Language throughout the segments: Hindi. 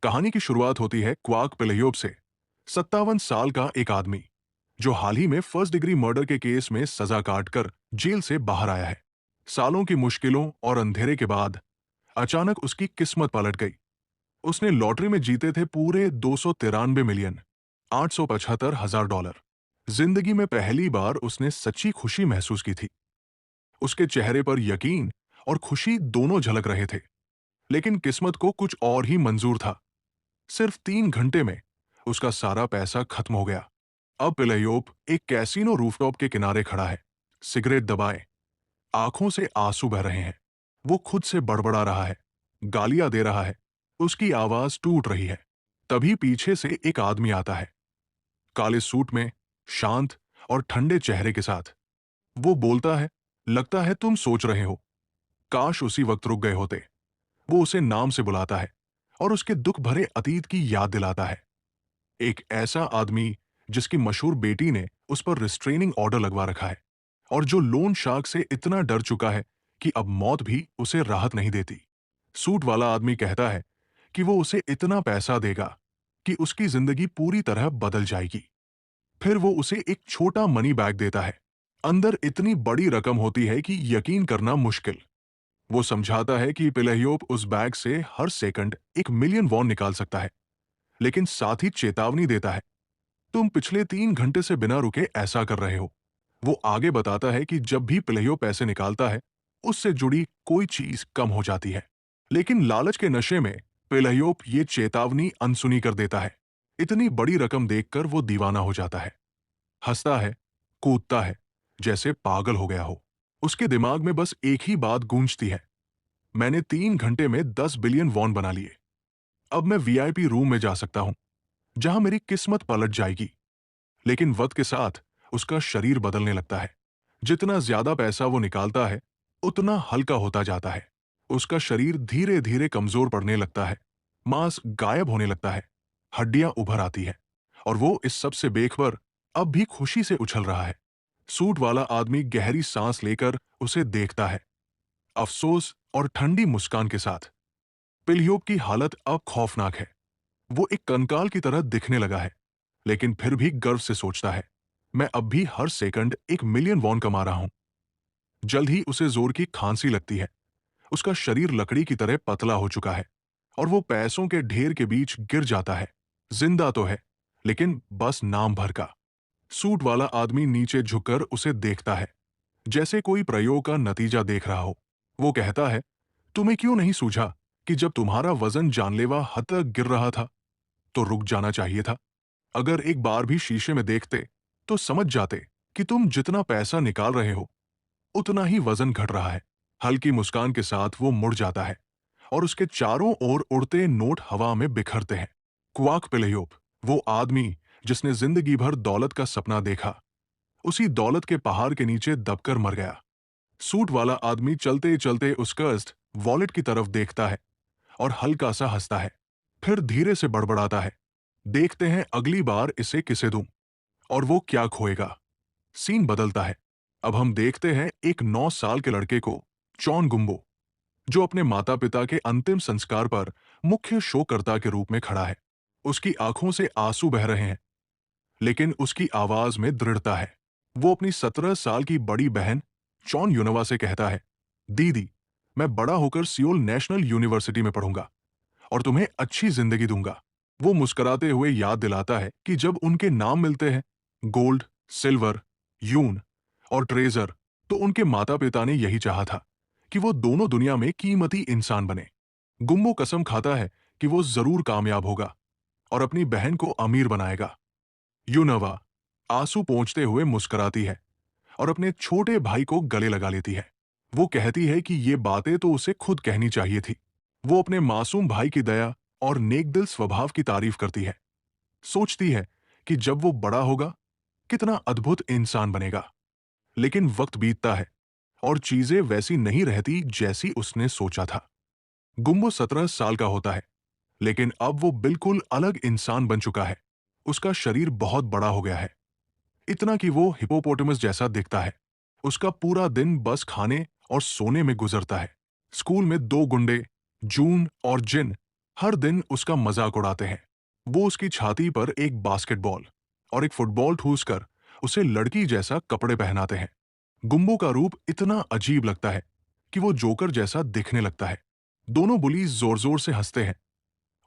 कहानी की शुरुआत होती है क्वाक पिलयोप से। 57 साल का एक आदमी जो हाल ही में फर्स्ट डिग्री मर्डर के केस में सजा काटकर जेल से बाहर आया है। सालों की मुश्किलों और अंधेरे के बाद अचानक उसकी किस्मत पलट गई। उसने लॉटरी में जीते थे पूरे 293 मिलियन 875 हजार डॉलर। जिंदगी में पहली बार उसने सच्ची खुशी महसूस की थी। उसके चेहरे पर यकीन और खुशी दोनों झलक रहे थे। लेकिन किस्मत को कुछ और ही मंजूर था। सिर्फ 3 घंटे में उसका सारा पैसा खत्म हो गया। अब पिलयोप एक कैसीनो रूफटॉप के किनारे खड़ा है, सिगरेट दबाए, आंखों से आंसू बह रहे हैं। वो खुद से बड़बड़ा रहा है, गालियां दे रहा है, उसकी आवाज टूट रही है। तभी पीछे से एक आदमी आता है, काले सूट में, शांत और ठंडे चेहरे के साथ। वो बोलता है, लगता है तुम सोच रहे हो। काश उसी वक्त रुक गए होते। वो उसे नाम से बुलाता है और उसके दुख भरे अतीत की याद दिलाता है। एक ऐसा आदमी जिसकी मशहूर बेटी ने उस पर रिस्ट्रेनिंग ऑर्डर लगवा रखा है और जो लोन शार्क से इतना डर चुका है कि अब मौत भी उसे राहत नहीं देती। सूट वाला आदमी कहता है कि वो उसे इतना पैसा देगा कि उसकी जिंदगी पूरी तरह बदल जाएगी। फिर वो उसे एक छोटा मनी बैग देता है। अंदर इतनी बड़ी रकम होती है कि यकीन करना मुश्किल। वो समझाता है कि पिलहयोप उस बैग से हर सेकंड 1 मिलियन वॉन निकाल सकता है, लेकिन साथ ही चेतावनी देता है, तुम पिछले 3 घंटे से बिना रुके ऐसा कर रहे हो। वो आगे बताता है कि जब भी पिलहियो पैसे निकालता है, उससे जुड़ी कोई चीज कम हो जाती है। लेकिन लालच के नशे में पिलहियोप ये चेतावनी अनसुनी कर देता है। इतनी बड़ी रकम देखकर वो दीवाना हो जाता है, हंसता है, कूदता है, जैसे पागल हो गया हो। उसके दिमाग में बस एक ही बात गूंजती है, मैंने 3 घंटे में 10 बिलियन वॉन बना लिए। अब मैं वीआईपी रूम में जा सकता हूं, जहां मेरी किस्मत पलट जाएगी। लेकिन वक्त के साथ उसका शरीर बदलने लगता है। जितना ज्यादा पैसा वो निकालता है, उतना हल्का होता जाता है। उसका शरीर धीरे धीरे कमजोर पड़ने लगता है, मांस गायब होने लगता है, हड्डियां उभर आती है। और वो इस सब से बेखबर अब भी खुशी से उछल रहा है। सूट वाला आदमी गहरी सांस लेकर उसे देखता है, अफसोस और ठंडी मुस्कान के साथ। पिलहियोप की हालत अब खौफनाक है। वो एक कंकाल की तरह दिखने लगा है, लेकिन फिर भी गर्व से सोचता है, मैं अब भी हर सेकंड 1 मिलियन वॉन कमा रहा हूं। जल्द ही उसे जोर की खांसी लगती है। उसका शरीर लकड़ी की तरह पतला हो चुका है और वो पैसों के ढेर के बीच गिर जाता है। जिंदा तो है, लेकिन बस नाम भर का। सूट वाला आदमी नीचे झुककर उसे देखता है, जैसे कोई प्रयोग का नतीजा देख रहा हो। वो कहता है, तुम्हें क्यों नहीं सूझा कि जब तुम्हारा वजन जानलेवा हद तक गिर रहा था तो रुक जाना चाहिए था। अगर एक बार भी शीशे में देखते तो समझ जाते कि तुम जितना पैसा निकाल रहे हो, उतना ही वजन घट रहा है। हल्की मुस्कान के साथ वो मुड़ जाता है और उसके चारों ओर उड़ते नोट हवा में बिखरते हैं। क्वाक पिलहियोप, वो आदमी जिसने जिंदगी भर दौलत का सपना देखा, उसी दौलत के पहाड़ के नीचे दबकर मर गया। सूट वाला आदमी चलते चलते उस कर्स्ड वॉलेट की तरफ देखता है और हल्का सा हंसता है। फिर धीरे से बड़बड़ाता है, देखते हैं अगली बार इसे किसे दूं और वो क्या खोएगा। सीन बदलता है। अब हम देखते हैं एक 9 साल के लड़के को, जॉन गुम्बो, जो अपने माता पिता के अंतिम संस्कार पर मुख्य शोकर्ता के रूप में खड़ा है। उसकी आंखों से आंसू बह रहे हैं, लेकिन उसकी आवाज में दृढ़ता है। वो अपनी 17 साल की बड़ी बहन चॉन यूनवा से कहता है, दीदी, मैं बड़ा होकर सियोल नेशनल यूनिवर्सिटी में पढ़ूंगा और तुम्हें अच्छी जिंदगी दूंगा। वो मुस्कुराते हुए याद दिलाता है कि जब उनके नाम मिलते हैं, गोल्ड, सिल्वर, यून और ट्रेजर, तो उनके माता पिता ने यही चाहा था कि वो दोनों दुनिया में कीमती इंसान बने। गुम्बो कसम खाता है कि वो जरूर कामयाब होगा और अपनी बहन को अमीर बनाएगा। यूनवा आंसू पोंछते हुए मुस्कुराती है और अपने छोटे भाई को गले लगा लेती है। वो कहती है कि ये बातें तो उसे खुद कहनी चाहिए थी। वो अपने मासूम भाई की दया और नेकदिल स्वभाव की तारीफ करती है। सोचती है कि जब वो बड़ा होगा, कितना अद्भुत इंसान बनेगा। लेकिन वक्त बीतता है और चीजें वैसी नहीं रहती जैसी उसने सोचा था। गुम्बो 17 साल का होता है, लेकिन अब वो बिल्कुल अलग इंसान बन चुका है। उसका शरीर बहुत बड़ा हो गया है, इतना कि वो हिपोपोटामस जैसा दिखता है। उसका पूरा दिन बस खाने और सोने में गुजरता है। स्कूल में दो गुंडे, जून और जिन, हर दिन उसका मजाक उड़ाते हैं। वो उसकी छाती पर एक बास्केटबॉल और एक फुटबॉल ठूस कर उसे लड़की जैसा कपड़े पहनाते हैं। गुम्बो का रूप इतना अजीब लगता है कि वो जोकर जैसा दिखने लगता है। दोनों बुलीज जोर जोर से हंसते हैं,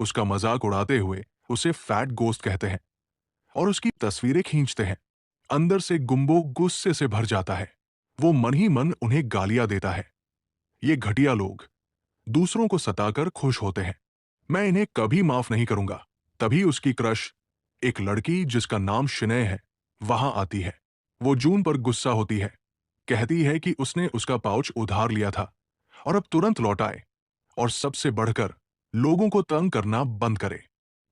उसका मजाक उड़ाते हुए उसे फैट गोस्ट कहते हैं और उसकी तस्वीरें खींचते हैं। अंदर से गुम्बो गुस्से से भर जाता है। वो मन ही मन उन्हें गालियां देता है। ये घटिया लोग दूसरों को सताकर खुश होते हैं। मैं इन्हें कभी माफ नहीं करूंगा। तभी उसकी क्रश, एक लड़की जिसका नाम शिनय है, वहां आती है। वो जून पर गुस्सा होती है, कहती है कि उसने उसका पाउच उधार लिया था और अब तुरंत लौटाए, और सबसे बढ़कर लोगों को तंग करना बंद करे।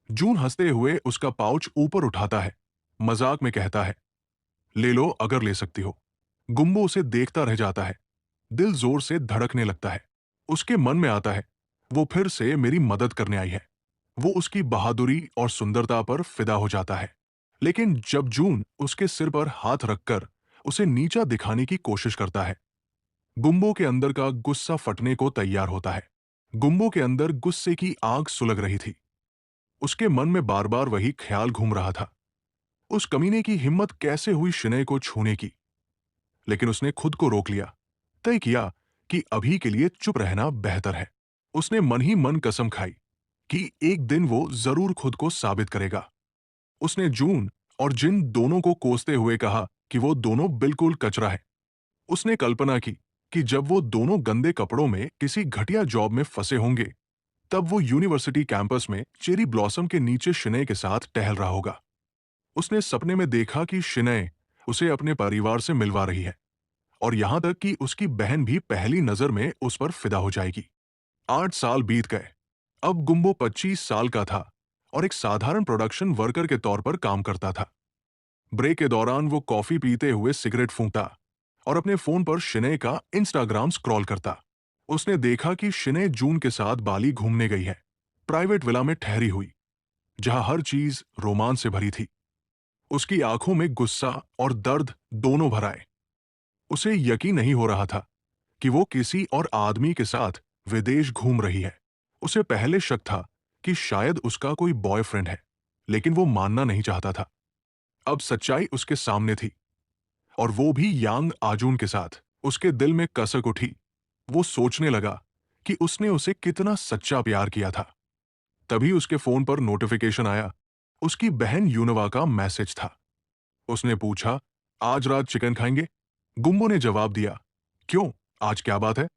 जून हंसते हुए उसका पाउच ऊपर उठाता है, मजाक में कहता है, ले लो अगर ले सकती हो। गुम्बो उसे देखता रह जाता है। दिल जोर से धड़कने लगता है। उसके मन में आता है, वो फिर से मेरी मदद करने आई है। वो उसकी बहादुरी और सुंदरता पर फिदा हो जाता है। लेकिन जब जून उसके सिर पर हाथ रखकर उसे नीचा दिखाने की कोशिश करता है, गुम्बो के अंदर का गुस्सा फटने को तैयार होता है। गुम्बो के अंदर गुस्से की आग सुलग रही थी। उसके मन में बार बार वही ख्याल घूम रहा था, उस कमीने की हिम्मत कैसे हुई शिनय को छूने की। लेकिन उसने खुद को रोक लिया, तय किया कि अभी के लिए चुप रहना बेहतर है। उसने मन ही मन कसम खाई कि एक दिन वो जरूर खुद को साबित करेगा। उसने जून और जिन दोनों को कोसते हुए कहा कि वो दोनों बिल्कुल कचरा है। उसने कल्पना की कि जब वो दोनों गंदे कपड़ों में किसी घटिया जॉब में फंसे होंगे, तब वो यूनिवर्सिटी कैंपस में चेरी ब्लॉसम के नीचे शिनय के साथ टहल रहा होगा। उसने सपने में देखा कि शिनय उसे अपने परिवार से मिलवा रही है, और यहां तक कि उसकी बहन भी पहली नजर में उस पर फिदा हो जाएगी। 8 साल बीत गए। अब गुम्बो 25 साल का था और एक साधारण प्रोडक्शन वर्कर के तौर पर काम करता था। ब्रेक के दौरान वो कॉफी पीते हुए सिगरेट फूंकता और अपने फोन पर शिनय का इंस्टाग्राम स्क्रॉल करता। उसने देखा कि शिनय जून के साथ बाली घूमने गई है, प्राइवेट विला में ठहरी हुई, जहां हर चीज रोमांस से भरी थी। उसकी आंखों में गुस्सा और दर्द दोनों भर आए। उसे यकीन नहीं हो रहा था कि वो किसी और आदमी के साथ विदेश घूम रही है। उसे पहले शक था कि शायद उसका कोई बॉयफ्रेंड है, लेकिन वो मानना नहीं चाहता था। अब सच्चाई उसके सामने थी, और वो भी यांग आजून के साथ। उसके दिल में कसक उठी। वो सोचने लगा कि उसने उसे कितना सच्चा प्यार किया था। तभी उसके फोन पर नोटिफिकेशन आया। उसकी बहन यूनवा का मैसेज था। उसने पूछा, आज रात चिकन खाएंगे? गुम्बो ने जवाब दिया, क्यों, आज क्या बात है?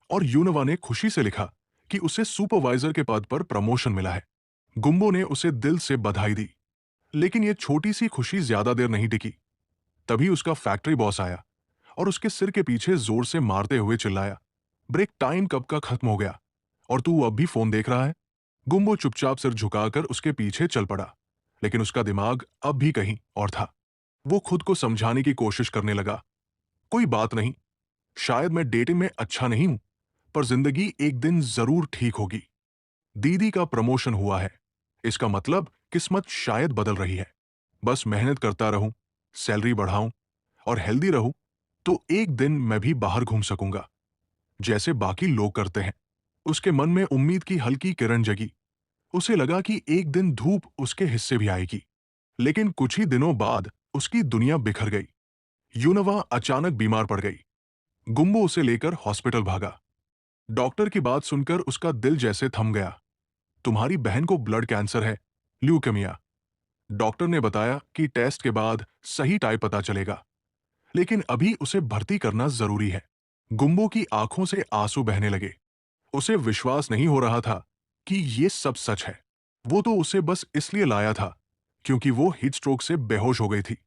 और यूनवा ने खुशी से लिखा कि उसे सुपरवाइजर के पद पर प्रमोशन मिला है। गुम्बो ने उसे दिल से बधाई दी। लेकिन यह छोटी सी खुशी ज्यादा देर नहीं टिकी। तभी उसका फैक्ट्री बॉस आया और उसके सिर के पीछे जोर से मारते हुए चिल्लाया, ब्रेक टाइम कब का खत्म हो गया और तू अब भी फोन देख रहा है? गुम्बो चुपचाप सिर झुकाकर उसके पीछे चल पड़ा, लेकिन उसका दिमाग अब भी कहीं और था। वो खुद को समझाने की कोशिश करने लगा, कोई बात नहीं, शायद मैं डेटिंग में अच्छा नहीं हूं, पर जिंदगी एक दिन जरूर ठीक होगी। दीदी का प्रमोशन हुआ है, इसका मतलब किस्मत शायद बदल रही है। बस मेहनत करता रहूं, सैलरी बढ़ाऊं और हेल्दी रहूं, तो एक दिन मैं भी बाहर घूम सकूंगा, जैसे बाकी लोग करते हैं। उसके मन में उम्मीद की हल्की किरण जगी। उसे लगा कि एक दिन धूप उसके हिस्से भी आएगी। लेकिन कुछ ही दिनों बाद उसकी दुनिया बिखर गई। यूनवा अचानक बीमार पड़ गई। गुम्बो उसे लेकर हॉस्पिटल भागा। डॉक्टर की बात सुनकर उसका दिल जैसे थम गया। तुम्हारी बहन को ब्लड कैंसर है, ल्यूकेमिया। डॉक्टर ने बताया कि टेस्ट के बाद सही टाइप पता चलेगा, लेकिन अभी उसे भर्ती करना जरूरी है। गुम्बो की आंखों से आंसू बहने लगे। उसे विश्वास नहीं हो रहा था कि ये सब सच है। वो तो उसे बस इसलिए लाया था क्योंकि वो हीट स्ट्रोक से बेहोश हो गई थी,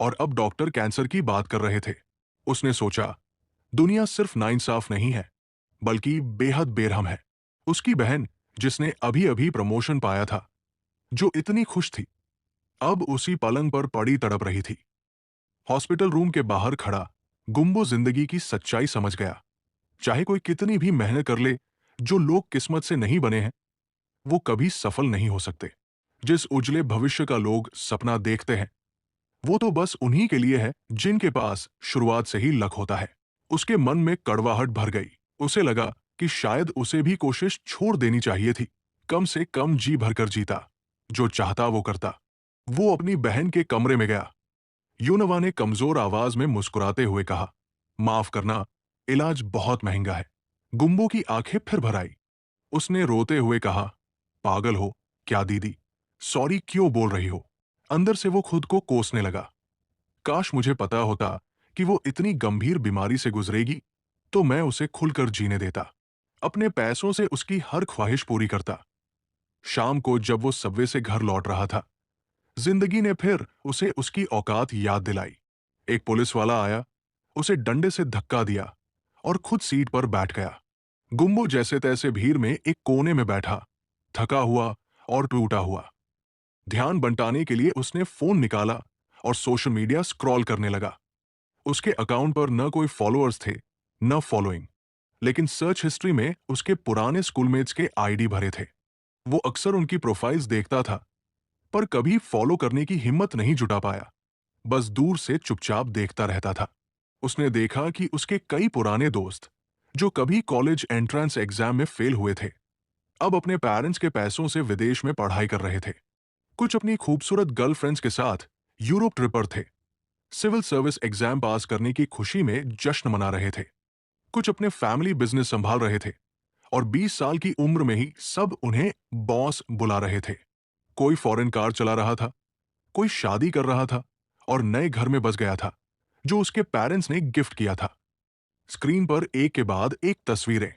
और अब डॉक्टर कैंसर की बात कर रहे थे। उसने सोचा, दुनिया सिर्फ नाइंसाफ नहीं है, बल्कि बेहद बेरहम है। उसकी बहन, जिसने अभी अभी प्रमोशन पाया था, जो इतनी खुश थी, अब उसी पलंग पर पड़ी तड़प रही थी। हॉस्पिटल रूम के बाहर खड़ा गुम्बो जिंदगी की सच्चाई समझ गया। चाहे कोई कितनी भी मेहनत कर ले, जो लोग किस्मत से नहीं बने हैं, वो कभी सफल नहीं हो सकते। जिस उजले भविष्य का लोग सपना देखते हैं, वो तो बस उन्हीं के लिए है जिनके पास शुरुआत से ही लक होता है। उसके मन में कड़वाहट भर गई। उसे लगा कि शायद उसे भी कोशिश छोड़ देनी चाहिए थी। कम से कम जी भरकर जीता, जो चाहता वो करता। वो अपनी बहन के कमरे में गया। यूनवा ने कमजोर आवाज में मुस्कुराते हुए कहा, माफ करना, इलाज बहुत महंगा है। गुम्बो की आंखें फिर भर आई। उसने रोते हुए कहा, पागल हो क्या दीदी, सॉरी क्यों बोल रही हो? अंदर से वो खुद को कोसने लगा। काश मुझे पता होता कि वो इतनी गंभीर बीमारी से गुजरेगी, तो मैं उसे खुलकर जीने देता, अपने पैसों से उसकी हर ख्वाहिश पूरी करता। शाम को जब वो सबवे से घर लौट रहा था, जिंदगी ने फिर उसे उसकी औकात याद दिलाई। एक पुलिस वाला आया, उसे डंडे से धक्का दिया और खुद सीट पर बैठ गया। गुम्बो जैसे तैसे भीड़ में एक कोने में बैठा, थका हुआ और टूटा हुआ। ध्यान बंटाने के लिए उसने फोन निकाला और सोशल मीडिया स्क्रॉल करने लगा। उसके अकाउंट पर न कोई फॉलोअर्स थे, न फॉलोइंग, लेकिन सर्च हिस्ट्री में उसके पुराने स्कूलमेट्स के आईडी भरे थे। वो अक्सर उनकी प्रोफाइल्स देखता था, पर कभी फॉलो करने की हिम्मत नहीं जुटा पाया, बस दूर से चुपचाप देखता रहता था। उसने देखा कि उसके कई पुराने दोस्त, जो कभी कॉलेज एंट्रेंस एग्जाम में फेल हुए थे, अब अपने पेरेंट्स के पैसों से विदेश में पढ़ाई कर रहे थे। कुछ अपनी खूबसूरत गर्लफ्रेंड्स के साथ यूरोप ट्रिप पर थे, सिविल सर्विस एग्जाम पास करने की खुशी में जश्न मना रहे थे। कुछ अपने फैमिली बिजनेस संभाल रहे थे, और 20 साल की उम्र में ही सब उन्हें बॉस बुला रहे थे। कोई फॉरेन कार चला रहा था, कोई शादी कर रहा था और नए घर में बस गया था, जो उसके पेरेंट्स ने गिफ्ट किया था। स्क्रीन पर एक के बाद एक तस्वीरें,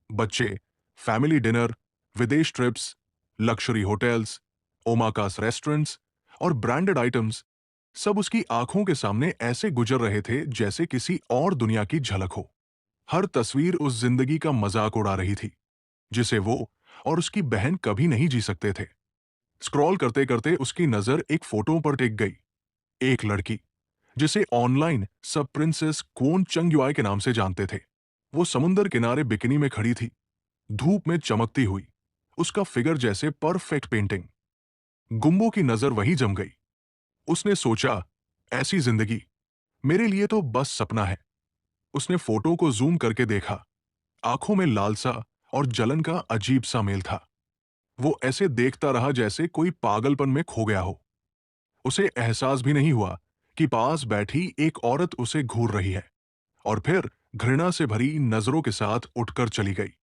बच्चे, फैमिली डिनर, विदेश ट्रिप्स, लक्जरी होटल्स, ओमाकास रेस्टोरेंट्स और ब्रांडेड आइटम्स, सब उसकी आंखों के सामने ऐसे गुजर रहे थे जैसे किसी और दुनिया की झलक हो। हर तस्वीर उस जिंदगी का मजाक उड़ा रही थी, जिसे वो और उसकी बहन कभी नहीं जी सकते थे। स्क्रॉल करते करते उसकी नजर एक फोटो पर टिक गई। एक लड़की, जिसे ऑनलाइन सब प्रिंसेस क्वोन चंगयुआई के नाम से जानते थे। वो समुंदर किनारे बिकिनी में खड़ी थी, धूप में चमकती हुई, उसका फिगर जैसे परफेक्ट पेंटिंग। गुम्बो की नजर वहीं जम गई। उसने सोचा, ऐसी जिंदगी मेरे लिए तो बस सपना है। उसने फोटो को जूम करके देखा। आंखों में लालसा और जलन का अजीब सा मेल था। वो ऐसे देखता रहा जैसे कोई पागलपन में खो गया हो। उसे एहसास भी नहीं हुआ कि पास बैठी एक औरत उसे घूर रही है, और फिर घृणा से भरी नजरों के साथ उठकर चली गई।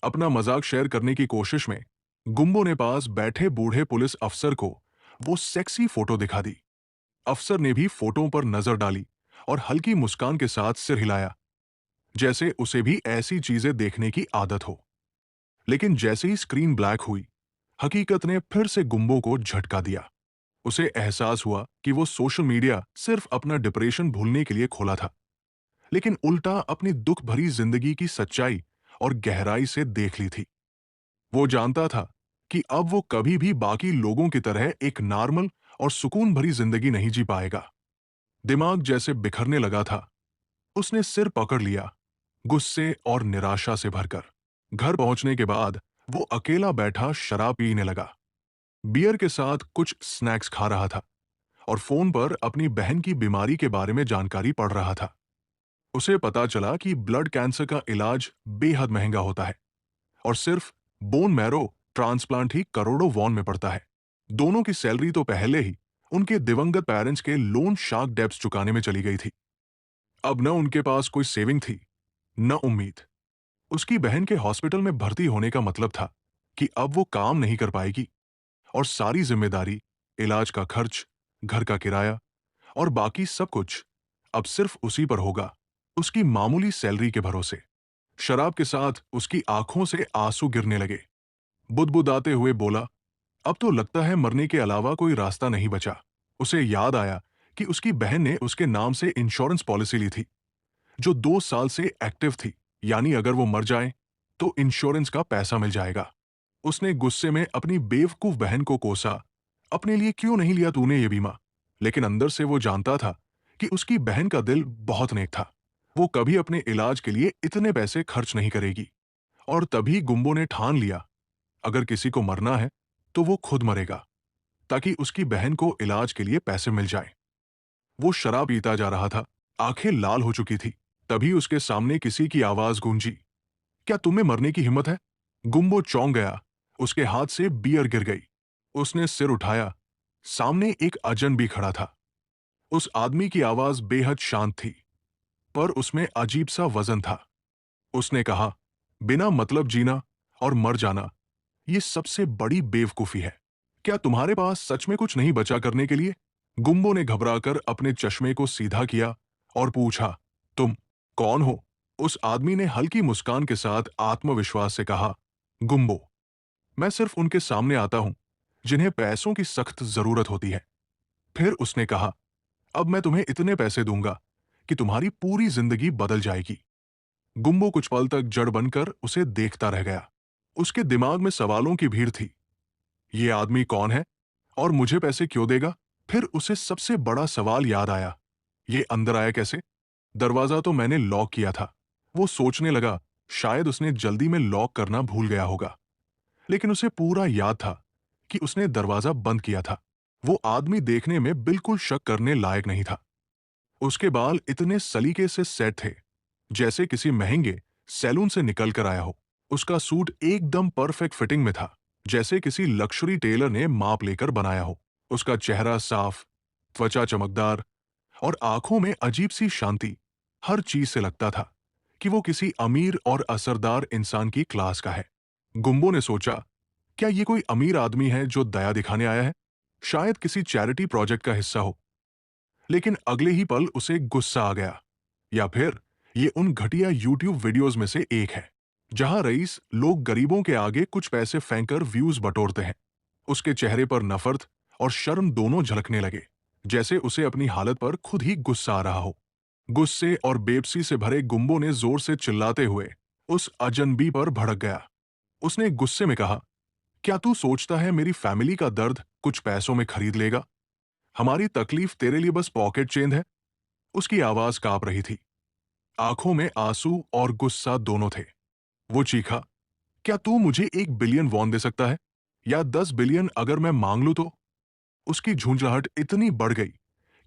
अपना मजाक शेयर करने की कोशिश में गुम्बो ने पास बैठे बूढ़े पुलिस अफसर को वो सेक्सी फोटो दिखा दी। अफसर ने भी फोटो पर नजर डाली और हल्की मुस्कान के साथ सिर हिलाया, जैसे उसे भी ऐसी चीजें देखने की आदत हो। लेकिन जैसे ही स्क्रीन ब्लैक हुई, हकीकत ने फिर से गुम्बो को झटका दिया। उसे एहसास हुआ कि वो सोशल मीडिया सिर्फ अपना डिप्रेशन भूलने के लिए खोला था, लेकिन उल्टा अपनी दुख भरी जिंदगी की सच्चाई और गहराई से देख ली थी। वो जानता था कि अब वो कभी भी बाकी लोगों की तरह एक नॉर्मल और सुकून भरी जिंदगी नहीं जी पाएगा। दिमाग जैसे बिखरने लगा था। उसने सिर पकड़ लिया, गुस्से और निराशा से भरकर। घर पहुंचने के बाद वो अकेला बैठा शराब पीने लगा, बियर के साथ कुछ स्नैक्स खा रहा था और फोन पर अपनी बहन की बीमारी के बारे में जानकारी पढ़ रहा था। उसे पता चला कि ब्लड कैंसर का इलाज बेहद महंगा होता है, और सिर्फ बोन मैरो ट्रांसप्लांट ही करोड़ों वॉन में पड़ता है। दोनों की सैलरी तो पहले ही उनके दिवंगत पेरेंट्स के लोन शार्क डेब्ट्स चुकाने में चली गई थी। अब न उनके पास कोई सेविंग थी, न उम्मीद। उसकी बहन के हॉस्पिटल में भर्ती होने का मतलब था कि अब वो काम नहीं कर पाएगी, और सारी जिम्मेदारी, इलाज का खर्च, घर का किराया और बाकी सब कुछ अब सिर्फ उसी पर होगा, उसकी मामूली सैलरी के भरोसे। शराब के साथ उसकी आंखों से आंसू गिरने लगे। बुदबुदाते हुए बोला, अब तो लगता है मरने के अलावा कोई रास्ता नहीं बचा। उसे याद आया कि उसकी बहन ने उसके नाम से इंश्योरेंस पॉलिसी ली थी, जो 2 साल से एक्टिव थी, यानी अगर वो मर जाए तो इंश्योरेंस का पैसा मिल जाएगा। उसने गुस्से में अपनी बेवकूफ बहन को कोसा, अपने लिए क्यों नहीं लिया तूने ये बीमा? लेकिन अंदर से वो जानता था कि उसकी बहन का दिल बहुत नेक था। वो कभी अपने इलाज के लिए इतने पैसे खर्च नहीं करेगी। और तभी गुम्बो ने ठान लिया, अगर किसी को मरना है तो वो खुद मरेगा, ताकि उसकी बहन को इलाज के लिए पैसे मिल जाए। वो शराब पीता जा रहा था, आंखें लाल हो चुकी थी। तभी उसके सामने किसी की आवाज गूंजी, क्या तुम्हें मरने की हिम्मत है? गुम्बो चौंक गया। उसके हाथ से बियर गिर गई। उसने सिर उठाया। सामने एक अजनबी खड़ा था। उस आदमी की आवाज बेहद शांत थी, पर उसमें अजीब सा वजन था। उसने कहा, बिना मतलब जीना और मर जाना, ये सबसे बड़ी बेवकूफी है। क्या तुम्हारे पास सच में कुछ नहीं बचा करने के लिए? गुम्बो ने घबराकर अपने चश्मे को सीधा किया और पूछा, तुम कौन हो? उस आदमी ने हल्की मुस्कान के साथ आत्मविश्वास से कहा, गुम्बो, मैं सिर्फ उनके सामने आता हूं जिन्हें पैसों की सख्त जरूरत होती है। फिर उसने कहा, अब मैं तुम्हें इतने पैसे दूंगा कि तुम्हारी पूरी जिंदगी बदल जाएगी। गुम्बो कुछ पल तक जड़ बनकर उसे देखता रह गया। उसके दिमाग में सवालों की भीड़ थी। ये आदमी कौन है और मुझे पैसे क्यों देगा? फिर उसे सबसे बड़ा सवाल याद आया, ये अंदर आया कैसे? दरवाजा तो मैंने लॉक किया था। वो सोचने लगा, शायद उसने जल्दी में लॉक करना भूल गया होगा। लेकिन उसे पूरा याद था कि उसने दरवाजा बंद किया था। वो आदमी देखने में बिल्कुल शक करने लायक नहीं था। उसके बाल इतने सलीके से सेट थे जैसे किसी महंगे सैलून से निकल कर आया हो। उसका सूट एकदम परफेक्ट फिटिंग में था, जैसे किसी लक्जरी टेलर ने माप लेकर बनाया हो। उसका चेहरा साफ, त्वचा चमकदार और आंखों में अजीब सी शांति। हर चीज से लगता था कि वो किसी अमीर और असरदार इंसान की क्लास का है। गुम्बो ने सोचा, क्या ये कोई अमीर आदमी है जो दया दिखाने आया है? शायद किसी चैरिटी प्रोजेक्ट का हिस्सा हो। लेकिन अगले ही पल उसे गुस्सा आ गया। या फिर ये उन घटिया यूट्यूब वीडियोस में से एक है जहां रईस लोग गरीबों के आगे कुछ पैसे फेंककर व्यूज बटोरते हैं। उसके चेहरे पर नफरत और शर्म दोनों झलकने लगे, जैसे उसे अपनी हालत पर खुद ही गुस्सा आ रहा हो। गुस्से और बेबसी से भरे गुम्बो ने जोर से चिल्लाते हुए उस अजनबी पर भड़क गया। उसने गुस्से में कहा, क्या तू सोचता है मेरी फैमिली का दर्द कुछ पैसों में खरीद लेगा? हमारी तकलीफ तेरे लिए बस पॉकेट चेंज है। उसकी आवाज कांप रही थी। आंखों में आंसू और गुस्सा दोनों थे। वो चीखा, क्या तू मुझे 1 बिलियन वॉन दे सकता है? या 10 बिलियन अगर मैं मांग लूं तो? उसकी झुंझलाहट इतनी बढ़ गई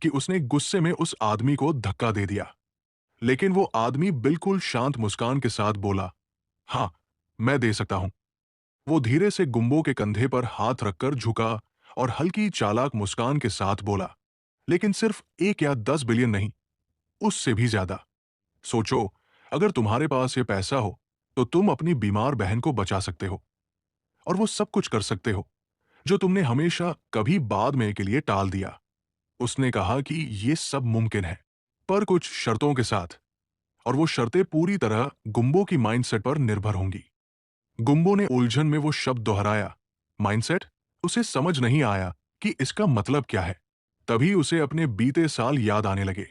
कि उसने गुस्से में उस आदमी को धक्का दे दिया। लेकिन वो आदमी बिल्कुल शांत मुस्कान के साथ बोला, हाँ, मैं दे सकता हूं। वो धीरे से गुम्बो के कंधे पर हाथ रखकर झुका और हल्की चालाक मुस्कान के साथ बोला, लेकिन सिर्फ 1 या 10 बिलियन नहीं, उससे भी ज्यादा। सोचो, अगर तुम्हारे पास ये पैसा हो तो तुम अपनी बीमार बहन को बचा सकते हो और वो सब कुछ कर सकते हो जो तुमने हमेशा कभी बाद में के लिए टाल दिया। उसने कहा कि ये सब मुमकिन है, पर कुछ शर्तों के साथ, और वो शर्तें पूरी तरह गुम्बो की माइंडसेट पर निर्भर होंगी। गुम्बो ने उलझन में वो शब्द दोहराया, माइंडसेट। उसे समझ नहीं आया कि इसका मतलब क्या है। तभी उसे अपने बीते साल याद आने लगे।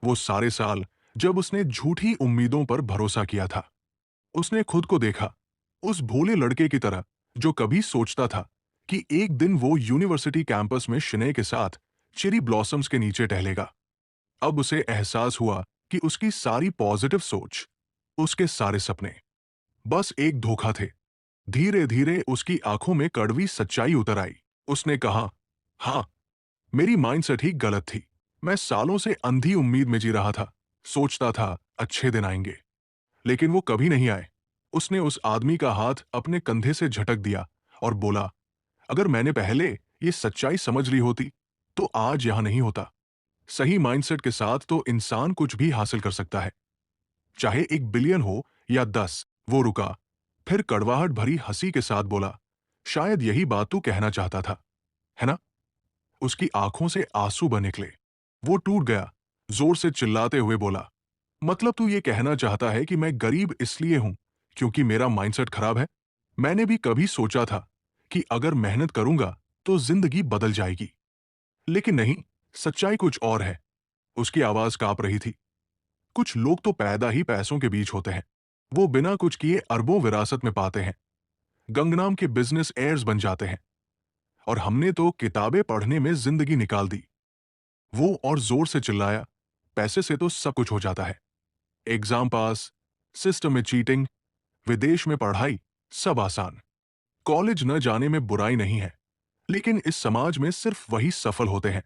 वो सारे साल जब उसने झूठी उम्मीदों पर भरोसा किया था। उसने खुद को देखा उस भोले लड़के की तरह जो कभी सोचता था कि एक दिन वो यूनिवर्सिटी कैंपस में शिने के साथ चेरी ब्लॉसम्स के नीचे टहलेगा। अब उसे एहसास हुआ कि उसकी सारी पॉजिटिव सोच, उसके सारे सपने बस एक धोखा थे। धीरे धीरे उसकी आंखों में कड़वी सच्चाई उतर आई। उसने कहा, हाँ, मेरी माइंडसेट ही गलत थी। मैं सालों से अंधी उम्मीद में जी रहा था, सोचता था अच्छे दिन आएंगे, लेकिन वो कभी नहीं आए। उसने उस आदमी का हाथ अपने कंधे से झटक दिया और बोला, अगर मैंने पहले ये सच्चाई समझ ली होती तो आज यहां नहीं होता। सही माइंडसेट के साथ तो इंसान कुछ भी हासिल कर सकता है, चाहे 1 बिलियन हो या 10। वो रुका, फिर कड़वाहट भरी हंसी के साथ बोला, शायद यही बात तू कहना चाहता था, है ना? उसकी आंखों से आंसू बह निकले। वो टूट गया, जोर से चिल्लाते हुए बोला, मतलब तू ये कहना चाहता है कि मैं गरीब इसलिए हूं क्योंकि मेरा माइंडसेट खराब है? मैंने भी कभी सोचा था कि अगर मेहनत करूंगा तो जिंदगी बदल जाएगी, लेकिन नहीं, सच्चाई कुछ और है। उसकी आवाज कांप रही थी। कुछ लोग तो पैदा ही पैसों के बीच होते हैं। वो बिना कुछ किए अरबों विरासत में पाते हैं, गंगनाम के बिजनेस एयर्स बन जाते हैं, और हमने तो किताबें पढ़ने में जिंदगी निकाल दी। वो और जोर से चिल्लाया, पैसे से तो सब कुछ हो जाता है। एग्जाम पास, सिस्टम में चीटिंग, विदेश में पढ़ाई, सब आसान। कॉलेज न जाने में बुराई नहीं है, लेकिन इस समाज में सिर्फ वही सफल होते हैं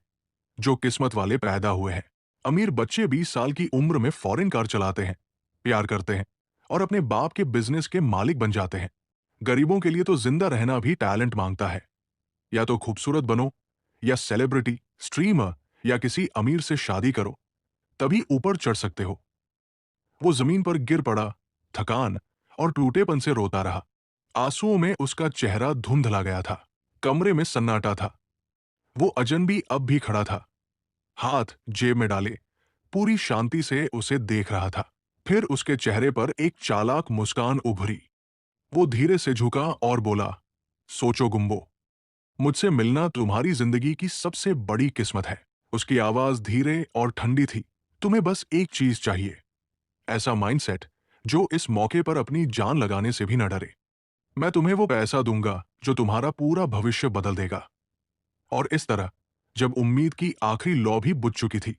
जो किस्मत वाले पैदा हुए हैं। अमीर बच्चे 20 साल की उम्र में फॉरेन कार चलाते हैं, प्यार करते हैं और अपने बाप के बिजनेस के मालिक बन जाते हैं। गरीबों के लिए तो जिंदा रहना भी टैलेंट मांगता है। या तो खूबसूरत बनो, या सेलिब्रिटी, स्ट्रीमर, या किसी अमीर से शादी करो, तभी ऊपर चढ़ सकते हो। वो जमीन पर गिर पड़ा, थकान और टूटेपन से रोता रहा। आंसुओं में उसका चेहरा धुंधला गया था। कमरे में सन्नाटा था। वो अजनबी अब भी खड़ा था, हाथ जेब में डाले, पूरी शांति से उसे देख रहा था। फिर उसके चेहरे पर एक चालाक मुस्कान उभरी। वो धीरे से झुका और बोला, सोचो गुम्बो, मुझसे मिलना तुम्हारी जिंदगी की सबसे बड़ी किस्मत है। उसकी आवाज धीरे और ठंडी थी। तुम्हें बस एक चीज चाहिए, ऐसा माइंडसेट जो इस मौके पर अपनी जान लगाने से भी न डरे। मैं तुम्हें वो पैसा दूंगा जो तुम्हारा पूरा भविष्य बदल देगा। और इस तरह, जब उम्मीद की आखिरी लौ भी बुझ चुकी थी,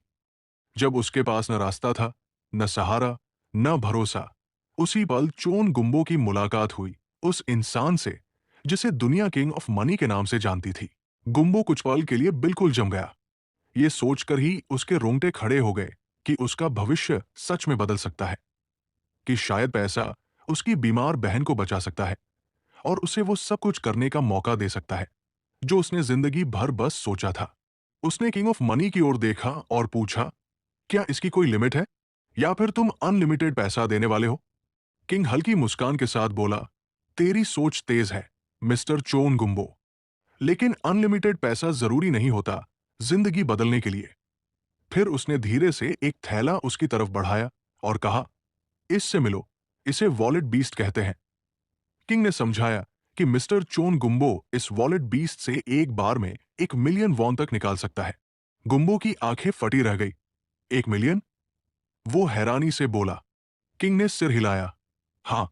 जब उसके पास न रास्ता था, न सहारा, न भरोसा, उसी पल चोन गुम्बो की मुलाकात हुई उस इंसान से जिसे दुनिया किंग ऑफ मनी के नाम से जानती थी। गुम्बो कुछ पल के लिए बिल्कुल जम गया। ये सोचकर ही उसके रोंगटे खड़े हो गए कि उसका भविष्य सच में बदल सकता है, कि शायद पैसा उसकी बीमार बहन को बचा सकता है और उसे वो सब कुछ करने का मौका दे सकता है जो उसने जिंदगी भर बस सोचा था। उसने किंग ऑफ मनी की ओर देखा और पूछा, क्या इसकी कोई लिमिट है, या फिर तुम अनलिमिटेड पैसा देने वाले हो? किंग हल्की मुस्कान के साथ बोला, तेरी सोच तेज है मिस्टर चोन गुम्बो, लेकिन अनलिमिटेड पैसा जरूरी नहीं होता जिंदगी बदलने के लिए। फिर उसने धीरे से एक थैला उसकी तरफ बढ़ाया और कहा, इससे मिलो, इसे वॉलेट बीस्ट कहते हैं। किंग ने समझाया कि मिस्टर चोन गुम्बो इस वॉलेट बीस्ट से एक बार में 1 मिलियन वॉन तक निकाल सकता है। गुम्बो की आंखें फटी रह गई। 1 मिलियन? वो हैरानी से बोला। किंग ने सिर हिलाया। हाँ,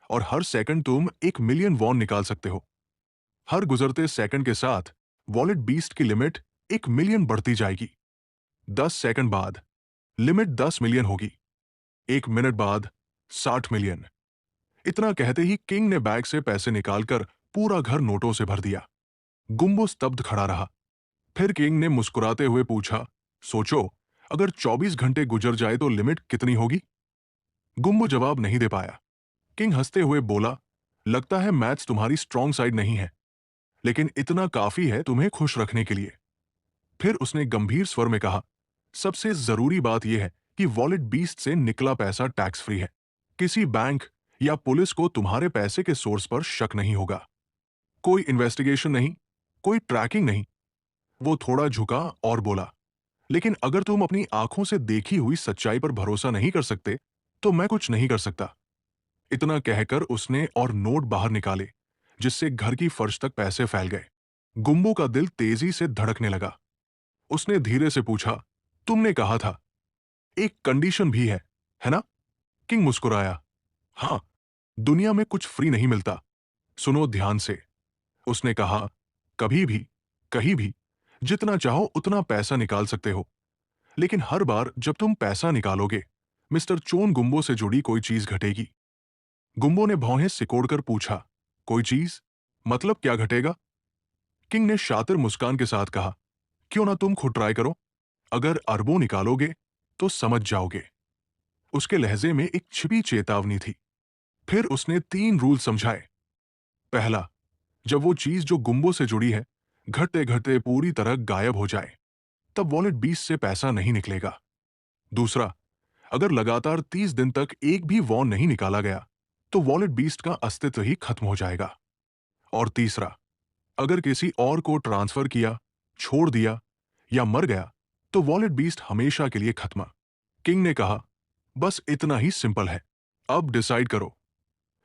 और हर सेकंड तुम 1 मिलियन वॉन निकाल सकते हो। हर गुजरते सेकंड के साथ वॉलेट बीस्ट की लिमिट 1 मिलियन बढ़ती जाएगी। 10 सेकंड बाद लिमिट 10 मिलियन होगी। 1 मिनट बाद 60 मिलियन। इतना कहते ही किंग ने बैग से पैसे निकालकर पूरा घर नोटों से भर दिया। गुम्बो स्तब्ध खड़ा रहा। फिर किंग ने मुस्कुराते हुए पूछा, सोचो, अगर 24 घंटे गुजर जाए तो लिमिट कितनी होगी? गुम्बो जवाब नहीं दे पाया। किंग हंसते हुए बोला, लगता है मैथ्स तुम्हारी स्ट्रांग साइड नहीं है, लेकिन इतना काफी है तुम्हें खुश रखने के लिए। फिर उसने गंभीर स्वर में कहा, सबसे जरूरी बात यह है कि वॉलेट बीस्ट से निकला पैसा टैक्स फ्री है। किसी बैंक या पुलिस को तुम्हारे पैसे के सोर्स पर शक नहीं होगा। कोई इन्वेस्टिगेशन नहीं, कोई ट्रैकिंग नहीं। वो थोड़ा झुका और बोला, लेकिन अगर तुम अपनी आंखों से देखी हुई सच्चाई पर भरोसा नहीं कर सकते, तो मैं कुछ नहीं कर सकता। इतना कहकर उसने और नोट बाहर निकाले, जिससे घर की फर्श तक पैसे फैल गए। गुम्बो का दिल तेजी से धड़कने लगा। उसने धीरे से पूछा, तुमने कहा था एक कंडीशन भी है ना? किंग मुस्कुराया। हाँ, दुनिया में कुछ फ्री नहीं मिलता। सुनो ध्यान से। उसने कहा, कभी भी, कहीं भी, जितना चाहो उतना पैसा निकाल सकते हो, लेकिन हर बार जब तुम पैसा निकालोगे, मिस्टर चोन गुम्बो से जुड़ी कोई चीज घटेगी। गुम्बो ने भौहें सिकोड़कर पूछा, कोई चीज? मतलब क्या घटेगा? किंग ने शातिर मुस्कान के साथ कहा, क्यों ना तुम खुद ट्राई करो। अगर अरबों निकालोगे तो समझ जाओगे। उसके लहजे में एक छिपी चेतावनी थी। फिर उसने 3 रूल समझाए। पहला, जब वो चीज जो गुम्बो से जुड़ी है घटते घटते पूरी तरह गायब हो जाए, तब वॉलेट 20 से पैसा नहीं निकलेगा। दूसरा, अगर लगातार 30 दिन तक एक भी वॉन नहीं निकाला गया, तो वॉलेट बीस्ट का अस्तित्व ही खत्म हो जाएगा। और तीसरा, अगर किसी और को ट्रांसफर किया, छोड़ दिया या मर गया, तो वॉलेट बीस्ट हमेशा के लिए खत्म। किंग ने कहा, बस इतना ही सिंपल है। अब डिसाइड करो।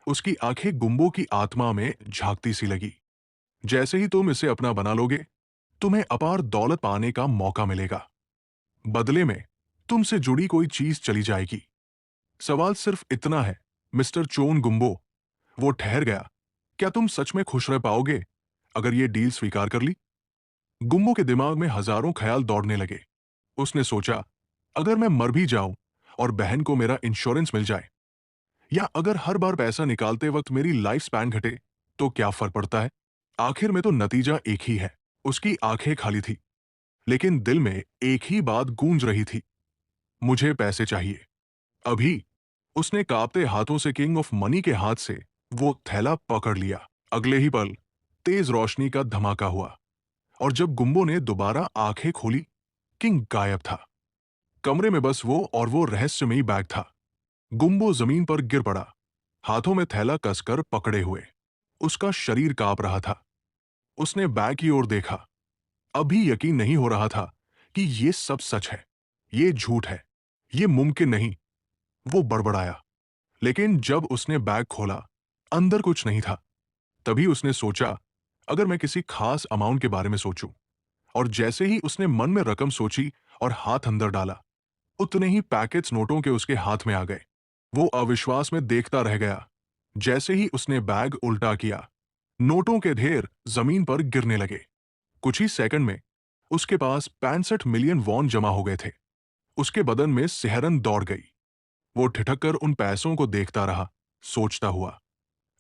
उसकी आंखें गुम्बो की आत्मा में झांकती सी लगी। जैसे ही तुम इसे अपना बना लोगे, तुम्हें अपार दौलत पाने का मौका मिलेगा। बदले में तुमसे जुड़ी कोई चीज चली जाएगी। सवाल सिर्फ इतना है, मिस्टर चोन गुम्बो। वो ठहर गया। क्या तुम सच में खुश रह पाओगे अगर ये डील स्वीकार कर ली? गुम्बो के दिमाग में हजारों ख्याल दौड़ने लगे। उसने सोचा, अगर मैं मर भी जाऊं और बहन को मेरा इंश्योरेंस मिल जाए, या अगर हर बार पैसा निकालते वक्त मेरी लाइफ स्पैन घटे, तो क्या फर्क पड़ता है? आखिर में तो नतीजा एक ही है। उसकी आंखें खाली थी, लेकिन दिल में एक ही बात गूंज रही थी, मुझे पैसे चाहिए, अभी। उसने कांपते हाथों से किंग ऑफ मनी के हाथ से वो थैला पकड़ लिया। अगले ही पल तेज रोशनी का धमाका हुआ और जब गुम्बो ने दोबारा आंखें खोली, किंग गायब था। कमरे में बस वो और वो रहस्यमयी बैग था। गुम्बो जमीन पर गिर पड़ा, हाथों में थैला कसकर पकड़े हुए। उसका शरीर कांप रहा था। उसने बैग की ओर देखा। अभी यकीन नहीं हो रहा था कि ये सब सच है, ये झूठ है, ये मुमकिन नहीं। वो बड़बड़ाया, लेकिन जब उसने बैग खोला, अंदर कुछ नहीं था। तभी उसने सोचा, अगर मैं किसी खास अमाउंट के बारे में सोचूं। और जैसे ही उसने मन में रकम सोची और हाथ अंदर डाला, उतने ही पैकेट्स नोटों के उसके हाथ में आ गए। वो अविश्वास में देखता रह गया। जैसे ही उसने बैग उल्टा किया, नोटों के ढेर जमीन पर गिरने लगे। कुछ ही सेकंड में उसके पास 65 मिलियन वॉन जमा हो गए थे। उसके बदन में सिहरन दौड़ गई। वो ठिठक कर उन पैसों को देखता रहा, सोचता हुआ,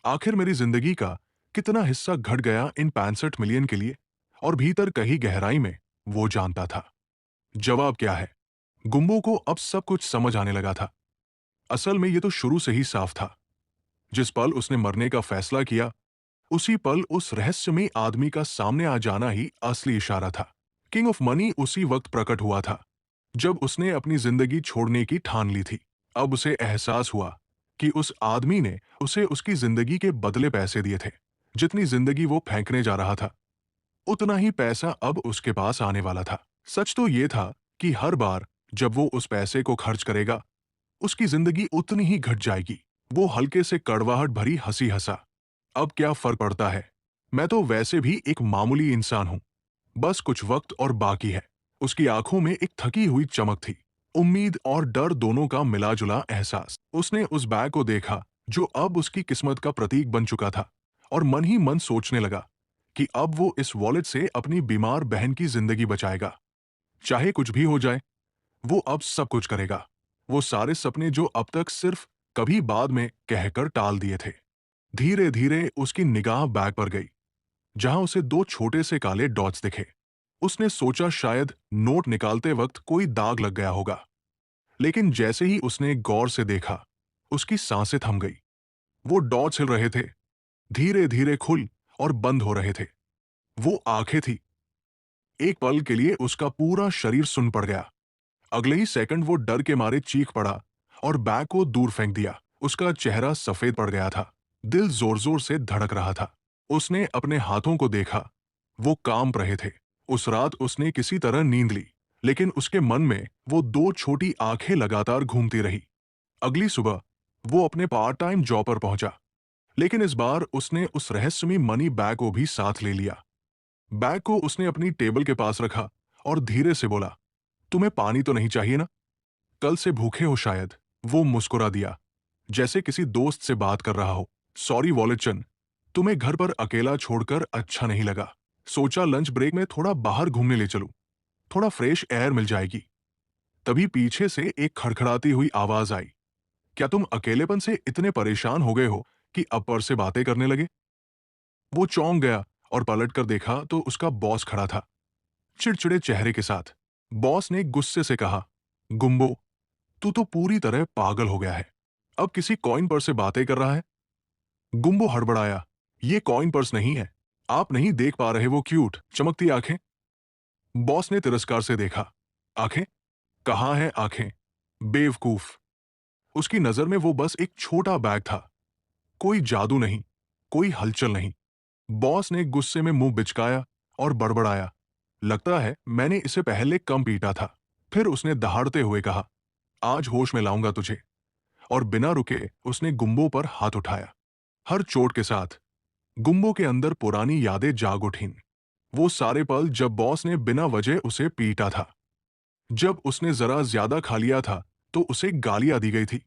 आखिर मेरी जिंदगी का कितना हिस्सा घट गया इन 65 मिलियन के लिए। और भीतर कहीं गहराई में वो जानता था, जवाब क्या है। गुम्बो को अब सब कुछ समझ आने लगा था। असल में ये तो शुरू से ही साफ था। जिस पल उसने मरने का फैसला किया, उसी पल उस रहस्यमयी आदमी का सामने आ जाना ही असली इशारा था। किंग ऑफ मनी उसी वक्त प्रकट हुआ था, जब उसने अपनी जिंदगी छोड़ने की ठान ली थी। अब उसे एहसास हुआ कि उस आदमी ने उसे उसकी जिंदगी के बदले पैसे दिए थे। जितनी जिंदगी वो फेंकने जा रहा था, उतना ही पैसा अब उसके पास आने वाला था। सच तो ये था कि हर बार जब वो उस पैसे को खर्च करेगा, उसकी जिंदगी उतनी ही घट जाएगी। वो हल्के से कड़वाहट भरी हंसी हंसा। अब क्या फर्क पड़ता है, मैं तो वैसे भी एक मामूली इंसान हूं। बस कुछ वक्त और बाकी है। उसकी आंखों में एक थकी हुई चमक थी, उम्मीद और डर दोनों का मिला-जुला एहसास। उसने उस बैग को देखा जो अब उसकी किस्मत का प्रतीक बन चुका था, और मन ही मन सोचने लगा कि अब वो इस वॉलेट से अपनी बीमार बहन की जिंदगी बचाएगा। चाहे कुछ भी हो जाए, वो अब सब कुछ करेगा। वो सारे सपने जो अब तक सिर्फ कभी बाद में कहकर टाल दिए थे। धीरे धीरे उसकी निगाह बैग पर गई, जहां उसे दो छोटे से काले डॉट्स दिखे। उसने सोचा शायद नोट निकालते वक्त कोई दाग लग गया होगा, लेकिन जैसे ही उसने गौर से देखा, उसकी सांसें थम गई। वो डॉट्स हिल रहे थे, धीरे धीरे खुल और बंद हो रहे थे। वो आंखें थी। एक पल के लिए उसका पूरा शरीर सुन्न पड़ गया। अगले ही सेकंड वो डर के मारे चीख पड़ा और बैग को दूर फेंक दिया। उसका चेहरा सफेद पड़ गया था, दिल जोर जोर से धड़क रहा था। उसने अपने हाथों को देखा, वो कांप रहे थे। उस रात उसने किसी तरह नींद ली, लेकिन उसके मन में वो दो छोटी आंखें लगातार घूमती रही। अगली सुबह वो अपने पार्ट टाइम जॉब पर पहुंचा, लेकिन इस बार उसने उस रहस्यमयी मनी बैग को भी साथ ले लिया। बैग को उसने अपनी टेबल के पास रखा और धीरे से बोला, तुम्हें पानी तो नहीं चाहिए ना? कल से भूखे हो शायद। वो मुस्कुरा दिया, जैसे किसी दोस्त से बात कर रहा हो। सॉरी वॉलेटचन, तुम्हें घर पर अकेला छोड़कर अच्छा नहीं लगा। सोचा लंच ब्रेक में थोड़ा बाहर घूमने ले चलूं, थोड़ा फ्रेश एयर मिल जाएगी। तभी पीछे से एक खड़खड़ाती हुई आवाज आई, क्या तुम अकेलेपन से इतने परेशान हो गए हो कि अपर से बातें करने लगे? वो चौंक गया और पलटकर देखा तो उसका बॉस खड़ा था, चिड़चिड़े चेहरे के साथ। बॉस ने गुस्से से कहा, गुम्बो, तू तो पूरी तरह पागल हो गया है। अब किसी कॉइन पर्स से बातें कर रहा है? गुम्बो हड़बड़ाया, ये कॉइन पर्स नहीं है। आप नहीं देख पा रहे वो क्यूट चमकती आंखें? बॉस ने तिरस्कार से देखा, आंखें? कहाँ हैं आंखें? बेवकूफ। उसकी नजर में वो बस एक छोटा बैग था, कोई जादू नहीं, कोई हलचल नहीं। बॉस ने गुस्से में मुंह बिचकाया और बड़बड़ाया, लगता है मैंने इसे पहले कम पीटा था। फिर उसने दहाड़ते हुए कहा, आज होश में लाऊंगा तुझे। और बिना रुके उसने गुम्बो पर हाथ उठाया। हर चोट के साथ गुम्बो के अंदर पुरानी यादें जाग उठीं। वो सारे पल जब बॉस ने बिना वजह उसे पीटा था, जब उसने जरा ज्यादा खा लिया था तो उसे गालियां दी गई थी,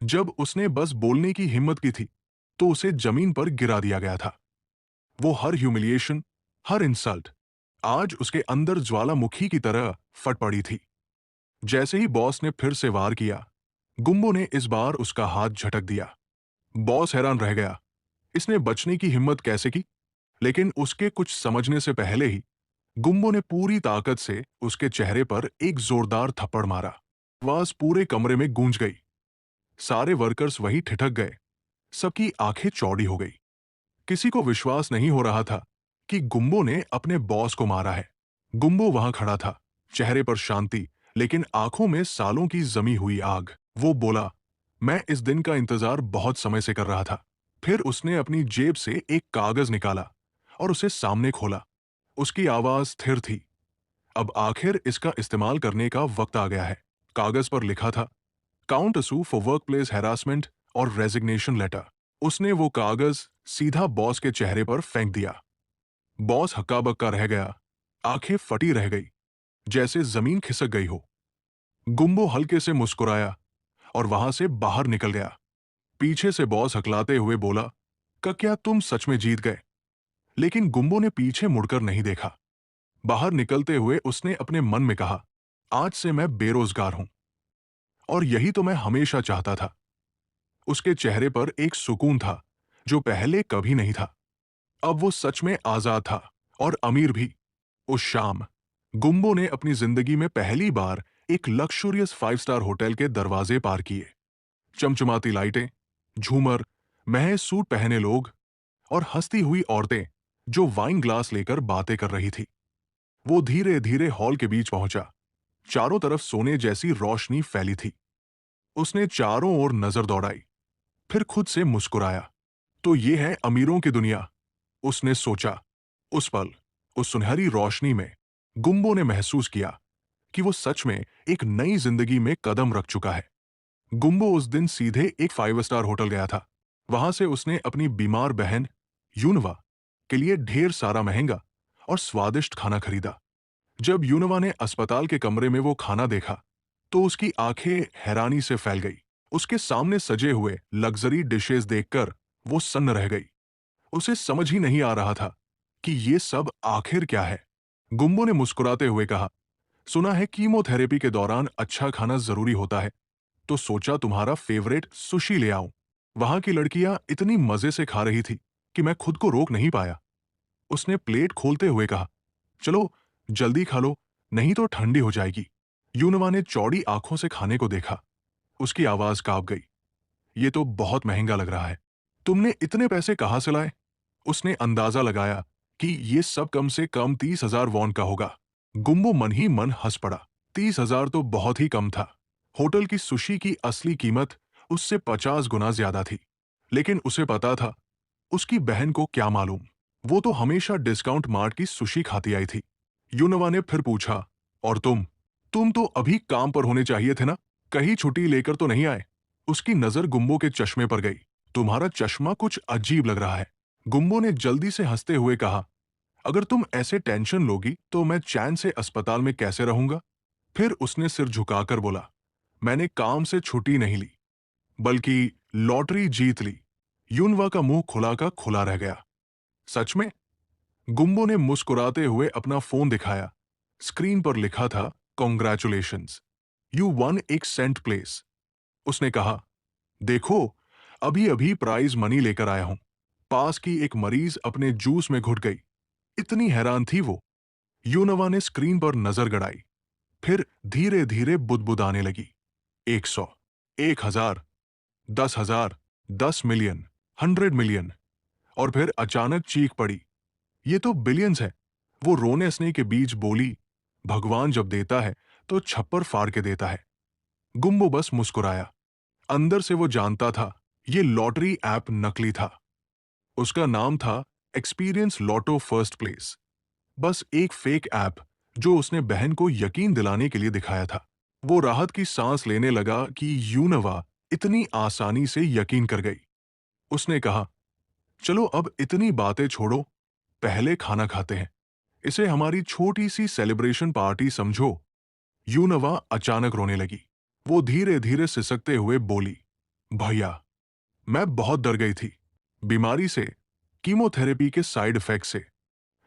जब उसने बस बोलने की हिम्मत की थी तो उसे जमीन पर गिरा दिया गया था। वो हर ह्यूमिलिएशन, हर इंसल्ट आज उसके अंदर ज्वालामुखी की तरह फट पड़ी थी। जैसे ही बॉस ने फिर से वार किया, गुम्बो ने इस बार उसका हाथ झटक दिया। बॉस हैरान रह गया, इसने बचने की हिम्मत कैसे की? लेकिन उसके कुछ समझने से पहले ही गुम्बो ने पूरी ताकत से उसके चेहरे पर एक जोरदार थप्पड़ मारा। आवाज पूरे कमरे में गूंज गई। सारे वर्कर्स वहीं ठिठक गए। सबकी आंखें चौड़ी हो गई। किसी को विश्वास नहीं हो रहा था कि गुम्बो ने अपने बॉस को मारा है। गुम्बो वहां खड़ा था, चेहरे पर शांति, लेकिन आंखों में सालों की जमी हुई आग। वो बोला, मैं इस दिन का इंतजार बहुत समय से कर रहा था। फिर उसने अपनी जेब से एक कागज निकाला और उसे सामने खोला। उसकी आवाज स्थिर थी। अब आखिर इसका इस्तेमाल करने का वक्त आ गया है। कागज पर लिखा था, काउंट असू फॉर वर्क प्लेस हैरासमेंट और रेजिग्नेशन लेटर। उसने वो कागज सीधा बॉस के चेहरे पर फेंक दिया। बॉस हक्का बक्का रह गया, आंखें फटी रह गई, जैसे जमीन खिसक गई हो। गुम्बो हल्के से मुस्कुराया और वहां से बाहर निकल गया। पीछे से बॉस हकलाते हुए बोला, क्या तुम सच में जीत गए? लेकिन गुम्बो ने पीछे मुड़कर नहीं देखा। बाहर निकलते हुए उसने अपने मन में कहा, आज से मैं बेरोजगार हूं, और यही तो मैं हमेशा चाहता था। उसके चेहरे पर एक सुकून था जो पहले कभी नहीं था। अब वो सच में आजाद था, और अमीर भी। उस शाम गुम्बो ने अपनी जिंदगी में पहली बार एक लक्सुरियस 5 स्टार होटल के दरवाजे पार किए। चमचमाती लाइटें, झूमर, महज सूट पहने लोग और हंसती हुई औरतें जो वाइन ग्लास लेकर बातें कर रही थी। वो धीरे धीरे हॉल के बीच पहुंचा। चारों तरफ सोने जैसी रोशनी फैली थी। उसने चारों ओर नजर दौड़ाई, फिर खुद से मुस्कुराया। तो ये है अमीरों की दुनिया, उसने सोचा। उस पल, उस सुनहरी रोशनी में गुम्बो ने महसूस किया कि वो सच में एक नई जिंदगी में कदम रख चुका है। गुम्बो उस दिन सीधे एक 5 स्टार होटल गया था। वहां से उसने अपनी बीमार बहन यूनवा के लिए ढेर सारा महंगा और स्वादिष्ट खाना खरीदा। जब यूनवा ने अस्पताल के कमरे में वो खाना देखा, तो उसकी आंखें हैरानी से फैल गई। उसके सामने सजे हुए लग्जरी डिशेस देखकर वो सन्न रह गई। उसे समझ ही नहीं आ रहा था कि ये सब आखिर क्या है। गुम्बो ने मुस्कुराते हुए कहा, सुना है कीमोथेरेपी के दौरान अच्छा खाना जरूरी होता है, तो सोचा तुम्हारा फेवरेट सुशी ले आऊं। वहां की लड़कियां इतनी मजे से खा रही थी कि मैं खुद को रोक नहीं पाया। उसने प्लेट खोलते हुए कहा, चलो जल्दी खा लो, नहीं तो ठंडी हो जाएगी। यूनवा ने चौड़ी आंखों से खाने को देखा। उसकी आवाज कांप गई। ये तो बहुत महंगा लग रहा है। तुमने इतने पैसे कहां से लाए? उसने अंदाजा लगाया कि ये सब कम से कम 30,000 वॉन का होगा। गुम्बो मन ही मन हंस पड़ा। 30,000 तो बहुत ही कम था। होटल की सुशी की असली कीमत उससे 50 गुना ज्यादा थी। लेकिन उसे पता था, उसकी बहन को क्या मालूम। वो तो हमेशा डिस्काउंट मार्ट की सुशी खाती आई थी। यूनवा ने फिर पूछा, और तुम तो अभी काम पर होने चाहिए थे ना? कहीं छुट्टी लेकर तो नहीं आए? उसकी नजर गुम्बो के चश्मे पर गई। तुम्हारा चश्मा कुछ अजीब लग रहा है। गुम्बो ने जल्दी से हंसते हुए कहा, अगर तुम ऐसे टेंशन लोगी तो मैं चैन से अस्पताल में कैसे रहूंगा? फिर उसने सिर झुकाकर बोला, मैंने काम से छुट्टी नहीं ली, बल्कि लॉटरी जीत ली। यूनवा का मुंह खुला का खुला रह गया। सच में? गुम्बो ने मुस्कुराते हुए अपना फोन दिखाया। स्क्रीन पर लिखा था, कॉन्ग्रेचुलेशंस, यू वन एक सेंट प्लेस। उसने कहा, देखो, अभी अभी प्राइज मनी लेकर आया हूं। पास की एक मरीज अपने जूस में घुट गई। इतनी हैरान थी वो। यूनवा ने स्क्रीन पर नजर गड़ाई, फिर धीरे धीरे बुदबुदाने लगी। 100, 1,000, 10,000, 10 मिलियन, 100 मिलियन। और फिर अचानक चीख पड़ी, ये तो बिलियंस है। वो रोने हंसने के बीच बोली, भगवान जब देता है तो छप्पर फाड़ के देता है। गुम्बो बस मुस्कुराया। अंदर से वो जानता था, ये लॉटरी ऐप नकली था। उसका नाम था एक्सपीरियंस लॉटो फर्स्ट प्लेस। बस एक फेक ऐप जो उसने बहन को यकीन दिलाने के लिए दिखाया था। वो राहत की सांस लेने लगा कि यूनवा इतनी आसानी से यकीन कर गई। उसने कहा, चलो अब इतनी बातें छोड़ो, पहले खाना खाते हैं। इसे हमारी छोटी सी सेलिब्रेशन पार्टी समझो। यूनवा अचानक रोने लगी। वो धीरे धीरे सिसकते हुए बोली, भैया, मैं बहुत डर गई थी। बीमारी से, कीमोथेरेपी के साइड इफेक्ट से,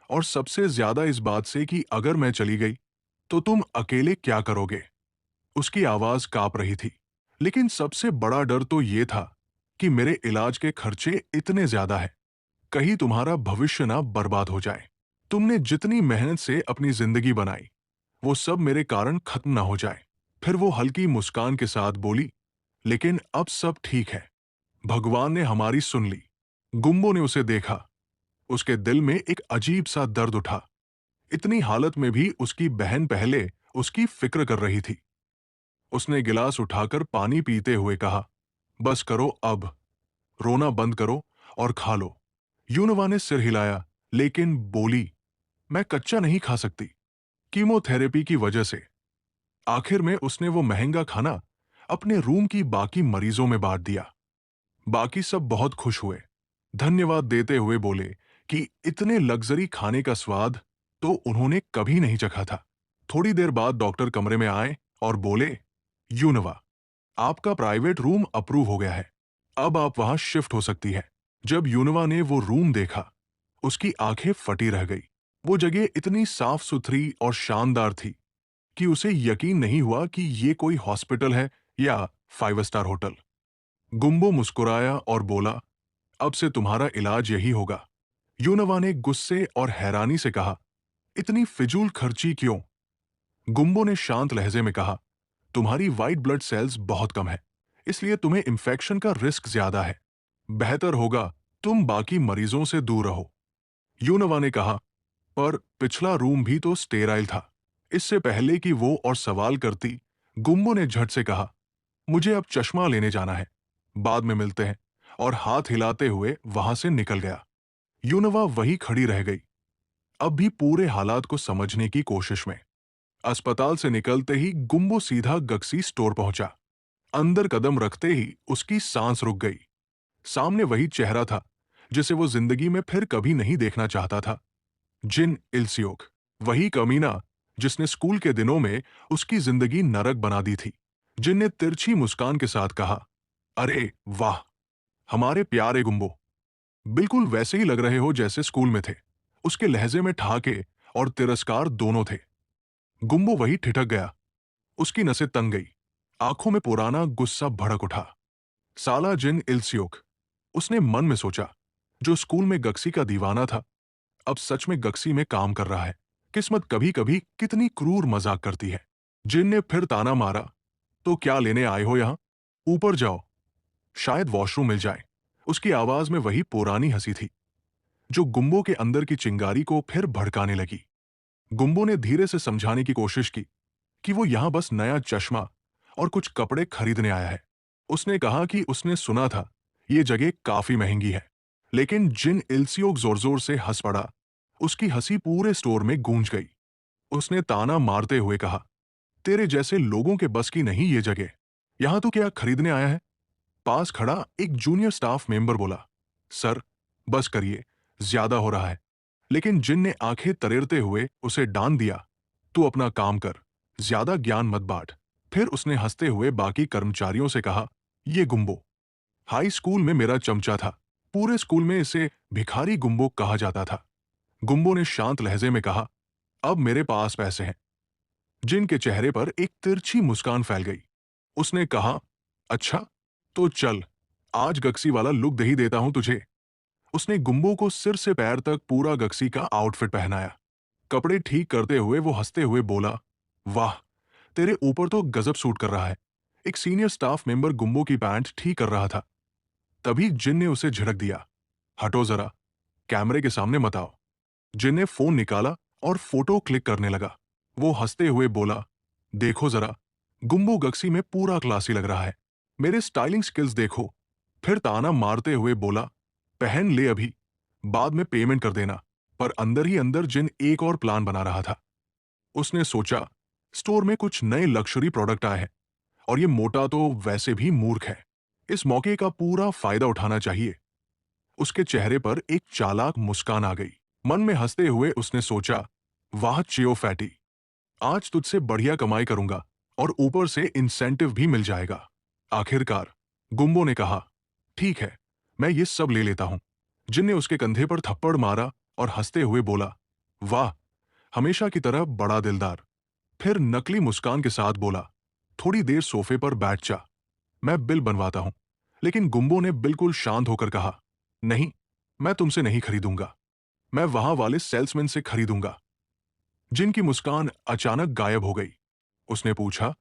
और सबसे ज्यादा इस बात से कि अगर मैं चली गई तो तुम अकेले क्या करोगे? उसकी आवाज कांप रही थी। लेकिन सबसे बड़ा डर तो ये था कि मेरे इलाज के खर्चे इतने ज्यादा है, कहीं तुम्हारा भविष्य ना बर्बाद हो जाए। तुमने जितनी मेहनत से अपनी जिंदगी बनाई, वो सब मेरे कारण खत्म ना हो जाए। फिर वो हल्की मुस्कान के साथ बोली, लेकिन अब सब ठीक है। भगवान ने हमारी सुन ली। गुम्बो ने उसे देखा। उसके दिल में एक अजीब सा दर्द उठा। इतनी हालत में भी उसकी बहन पहले उसकी फिक्र कर रही थी। उसने गिलास उठाकर पानी पीते हुए कहा, बस करो अब, रोना बंद करो और खा लो। यूनवा ने सिर हिलाया, लेकिन बोली, मैं कच्चा नहीं खा सकती, कीमोथेरेपी की वजह से। आखिर में उसने वो महंगा खाना अपने रूम की बाकी मरीजों में बांट दिया। बाकी सब बहुत खुश हुए, धन्यवाद देते हुए बोले कि इतने लग्जरी खाने का स्वाद तो उन्होंने कभी नहीं चखा था। थोड़ी देर बाद डॉक्टर कमरे में आए और बोले, यूनवा, आपका प्राइवेट रूम अप्रूव हो गया है, अब आप वहां शिफ्ट हो सकती है। जब यूनवा ने वो रूम देखा, उसकी आंखें फटी रह गई। वो जगह इतनी साफ सुथरी और शानदार थी कि उसे यकीन नहीं हुआ कि ये कोई हॉस्पिटल है या 5 स्टार होटल। गुम्बो मुस्कुराया और बोला, अब से तुम्हारा इलाज यही होगा। यूनवा ने गुस्से और हैरानी से कहा, इतनी फिजूल खर्ची क्यों? गुम्बो ने शांत लहजे में कहा, तुम्हारी वाइट ब्लड सेल्स बहुत कम है, इसलिए तुम्हें इंफेक्शन का रिस्क ज्यादा है। बेहतर होगा तुम बाकी मरीजों से दूर रहो। यूनवा ने कहा, पर पिछला रूम भी तो स्टेराइल था। इससे पहले कि वो और सवाल करती, गुम्बो ने झट से कहा, मुझे अब चश्मा लेने जाना है, बाद में मिलते हैं, और हाथ हिलाते हुए वहां से निकल गया। यूनवा वही खड़ी रह गई, अब भी पूरे हालात को समझने की कोशिश में। अस्पताल से निकलते ही गुम्बो सीधा गक्सी स्टोर पहुंचा। अंदर कदम रखते ही उसकी सांस रुक गई। सामने वही चेहरा था जिसे वो जिंदगी में फिर कभी नहीं देखना चाहता था, जिन इल्सियोक। वही कमीना जिसने स्कूल के दिनों में उसकी जिंदगी नरक बना दी थी। जिन ने तिरछी मुस्कान के साथ कहा, अरे वाह, हमारे प्यारे गुम्बो, बिल्कुल वैसे ही लग रहे हो जैसे स्कूल में थे। उसके लहजे में ठहाके और तिरस्कार दोनों थे। गुम्बो वही ठिठक गया। उसकी नसें तंग गई, आंखों में पुराना गुस्सा भड़क उठा। साला जिन इल्सियोक, उसने मन में सोचा, जो स्कूल में गक्सी का दीवाना था, अब सच में गक्सी में काम कर रहा है। किस्मत कभी कभी कितनी क्रूर मजाक करती है। जिन ने फिर ताना मारा, तो क्या लेने आए हो यहां? ऊपर जाओ, शायद वॉशरूम मिल जाए। उसकी आवाज में वही पुरानी हंसी थी, जो गुम्बो के अंदर की चिंगारी को फिर भड़काने लगी। गुम्बो ने धीरे से समझाने की कोशिश की कि वो यहां बस नया चश्मा और कुछ कपड़े खरीदने आया है। उसने कहा कि उसने सुना था ये जगह काफी महंगी है। लेकिन जिन इल्सियोक जोर जोर से हंस पड़ा। उसकी हंसी पूरे स्टोर में गूंज गई। उसने ताना मारते हुए कहा, तेरे जैसे लोगों के बस की नहीं ये जगह। यहां तो क्या खरीदने आया है? पास खड़ा एक जूनियर स्टाफ मेंबर बोला, सर, बस करिए, ज्यादा हो रहा है। लेकिन जिन ने आंखें तरेरते हुए उसे डांट दिया, तू अपना काम कर, ज्यादा ज्ञान मत बांट। फिर उसने हंसते हुए बाकी कर्मचारियों से कहा, ये गुम्बो हाई स्कूल में मेरा चमचा था। पूरे स्कूल में इसे भिखारी गुम्बो कहा जाता था। गुम्बो ने शांत लहजे में कहा, अब मेरे पास पैसे हैं। जिन के चेहरे पर एक तिरछी मुस्कान फैल गई। उसने कहा, अच्छा, तो चल, आज गक्सी वाला लुक दे ही देता हूं तुझे। उसने गुम्बो को सिर से पैर तक पूरा गक्सी का आउटफिट पहनाया। कपड़े ठीक करते हुए वो हंसते हुए बोला, वाह, तेरे ऊपर तो गजब सूट कर रहा है। एक सीनियर स्टाफ मेंबर गुम्बो की पैंट ठीक कर रहा था। तभी जिन ने उसे झिड़क दिया, हटो जरा, कैमरे के सामने मत आओ। जिन ने फोन निकाला और फोटो क्लिक करने लगा। वो हंसते हुए बोला, देखो जरा, गुम्बो गक्सी में पूरा क्लासी लग रहा है। मेरे स्टाइलिंग स्किल्स देखो। फिर ताना मारते हुए बोला, पहन ले अभी, बाद में पेमेंट कर देना। पर अंदर ही अंदर जिन एक और प्लान बना रहा था। उसने सोचा, स्टोर में कुछ नए लक्जरी प्रोडक्ट आए हैं और ये मोटा तो वैसे भी मूर्ख है। इस मौके का पूरा फायदा उठाना चाहिए। उसके चेहरे पर एक चालाक मुस्कान आ गई। मन में हंसते हुए उसने सोचा, वाह चियो फैटी, आज तुझसे बढ़िया कमाई करूंगा और ऊपर से इंसेंटिव भी मिल जाएगा। आखिरकार गुम्बो ने कहा, ठीक है, मैं ये सब ले लेता हूं। जिन ने उसके कंधे पर थप्पड़ मारा और हंसते हुए बोला, वाह, हमेशा की तरह बड़ा दिलदार। फिर नकली मुस्कान के साथ बोला, थोड़ी देर सोफे पर बैठ जा, मैं बिल बनवाता हूं। लेकिन गुम्बो ने बिल्कुल शांत होकर कहा, नहीं, मैं तुमसे नहीं खरीदूंगा, मैं वहां वाले सेल्समैन से खरीदूंगा। जिनकी मुस्कान अचानक गायब हो गई। उसने पूछा,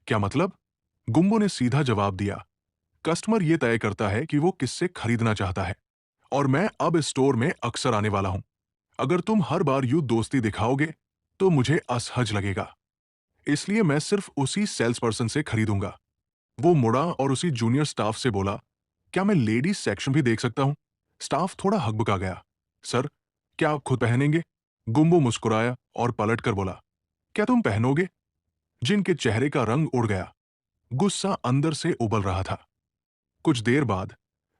क्या मतलब? गुम्बो ने सीधा जवाब दिया, कस्टमर ये तय करता है कि वो किससे खरीदना चाहता है, और मैं अब इस स्टोर में अक्सर आने वाला हूं। अगर तुम हर बार यूं दोस्ती दिखाओगे तो मुझे असहज लगेगा, इसलिए मैं सिर्फ उसी सेल्स पर्सन से खरीदूंगा। वो मुड़ा और उसी जूनियर स्टाफ से बोला, क्या मैं लेडीज सेक्शन भी देख सकता हूं? स्टाफ थोड़ा हकबका गया। सर, क्या आप खुद पहनेंगे? गुम्बो मुस्कुराया और पलटकर बोला, क्या तुम पहनोगे? जिन के चेहरे का रंग उड़ गया, गुस्सा अंदर से उबल रहा था। कुछ देर बाद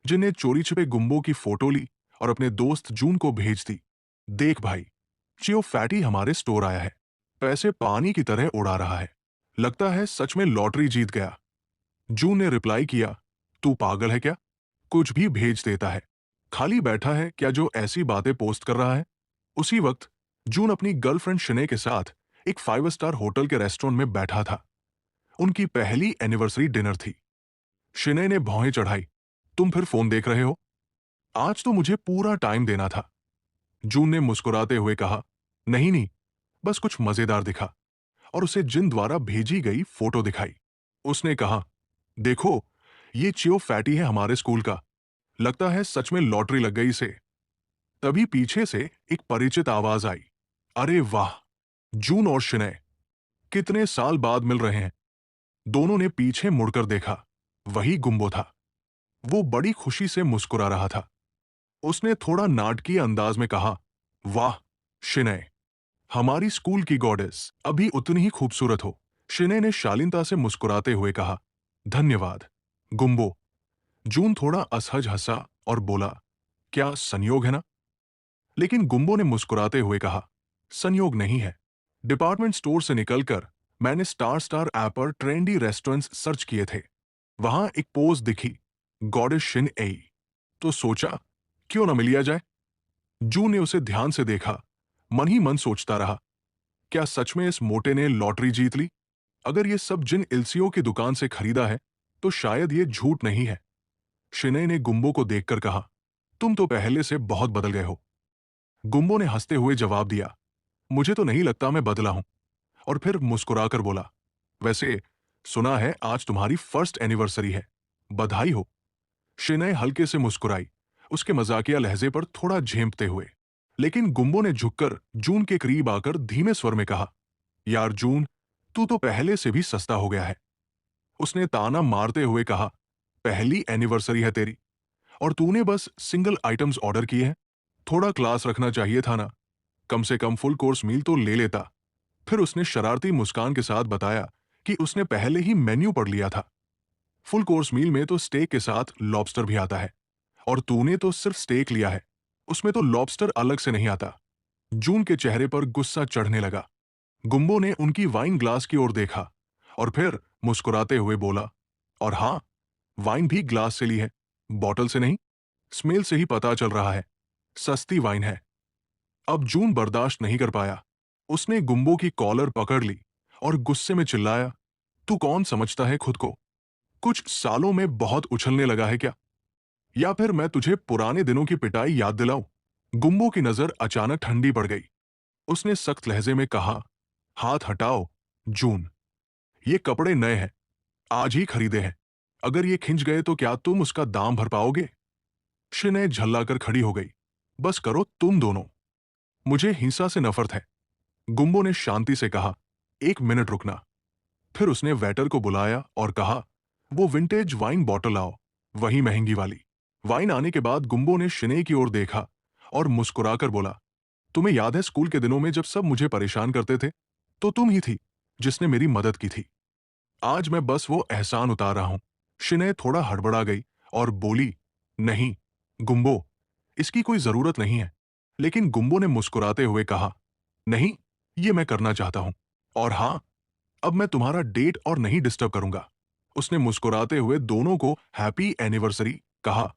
जिन ने चोरी छिपे गुम्बो की फोटो ली और अपने दोस्त जून को भेज दी। देख भाई, चियो फैटी हमारे स्टोर आया है, पैसे पानी की तरह उड़ा रहा है, लगता है सच में लॉटरी जीत गया। जून ने रिप्लाई किया, तू पागल है क्या? कुछ भी भेज देता है, खाली बैठा है क्या जो ऐसी बातें पोस्ट कर रहा है? उसी वक्त जून अपनी गर्लफ्रेंड शने के साथ एक 5 स्टार होटल के रेस्टोरेंट में बैठा था। उनकी पहली एनिवर्सरी डिनर थी। शिने ने भौहें चढ़ाई, तुम फिर फोन देख रहे हो? आज तो मुझे पूरा टाइम देना था। जून ने मुस्कुराते हुए कहा, नहीं नहीं, बस कुछ मजेदार दिखा, और उसे जिन द्वारा भेजी गई फोटो दिखाई। उसने कहा, देखो, ये चियो फैटी है हमारे स्कूल का, लगता है सच में लॉटरी लग गई इसे। तभी पीछे से एक परिचित आवाज आई, अरे वाह, जून और शिनय, कितने साल बाद मिल रहे हैं। दोनों ने पीछे मुड़कर देखा, वही गुम्बो था। वो बड़ी खुशी से मुस्कुरा रहा था। उसने थोड़ा नाटकीय अंदाज में कहा, वाह शिनय, हमारी स्कूल की गॉडेस अभी उतनी ही खूबसूरत हो। शिनय ने शालीनता से मुस्कुराते हुए कहा, धन्यवाद गुम्बो। जून थोड़ा असहज हंसा और बोला, क्या संयोग है ना? लेकिन गुम्बो ने मुस्कुराते हुए कहा, संयोग नहीं है। डिपार्टमेंट स्टोर से निकलकर मैंने स्टार स्टार ऐप पर ट्रेंडी रेस्टोरेंट्स सर्च किए थे। वहां एक पोज दिखी, गॉडेस शिन एई, तो सोचा क्यों न मिल लिया जाए। जू ने उसे ध्यान से देखा, मन ही मन सोचता रहा, क्या सच में इस मोटे ने लॉटरी जीत ली? अगर ये सब जिन इल्सियों की दुकान से खरीदा है तो शायद ये झूठ नहीं है। शिनय ने गुम्बो को देखकर कहा, तुम तो पहले से बहुत बदल गए हो। गुम्बो ने हंसते हुए जवाब दिया, मुझे तो नहीं लगता मैं बदला हूं, और फिर मुस्कुराकर बोला, वैसे सुना है आज तुम्हारी फर्स्ट एनिवर्सरी है, बधाई हो। शिनय हल्के से मुस्कुराई, उसके मजाकिया लहजे पर थोड़ा झेंपते हुए। लेकिन गुम्बो ने झुककर जून के करीब आकर धीमे स्वर में कहा, यार जून, तू तो पहले से भी सस्ता हो गया है। उसने ताना मारते हुए कहा, पहली एनिवर्सरी है तेरी और तूने बस सिंगल आइटम्स ऑर्डर किए हैं। थोड़ा क्लास रखना चाहिए था ना, कम से कम फुल कोर्स मील तो ले लेता। फिर उसने शरारती मुस्कान के साथ बताया कि उसने पहले ही मेन्यू पढ़ लिया था। फुल कोर्स मील में तो स्टेक के साथ लॉबस्टर भी आता है, और तूने तो सिर्फ स्टेक लिया है, उसमें तो लॉबस्टर अलग से नहीं आता। जून के चेहरे पर गुस्सा चढ़ने लगा। गुम्बो ने उनकी वाइन ग्लास की ओर देखा और फिर मुस्कुराते हुए बोला, और हां, वाइन भी ग्लास से ली है, बॉटल से नहीं। स्मेल से ही पता चल रहा है, सस्ती वाइन है। अब जून बर्दाश्त नहीं कर पाया। उसने गुम्बो की कॉलर पकड़ ली और गुस्से में चिल्लाया, तू कौन समझता है खुद को? कुछ सालों में बहुत उछलने लगा है क्या? या फिर मैं तुझे पुराने दिनों की पिटाई याद दिलाऊं? गुम्बो की नजर अचानक ठंडी पड़ गई। उसने सख्त लहजे में कहा, हाथ हटाओ जून, ये कपड़े नए हैं, आज ही खरीदे हैं। अगर ये खिंच गए तो क्या तुम उसका दाम भर पाओगे? शिनय झल्लाकर खड़ी हो गई, बस करो तुम दोनों, मुझे हिंसा से नफरत है। गुम्बो ने शांति से कहा, एक मिनट रुकना। फिर उसने वेटर को बुलाया और कहा, वो विंटेज वाइन बॉटल आओ, वही महंगी वाली। वाइन आने के बाद गुम्बो ने शिने की ओर देखा और मुस्कुराकर बोला, तुम्हें याद है स्कूल के दिनों में जब सब मुझे परेशान करते थे, तो तुम ही थी जिसने मेरी मदद की थी। आज मैं बस वो एहसान उतार रहा हूं। शिने थोड़ा हड़बड़ा गई और बोली, नहीं गुम्बो, इसकी कोई जरूरत नहीं है। लेकिन गुम्बो ने मुस्कुराते हुए कहा, नहीं, ये मैं करना चाहता हूं, और हां, अब मैं तुम्हारा डेट और नहीं डिस्टर्ब करूंगा। उसने मुस्कुराते हुए दोनों को हैप्पी एनिवर्सरी कहा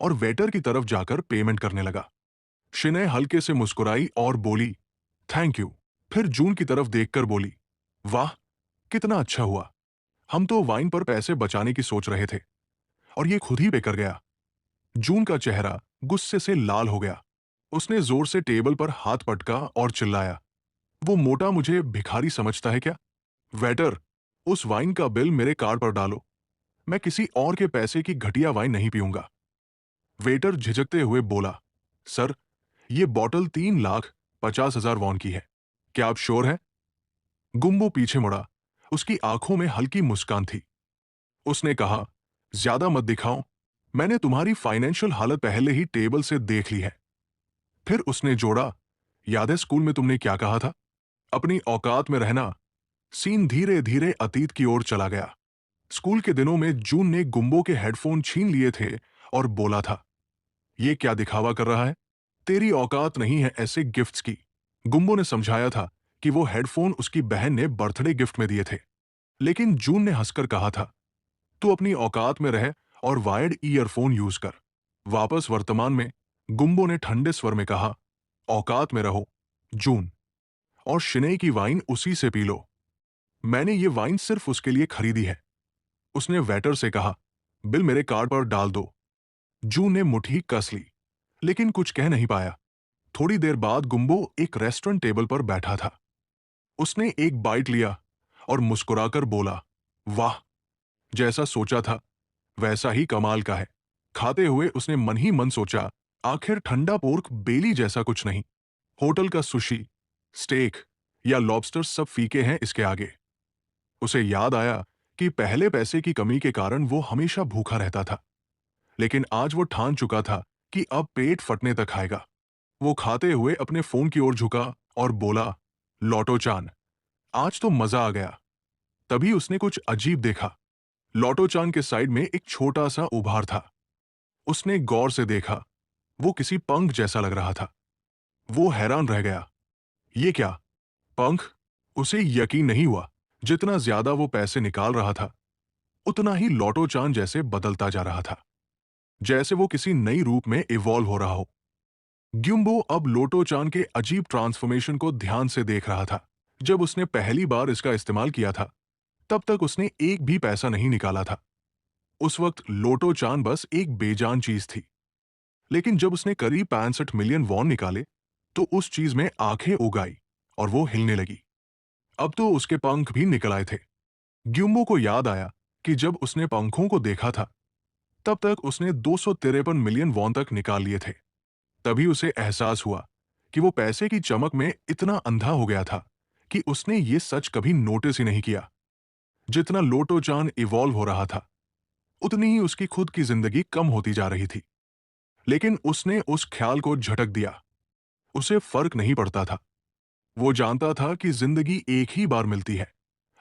और वेटर की तरफ जाकर पेमेंट करने लगा। शिनय हल्के से मुस्कुराई और बोली, थैंक यू। फिर जून की तरफ देखकर बोली, वाह, कितना अच्छा हुआ। हम तो वाइन पर पैसे बचाने की सोच रहे थे और ये खुद ही पे कर गया। जून का चेहरा गुस्से से लाल हो गया। उसने जोर से टेबल पर हाथ पटका और चिल्लाया, वो मोटा मुझे भिखारी समझता है क्या? वेटर, उस वाइन का बिल मेरे कार्ड पर डालो। मैं किसी और के पैसे की घटिया वाइन नहीं पीऊंगा। वेटर झिझकते हुए बोला, सर, ये बॉटल 3,50,000 वॉन की है। क्या आप श्योर हैं? गुम्बो पीछे मुड़ा। उसकी आंखों में हल्की मुस्कान थी। उसने कहा, ज्यादा मत दिखाओ, मैंने तुम्हारी फाइनेंशियल हालत पहले ही टेबल से देख ली है। फिर उसने जोड़ा, याद है स्कूल में तुमने क्या कहा था? अपनी औकात में रहना। सीन धीरे धीरे अतीत की ओर चला गया। स्कूल के दिनों में जून ने गुम्बो के हेडफोन छीन लिए थे और बोला था, ये क्या दिखावा कर रहा है? तेरी औकात नहीं है ऐसे गिफ्ट्स की। गुम्बो ने समझाया था कि वो हेडफोन उसकी बहन ने बर्थडे गिफ्ट में दिए थे। लेकिन जून ने हंसकर कहा था, तू अपनी औकात में रह और वायर्ड ईयरफोन यूज कर। वापस वर्तमान में, गुम्बो ने ठंडे स्वर में कहा, औकात में रहो, जून, और शिने की वाइन उसी से पी लो। मैंने ये वाइन सिर्फ उसके लिए खरीदी है। उसने वेटर से कहा, बिल मेरे कार्ड पर डाल दो। जून ने मुट्ठी कस ली, लेकिन कुछ कह नहीं पाया। थोड़ी देर बाद गुम्बो एक रेस्टोरेंट टेबल पर बैठा था। उसने एक बाइट लिया और मुस्कुराकर बोला, वाह, जैसा सोचा था वैसा ही कमाल का है। खाते हुए उसने मन ही मन सोचा, आखिर ठंडा पोर्क बेली जैसा कुछ नहीं। होटल का सुशी, स्टेक या लॉबस्टर सब फीके हैं इसके आगे। उसे याद आया कि पहले पैसे की कमी के कारण वो हमेशा भूखा रहता था, लेकिन आज वो ठान चुका था कि अब पेट फटने तक खाएगा। वो खाते हुए अपने फोन की ओर झुका और बोला, लॉटो चान, आज तो मजा आ गया। तभी उसने कुछ अजीब देखा। लॉटो चान के साइड में एक छोटा सा उभार था। उसने गौर से देखा। वो किसी पंख जैसा लग रहा था। वो हैरान रह गया। ये क्या? पंख? उसे यकीन नहीं हुआ। जितना ज्यादा वो पैसे निकाल रहा था, उतना ही लॉटो चान जैसे बदलता जा रहा था, जैसे वो किसी नई रूप में इवॉल्व हो रहा हो। ग्युम्बो अब लोटो चान के अजीब ट्रांसफॉर्मेशन को ध्यान से देख रहा था। जब उसने पहली बार इसका इस्तेमाल किया था, तब तक उसने एक भी पैसा नहीं निकाला था। उस वक्त लोटो चान बस एक बेजान चीज थी। लेकिन जब उसने करीब 65 मिलियन वॉन निकाले, तो उस चीज में आंखें उग आई और वो हिलने लगी। अब तो उसके पंख भी निकल आए थे। ग्युम्बो को याद आया कि जब उसने पंखों को देखा था, तब तक उसने 253 मिलियन वॉन तक निकाल लिए थे। तभी उसे एहसास हुआ कि वो पैसे की चमक में इतना अंधा हो गया था कि उसने ये सच कभी नोटिस ही नहीं किया। जितना लोटो चान इवॉल्व हो रहा था, उतनी ही उसकी खुद की जिंदगी कम होती जा रही थी। लेकिन उसने उस ख्याल को झटक दिया। उसे फर्क नहीं पड़ता था। वो जानता था कि जिंदगी एक ही बार मिलती है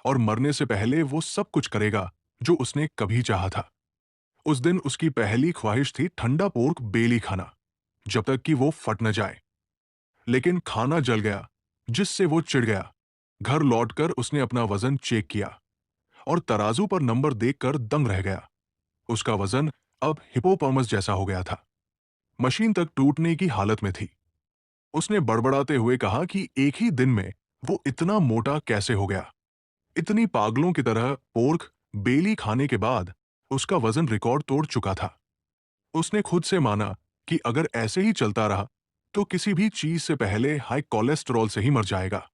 और मरने से पहले वो सब कुछ करेगा जो उसने कभी चाहा था। उस दिन उसकी पहली ख्वाहिश थी ठंडा पोर्क बेली खाना, जब तक कि वो फट न जाए। लेकिन खाना जल गया, जिससे वो चिढ़ गया। घर लौटकर उसने अपना वजन चेक किया और तराजू पर नंबर देखकर दंग रह गया। उसका वजन अब हिपोपोटामस जैसा हो गया था। मशीन तक टूटने की हालत में थी। उसने बड़बड़ाते हुए कहा कि एक ही दिन में वो इतना मोटा कैसे हो गया। इतनी पागलों की तरह पोर्क बेली खाने के बाद उसका वजन रिकॉर्ड तोड़ चुका था। उसने खुद से माना कि अगर ऐसे ही चलता रहा, तो किसी भी चीज से पहले हाई कोलेस्टेरॉल से ही मर जाएगा।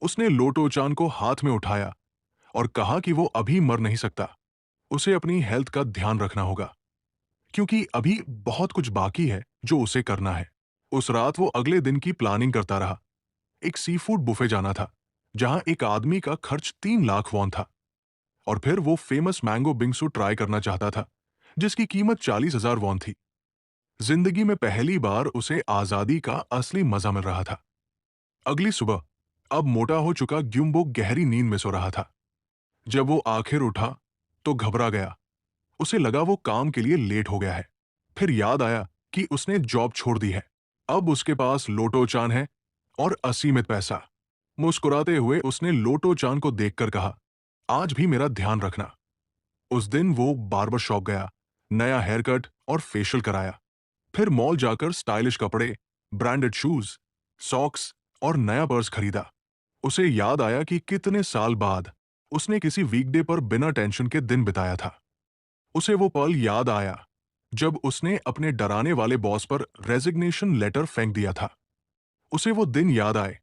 उसने लोटो चान को हाथ में उठाया और कहा कि वो अभी मर नहीं सकता। उसे अपनी हेल्थ का ध्यान रखना होगा, क्योंकि अभी बहुत कुछ बाकी है जो उसे करना है। उस रात वो अगले दिन की प्लानिंग करता रहा। एक सी फूड बुफे जाना था, जहां एक आदमी का खर्च 3 लाख वॉन था। और फिर वो फेमस मैंगो बिंगसू ट्राई करना चाहता था, जिसकी कीमत 40,000 वॉन थी। जिंदगी में पहली बार उसे आजादी का असली मजा मिल रहा था। अगली सुबह, अब मोटा हो चुका ग्युम्बो गहरी नींद में सो रहा था। जब वो आखिर उठा, तो घबरा गया। उसे लगा वो काम के लिए लेट हो गया है। फिर याद आया कि उसने जॉब छोड़ दी है। अब उसके पास लोटो चान है और असीमित पैसा। मुस्कुराते हुए उसने लोटो चान को देखकर कहा, आज भी मेरा ध्यान रखना। उस दिन वो बार्बर शॉप गया, नया हेयर कट और फेशियल कराया। फिर मॉल जाकर स्टाइलिश कपड़े, ब्रांडेड शूज, सॉक्स और नया पर्स खरीदा। उसे याद आया कि कितने साल बाद उसने किसी वीकडे पर बिना टेंशन के दिन बिताया था। उसे वो पल याद आया जब उसने अपने डराने वाले बॉस पर रेजिग्नेशन लेटर फेंक दिया था। उसे वो दिन याद आए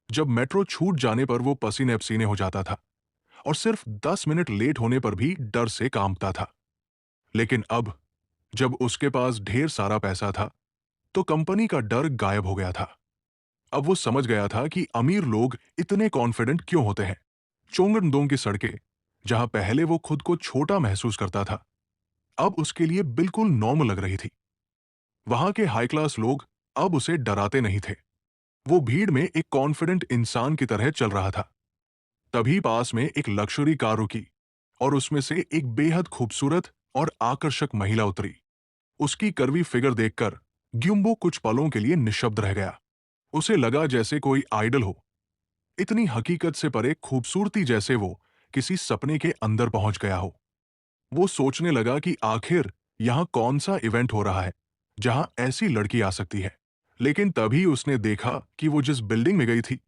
जब मेट्रो छूट जाने पर वो पसीने पसीने हो जाता था और सिर्फ 10 मिनट लेट होने पर भी डर से कांपता था। लेकिन अब जब उसके पास ढेर सारा पैसा था, तो कंपनी का डर गायब हो गया था। अब वो समझ गया था कि अमीर लोग इतने कॉन्फिडेंट क्यों होते हैं। चोंगनदोंग की सड़कें, जहां पहले वो खुद को छोटा महसूस करता था, अब उसके लिए बिल्कुल नॉर्मल लग रही थी। वहां के हाई क्लास लोग अब उसे डराते नहीं थे। वो भीड़ में एक कॉन्फिडेंट इंसान की तरह चल रहा था। तभी पास में एक लक्जरी कार रुकी और उसमें से एक बेहद खूबसूरत और आकर्षक महिला उतरी। उसकी करवी फिगर देखकर ग्युम्बो कुछ पलों के लिए निशब्द रह गया। उसे लगा जैसे कोई आइडल हो, इतनी हकीकत से परे खूबसूरती, जैसे वो किसी सपने के अंदर पहुंच गया हो। वो सोचने लगा कि आखिर यहां कौन सा इवेंट हो रहा है जहां ऐसी लड़की आ सकती है। लेकिन तभी उसने देखा कि वो जिस बिल्डिंग में गई थी,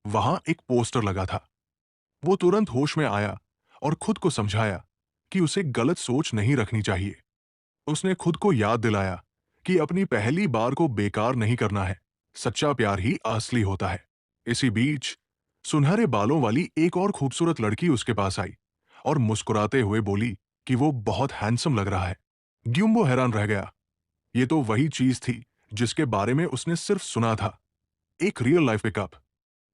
वहां एक पोस्टर लगा था। वो तुरंत होश में आया और खुद को समझाया कि उसे गलत सोच नहीं रखनी चाहिए। उसने खुद को याद दिलाया कि अपनी पहली बार को बेकार नहीं करना है। सच्चा प्यार ही असली होता है। इसी बीच सुनहरे बालों वाली एक और खूबसूरत लड़की उसके पास आई और मुस्कुराते हुए बोली कि वो बहुत हैंडसम लग रहा है। ग्युम्बो हैरान रह गया। ये तो वही चीज थी जिसके बारे में उसने सिर्फ सुना था, एक रियल लाइफ पिकअप।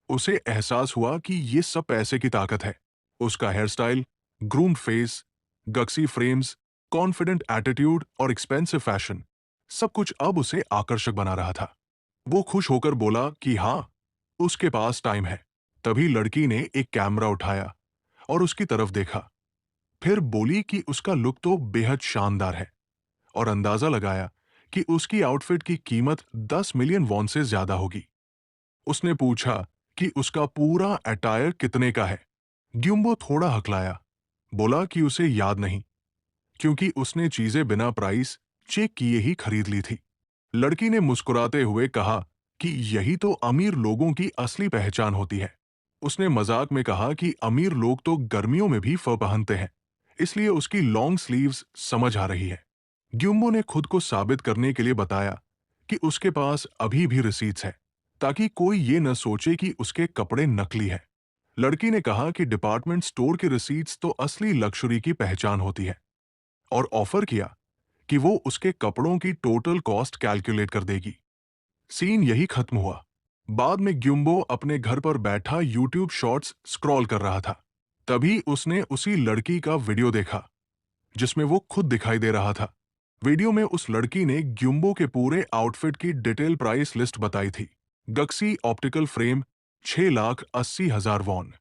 उसे एहसास हुआ कि ये सब पैसे की ताकत है। उसका hair style, groomed face, Gucci frames, confident attitude और एक्सपेंसिव फैशन, सब कुछ अब उसे आकर्षक बना रहा था। वो खुश होकर बोला कि हाँ, उसके पास टाइम है। तभी लड़की ने एक कैमरा उठाया और उसकी तरफ देखा। फिर बोली कि उसका लुक तो बेहद शानदार है और अंदाजा लगाया कि उसकी आउटफिट की कीमत 10 मिलियन वॉन से ज्यादा होगी। उसने पूछा कि उसका पूरा अटायर कितने का है। ग्युम्बो थोड़ा हकलाया, बोला कि उसे याद नहीं, क्योंकि उसने चीजें बिना प्राइस चेक किए ही खरीद ली थी। लड़की ने मुस्कुराते हुए कहा कि यही तो अमीर लोगों की असली पहचान होती है। उसने मजाक में कहा कि अमीर लोग तो गर्मियों में भी फर पहनते हैं, इसलिए उसकी लॉन्ग स्लीव्स समझ आ रही है। ग्युम्बो ने खुद को साबित करने के लिए बताया कि उसके पास अभी भी रिसीट्स है, ताकि कोई ये न सोचे कि उसके कपड़े नकली है। लड़की ने कहा कि डिपार्टमेंट स्टोर की रिसीट्स तो असली लक्जरी की पहचान होती है, और ऑफर किया कि वो उसके कपड़ों की टोटल कॉस्ट कैलकुलेट कर देगी। सीन यही खत्म हुआ। बाद में ग्युम्बो अपने घर पर बैठा यूट्यूब शॉर्ट्स स्क्रॉल कर रहा था। तभी उसने उसी लड़की का वीडियो देखा जिसमें वो खुद दिखाई दे रहा था। वीडियो में उस लड़की ने ग्युम्बो के पूरे आउटफिट की डिटेल प्राइस लिस्ट बताई थी। Gucci optical frame 6,80,000 won,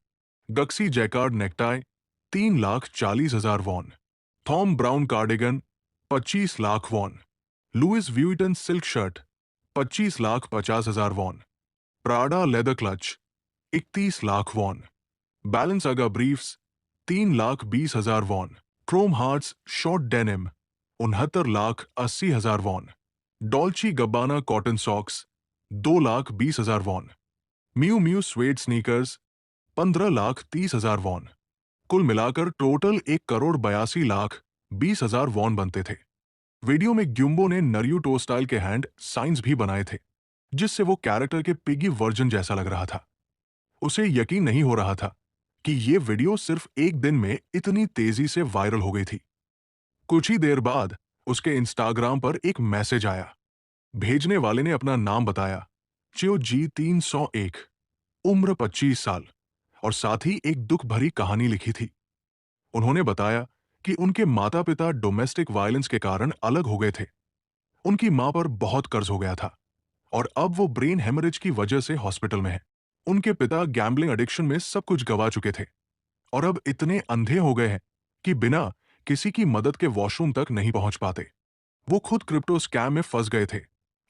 Gucci jacquard necktie 3,40,000 won, Thom Browne cardigan 25 lakh won, Louis Vuitton silk shirt 25,50,000 won, Prada leather clutch 31 lakh won, Balenciaga briefs 3,20,000 won, Chrome Hearts short denim 69,80,000 won, Dolce Gabbana cotton socks 2,20,000 won, Miu Miu suede sneakers 15,30,000 won. कुल मिलाकर टोटल 1,82,20,000 वॉन बनते थे। वीडियो में ग्युम्बो ने नरियूटो स्टाइल के हैंड साइंस भी बनाए थे, जिससे वो कैरेक्टर के पिगी वर्जन जैसा लग रहा था। उसे यकीन नहीं हो रहा था कि ये वीडियो सिर्फ एक दिन में इतनी तेजी से वायरल हो गई थी। कुछ ही देर बाद उसके इंस्टाग्राम पर एक मैसेज आया। भेजने वाले ने अपना नाम बताया, च्यो जी 301, उम्र 25 साल, और साथ ही एक दुख भरी कहानी लिखी थी। उन्होंने बताया कि उनके माता पिता डोमेस्टिक वायलेंस के कारण अलग हो गए थे। उनकी मां पर बहुत कर्ज हो गया था और अब वो ब्रेन हेमरेज की वजह से हॉस्पिटल में है। उनके पिता गैम्बलिंग एडिक्शन में सब कुछ गवा चुके थे और अब इतने अंधे हो गए हैं कि बिना किसी की मदद के वॉशरूम तक नहीं पहुंच पाते। वो खुद क्रिप्टो स्कैम में फंस गए थे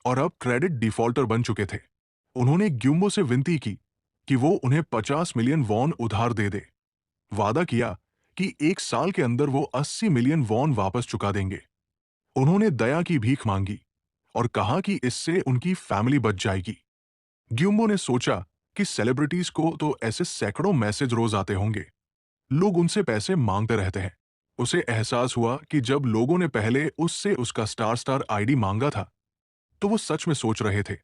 और अब क्रेडिट डिफॉल्टर बन चुके थे। उन्होंने ग्युम्बो से विनती की कि वो उन्हें 50 मिलियन वॉन उधार दे दे। वादा किया कि एक साल के अंदर वो 80 मिलियन वॉन वापस चुका देंगे। उन्होंने दया की भीख मांगी और कहा कि इससे उनकी फैमिली बच जाएगी। ग्युम्बो ने सोचा कि सेलिब्रिटीज को तो ऐसे सैकड़ों मैसेज रोज आते होंगे, लोग उनसे पैसे मांगते रहते हैं। उसे एहसास हुआ कि जब लोगों ने पहले उससे उसका स्टार स्टार आईडी मांगा था, तो वो सच में सोच रहे थे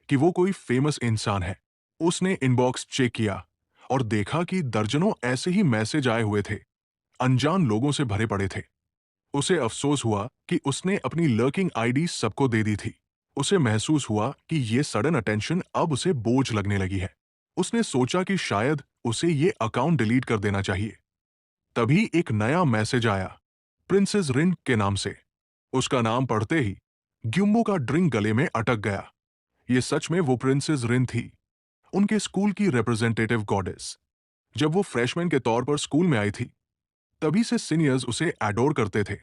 कि वो कोई फेमस इंसान है। उसने इनबॉक्स चेक किया और देखा कि दर्जनों ऐसे ही मैसेज आए हुए थे, अनजान लोगों से भरे पड़े थे। उसे अफसोस हुआ कि उसने अपनी लर्किंग आईडी सबको दे दी थी। उसे महसूस हुआ कि ये सडन अटेंशन अब उसे बोझ लगने लगी है। उसने सोचा कि शायद उसे ये अकाउंट डिलीट कर देना चाहिए। तभी एक नया मैसेज आया, प्रिंसेस रिन के नाम से। उसका नाम पढ़ते ही ग्युम्बो का ड्रिंक गले में अटक गया। ये सच में वो प्रिंसेस रिन थी, उनके स्कूल की रिप्रेजेंटेटिव गॉडेस। जब वो फ्रेशमैन के तौर पर स्कूल में आई थी, तभी से सीनियर्स उसे एडोर करते थे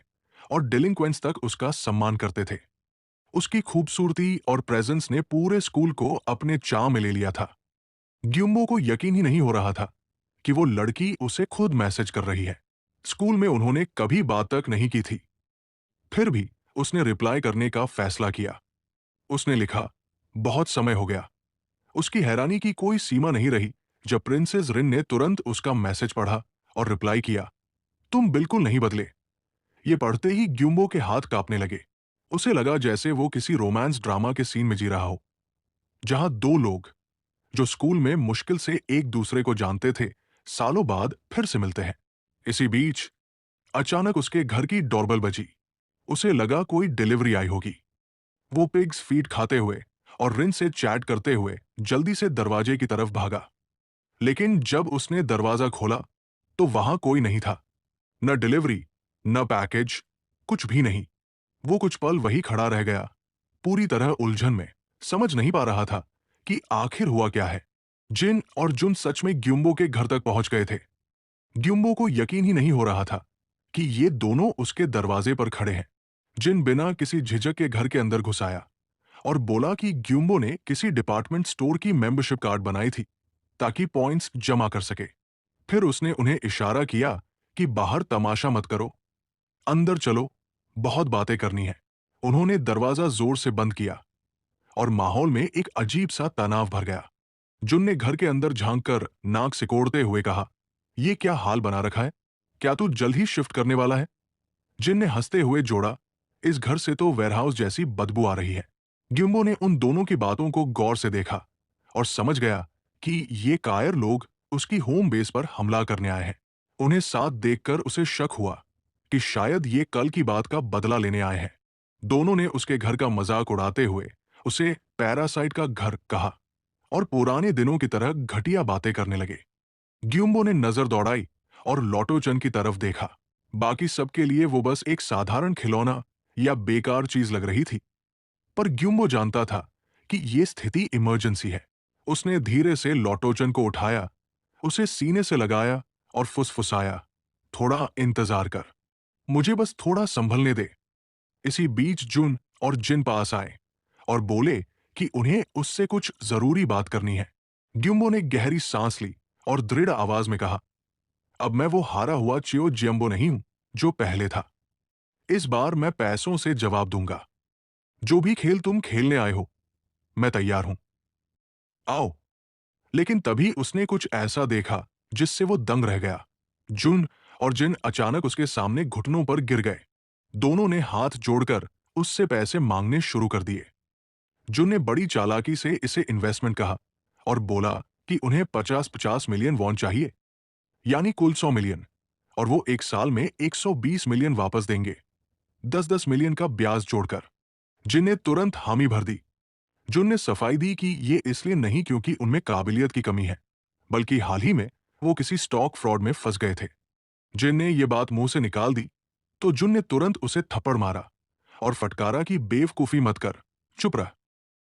और डिलिंक्वेंट्स तक उसका सम्मान करते थे। उसकी खूबसूरती और प्रेजेंस ने पूरे स्कूल को अपने चाव में ले लिया था। ग्युम्बो को यकीन ही नहीं हो रहा था कि वो लड़की उसे खुद मैसेज कर रही है। स्कूल में उन्होंने कभी बात तक नहीं की थी, फिर भी उसने रिप्लाई करने का फैसला किया। उसने लिखा, बहुत समय हो गया। उसकी हैरानी की कोई सीमा नहीं रही जब प्रिंसेस रिन ने तुरंत उसका मैसेज पढ़ा और रिप्लाई किया, तुम बिल्कुल नहीं बदले। ये पढ़ते ही ग्युम्बो के हाथ कांपने लगे। उसे लगा जैसे वो किसी रोमांस ड्रामा के सीन में जी रहा हो, जहां दो लोग जो स्कूल में मुश्किल से एक दूसरे को जानते थे, सालों बाद फिर से मिलते हैं। इसी बीच अचानक उसके घर की डोरबेल बजी। उसे लगा कोई डिलीवरी आई होगी। वो पिग्स फीड खाते हुए और रिन से चैट करते हुए जल्दी से दरवाजे की तरफ भागा। लेकिन जब उसने दरवाजा खोला तो वहां कोई नहीं था। न डिलीवरी, न पैकेज, कुछ भी नहीं। वो कुछ पल वही खड़ा रह गया, पूरी तरह उलझन में, समझ नहीं पा रहा था कि आखिर हुआ क्या है। जिन और जुन सच में ग्युम्बो के घर तक पहुंच गए थे। ग्युम्बो को यकीन ही नहीं हो रहा था कि ये दोनों उसके दरवाजे पर खड़े हैं। जिन बिना किसी झिझक के घर के अंदर घुस आया और बोला कि ग्युम्बो ने किसी डिपार्टमेंट स्टोर की मेंबरशिप कार्ड बनाई थी ताकि पॉइंट्स जमा कर सके। फिर उसने उन्हें इशारा किया कि बाहर तमाशा मत करो, अंदर चलो, बहुत बातें करनी है। उन्होंने दरवाजा जोर से बंद किया और माहौल में एक अजीब सा तनाव भर गया। जुन ने घर के अंदर झांककर नाक सिकोड़ते हुए कहा, ये क्या हाल बना रखा है? क्या तू जल्द ही शिफ्ट करने वाला है? जिन ने हंसते हुए जोड़ा, इस घर से तो वेयरहाउस जैसी बदबू आ रही है। ग्युम्बो ने उन दोनों की बातों को गौर से देखा और समझ गया कि ये कायर लोग उसकी होम बेस पर हमला करने आए हैं। उन्हें साथ देखकर उसे शक हुआ कि शायद ये कल की बात का बदला लेने आए हैं। दोनों ने उसके घर का मजाक उड़ाते हुए उसे पैरासाइट का घर कहा और पुराने दिनों की तरह घटिया बातें करने लगे। ग्युम्बो ने नजर दौड़ाई और लोटोचन की तरफ देखा। बाकी सबके लिए वो बस एक साधारण खिलौना या बेकार चीज लग रही थी, पर ग्युम्बो जानता था कि ये स्थिति इमरजेंसी है। उसने धीरे से लोटोचन को उठाया, उसे सीने से लगाया और फुसफुसाया, थोड़ा इंतजार कर, मुझे बस थोड़ा संभलने दे। इसी बीच जुन और जिन पास आए और बोले कि उन्हें उससे कुछ जरूरी बात करनी है। ग्युम्बो ने गहरी सांस ली और दृढ़ आवाज में कहा, अब मैं वो हारा हुआ चियो जियम्बो नहीं हूं जो पहले था। इस बार मैं पैसों से जवाब दूंगा। जो भी खेल तुम खेलने आए हो, मैं तैयार हूं, आओ। लेकिन तभी उसने कुछ ऐसा देखा जिससे वो दंग रह गया। जुन और जिन अचानक उसके सामने घुटनों पर गिर गए। दोनों ने हाथ जोड़कर उससे पैसे मांगने शुरू कर दिए। जुन ने बड़ी चालाकी से इसे इन्वेस्टमेंट कहा और बोला कि उन्हें 50-50 मिलियन वॉन चाहिए, यानी कुल 100 मिलियन, और वो एक साल में 120 मिलियन वापस देंगे, 10-10 मिलियन का ब्याज जोड़कर। जिन ने तुरंत हामी भर दी। जुन ने सफाई दी कि ये इसलिए नहीं क्योंकि उनमें काबिलियत की कमी है, बल्कि हाल ही में वो किसी स्टॉक फ्रॉड में फंस गए थे। जिन ने ये बात मुंह से निकाल दी तो जुन ने तुरंत उसे थप्पड़ मारा और फटकारा कि बेवकूफी मत कर, चुप रह।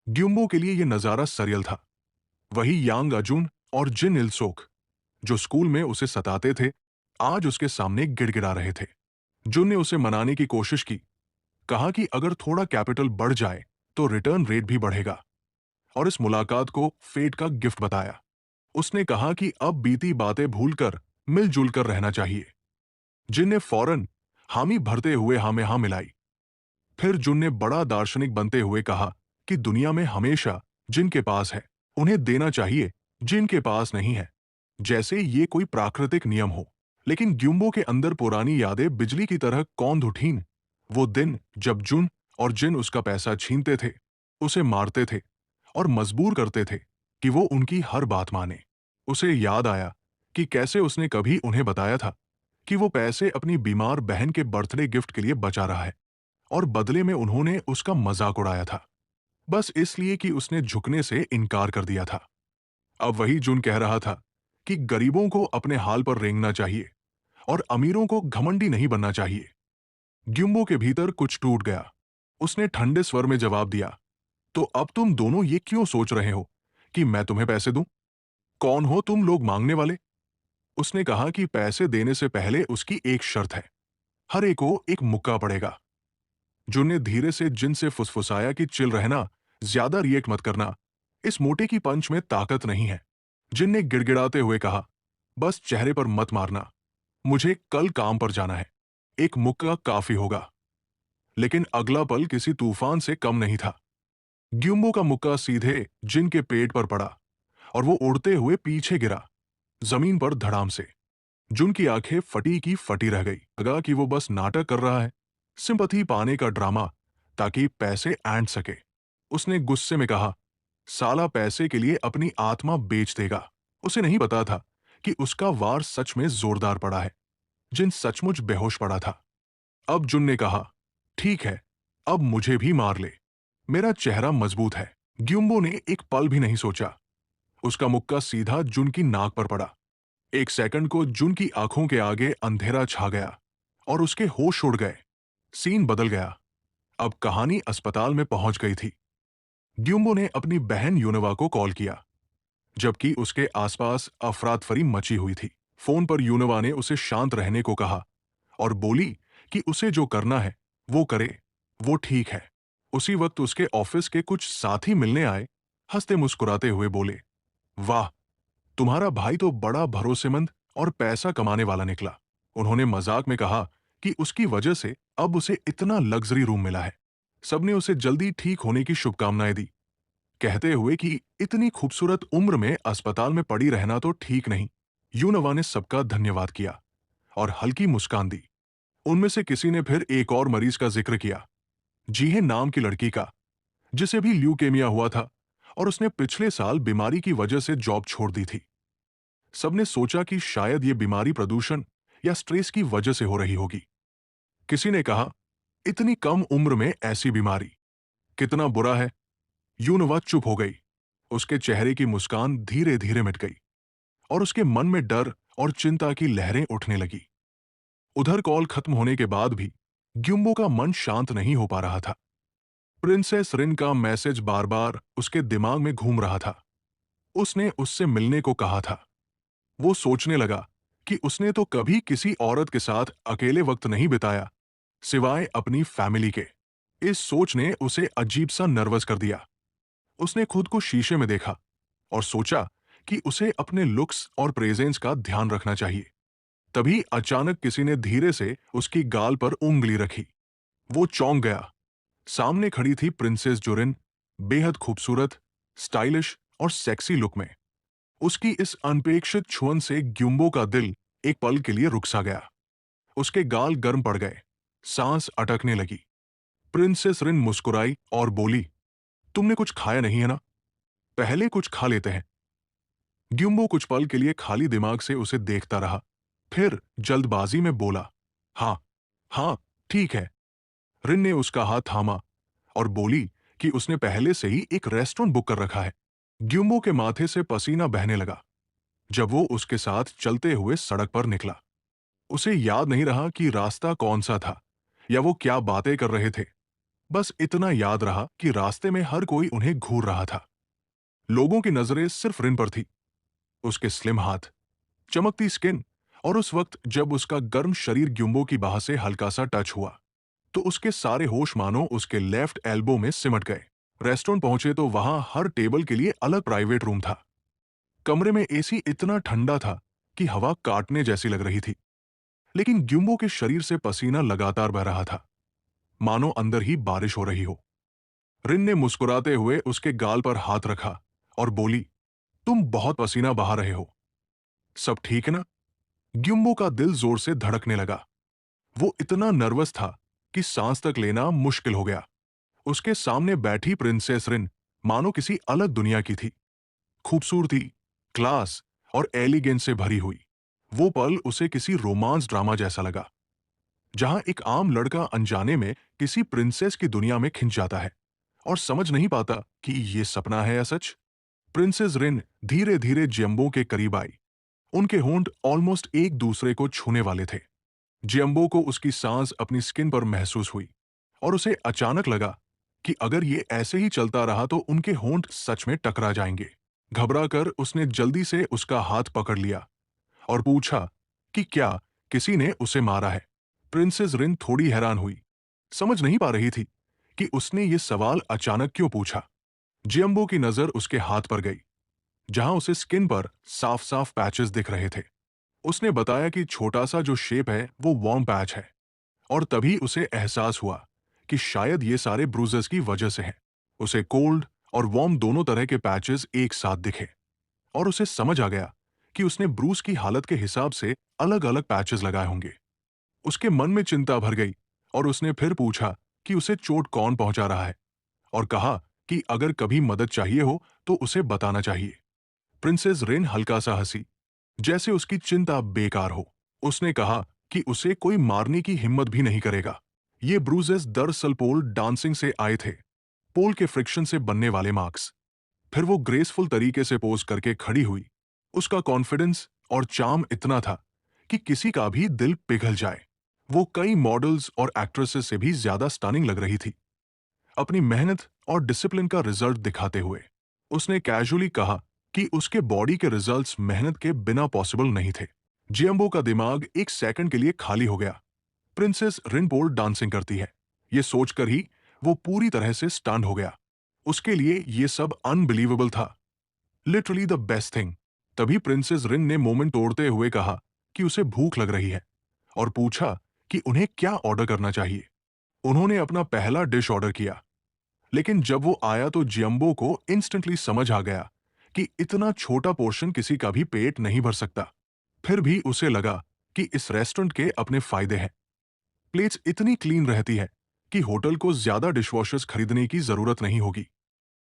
ग्युम्बो के लिए यह नजारा सरियल था। वही यांग अजुन और जिन इलसोक जो स्कूल में उसे सताते थे, आज उसके सामने गिड़गिड़ा रहे थे। जुन ने उसे मनाने की कोशिश की, कहा कि अगर थोड़ा कैपिटल बढ़ जाए तो रिटर्न रेट भी बढ़ेगा, और इस मुलाकात को फेट का गिफ्ट बताया। उसने कहा कि अब बीती बातें भूलकर मिलजुल कर रहना चाहिए। जिन ने फौरन हामी भरते हुए हाँ में हाँ मिलाई। फिर जुन ने बड़ा दार्शनिक बनते हुए कहा कि दुनिया में हमेशा जिनके पास है उन्हें देना चाहिए, जिनके पास नहीं है, जैसे ये कोई प्राकृतिक नियम हो। लेकिन ग्युम्बो के अंदर पुरानी यादें बिजली की तरह कौंध उठीं। वो दिन जब जुन और जिन उसका पैसा छीनते थे, उसे मारते थे और मजबूर करते थे कि वो उनकी हर बात माने। उसे याद आया कि कैसे उसने कभी उन्हें बताया था कि वो पैसे अपनी बीमार बहन के बर्थडे गिफ्ट के लिए बचा रहा है और बदले में उन्होंने उसका मजाक उड़ाया था, बस इसलिए कि उसने झुकने से इनकार कर दिया था। अब वही जुन कह रहा था कि गरीबों को अपने हाल पर रेंगना चाहिए और अमीरों को घमंडी नहीं बनना चाहिए। ग्युम्बो के भीतर कुछ टूट गया। उसने ठंडे स्वर में जवाब दिया, तो अब तुम दोनों ये क्यों सोच रहे हो कि मैं तुम्हें पैसे दूं? कौन हो तुम लोग मांगने वाले? उसने कहा कि पैसे देने से पहले उसकी एक शर्त है, हर एक को एक मुक्का पड़ेगा। जुन ने धीरे से जिन से फुसफुसाया कि चिल रहना, ज्यादा रिएक्ट मत करना, इस मोटे की पंच में ताकत नहीं है। जिन ने गिड़गिड़ाते हुए कहा, बस चेहरे पर मत मारना, मुझे कल काम पर जाना है, एक मुक्का काफी होगा। लेकिन अगला पल किसी तूफान से कम नहीं था। ग्युम्बो का मुक्का सीधे जिन के पेट पर पड़ा और वो उड़ते हुए पीछे गिरा, जमीन पर धड़ाम से। जुन की आंखें फटी की फटी रह गई। लगा कि वो बस नाटक कर रहा है, सिंपैथी पाने का ड्रामा, ताकि पैसे ऐंठ सके। उसने गुस्से में कहा, साला पैसे के लिए अपनी आत्मा बेच देगा। उसे नहीं पता था कि उसका वार सच में जोरदार पड़ा है। जिन सचमुच बेहोश पड़ा था। अब जुन ने कहा, ठीक है, अब मुझे भी मार ले, मेरा चेहरा मजबूत है। ग्युम्बो ने एक पल भी नहीं सोचा। उसका मुक्का सीधा जुन की नाक पर पड़ा। एक सेकंड को जुन की आंखों के आगे अंधेरा छा गया और उसके होश उड़ गए। सीन बदल गया। अब कहानी अस्पताल में पहुंच गई थी। ग्युम्बो ने अपनी बहन यूनवा को कॉल किया, जबकि उसके आसपास अफरातफरी मची हुई थी। फोन पर यूनवा ने उसे शांत रहने को कहा और बोली कि उसे जो करना है वो करे, वो ठीक है। उसी वक्त उसके ऑफिस के कुछ साथी मिलने आए। हंसते मुस्कुराते हुए बोले, वाह, तुम्हारा भाई तो बड़ा भरोसेमंद और पैसा कमाने वाला निकला। उन्होंने मजाक में कहा कि उसकी वजह से अब उसे इतना लग्जरी रूम मिला है। सबने उसे जल्दी ठीक होने की शुभकामनाएं दी, कहते हुए कि इतनी खूबसूरत उम्र में अस्पताल में पड़ी रहना तो ठीक नहीं। यूनवा ने सबका धन्यवाद किया और हल्की मुस्कान दी। उनमें से किसी ने फिर एक और मरीज का जिक्र किया, जीहे नाम की लड़की का, जिसे भी ल्यूकेमिया हुआ था और उसने पिछले साल बीमारी की वजह से जॉब छोड़ दी थी। सबने सोचा कि शायद ये बीमारी प्रदूषण या स्ट्रेस की वजह से हो रही होगी। किसी ने कहा, इतनी कम उम्र में ऐसी बीमारी, कितना बुरा है। यूनवा चुप हो गई। उसके चेहरे की मुस्कान धीरे धीरे मिट गई और उसके मन में डर और चिंता की लहरें उठने लगी। उधर कॉल खत्म होने के बाद भी ग्युम्बो का मन शांत नहीं हो पा रहा था। प्रिंसेस रिन का मैसेज बार बार उसके दिमाग में घूम रहा था। उसने उससे मिलने को कहा था। वो सोचने लगा कि उसने तो कभी किसी औरत के साथ अकेले वक्त नहीं बिताया, सिवाय अपनी फैमिली के। इस सोच ने उसे अजीब सा नर्वस कर दिया। उसने खुद को शीशे में देखा और सोचा कि उसे अपने लुक्स और प्रेजेंस का ध्यान रखना चाहिए। तभी अचानक किसी ने धीरे से उसकी गाल पर उंगली रखी। वो चौंक गया। सामने खड़ी थी प्रिंसेस जोरिन, बेहद खूबसूरत, स्टाइलिश और सेक्सी लुक में। उसकी इस अनपेक्षित छुअन से ग्युम्बो का दिल एक पल के लिए रुक सा गया। उसके गाल गर्म पड़ गए, सांस अटकने लगी। प्रिंसेस रिन मुस्कुराई और बोली, तुमने कुछ खाया नहीं है ना? पहले कुछ खा लेते हैं। ग्युम्बो कुछ पल के लिए खाली दिमाग से उसे देखता रहा, फिर जल्दबाजी में बोला, हाँ, हाँ, ठीक है। रिन ने उसका हाथ थामा और बोली कि उसने पहले से ही एक रेस्टोरेंट बुक कर रखा है। ग्युम्बो के माथे से पसीना बहने लगा जब वो उसके साथ चलते हुए सड़क पर निकला। उसे याद नहीं रहा कि रास्ता कौन सा था या वो क्या बातें कर रहे थे। बस इतना याद रहा कि रास्ते में हर कोई उन्हें घूर रहा था। लोगों की नजरें सिर्फ रिन पर थी, उसके स्लिम हाथ, चमकती स्किन और उस वक्त जब उसका गर्म शरीर ग्युम्बो की बाह से हल्का सा टच हुआ तो उसके सारे होश मानो उसके लेफ्ट एल्बो में सिमट गए। रेस्टोरेंट पहुंचे तो वहां हर टेबल के लिए अलग प्राइवेट रूम था। कमरे में एसी इतना ठंडा था कि हवा काटने जैसी लग रही थी, लेकिन ग्युम्बो के शरीर से पसीना लगातार बह रहा था, मानो अंदर ही बारिश हो रही हो। रिन ने मुस्कुराते हुए उसके गाल पर हाथ रखा और बोली, तुम बहुत पसीना बहा रहे हो, सब ठीक है ना? ग्युम्बो का दिल जोर से धड़कने लगा। वो इतना नर्वस था कि सांस तक लेना मुश्किल हो गया। उसके सामने बैठी प्रिंसेस रिन मानो किसी अलग दुनिया की थी। खूबसूरती, क्लास और एलिगेंस से भरी हुई। वो पल उसे किसी रोमांस ड्रामा जैसा लगा, जहां एक आम लड़का अनजाने में किसी प्रिंसेस की दुनिया में खिंच जाता है और समझ नहीं पाता कि ये सपना है या सच। प्रिंसेस रिन धीरे धीरे जियम्बो के करीब आई। उनके होंठ ऑलमोस्ट एक दूसरे को छूने वाले थे। जियम्बो को उसकी सांस अपनी स्किन पर महसूस हुई और उसे अचानक लगा कि अगर ये ऐसे ही चलता रहा तो उनके होंठ सच में टकरा जाएंगे। घबराकर उसने जल्दी से उसका हाथ पकड़ लिया और पूछा कि क्या किसी ने उसे मारा है। प्रिंसेस रिन थोड़ी हैरान हुई, समझ नहीं पा रही थी कि उसने ये सवाल अचानक क्यों पूछा। जियम्बो की नजर उसके हाथ पर गई, जहां उसे स्किन पर साफ साफ पैचेस दिख रहे थे। उसने बताया कि छोटा सा जो शेप है वो वार्म पैच है, और तभी उसे एहसास हुआ कि शायद ये सारे ब्रूजेस की वजह से हैं। उसे कोल्ड और वार्म दोनों तरह के पैचेस एक साथ दिखे और उसे समझ आ गया कि उसने ब्रूस की हालत के हिसाब से अलग अलग पैचेस लगाए होंगे। उसके मन में चिंता भर गई और उसने फिर पूछा कि उसे चोट कौन पहुंचा रहा है, और कहा कि अगर कभी मदद चाहिए हो तो उसे बताना चाहिए। प्रिंसेस रिन हल्का सा हंसी, जैसे उसकी चिंता बेकार हो। उसने कहा कि उसे कोई मारने की हिम्मत भी नहीं करेगा। ये ब्रूजेस दरअसल पोल डांसिंग से आए थे, पोल के फ्रिक्शन से बनने वाले मार्क्स। फिर वो ग्रेसफुल तरीके से पोज करके खड़ी हुई। उसका कॉन्फिडेंस और चार्म इतना था कि किसी का भी दिल पिघल जाए। वो कई मॉडल्स और एक्ट्रेसेस से भी ज्यादा स्टनिंग लग रही थी, अपनी मेहनत और डिसिप्लिन का रिजल्ट दिखाते हुए। उसने कैजुअली कहा कि उसके बॉडी के रिजल्ट्स मेहनत के बिना पॉसिबल नहीं थे। जियम्बो का दिमाग एक सेकंड के लिए खाली हो गया। प्रिंसेस रिनपोल डांसिंग करती है, ये सोचकर ही वो पूरी तरह से स्टन हो गया। उसके लिए ये सब अनबिलीवेबल था, लिटरली द बेस्ट थिंग। तभी प्रिंसेस रिन ने मोमेंट तोड़ते हुए कहा कि उसे भूख लग रही है और पूछा कि उन्हें क्या ऑर्डर करना चाहिए। उन्होंने अपना पहला डिश ऑर्डर किया, लेकिन जब वो आया तो जियम्बो को इंस्टेंटली समझ आ गया कि इतना छोटा पोर्शन किसी का भी पेट नहीं भर सकता। फिर भी उसे लगा कि इस रेस्टोरेंट के अपने फायदे हैं। प्लेट्स इतनी क्लीन रहती है कि होटल को ज्यादा डिशवॉशर्स खरीदने की जरूरत नहीं होगी।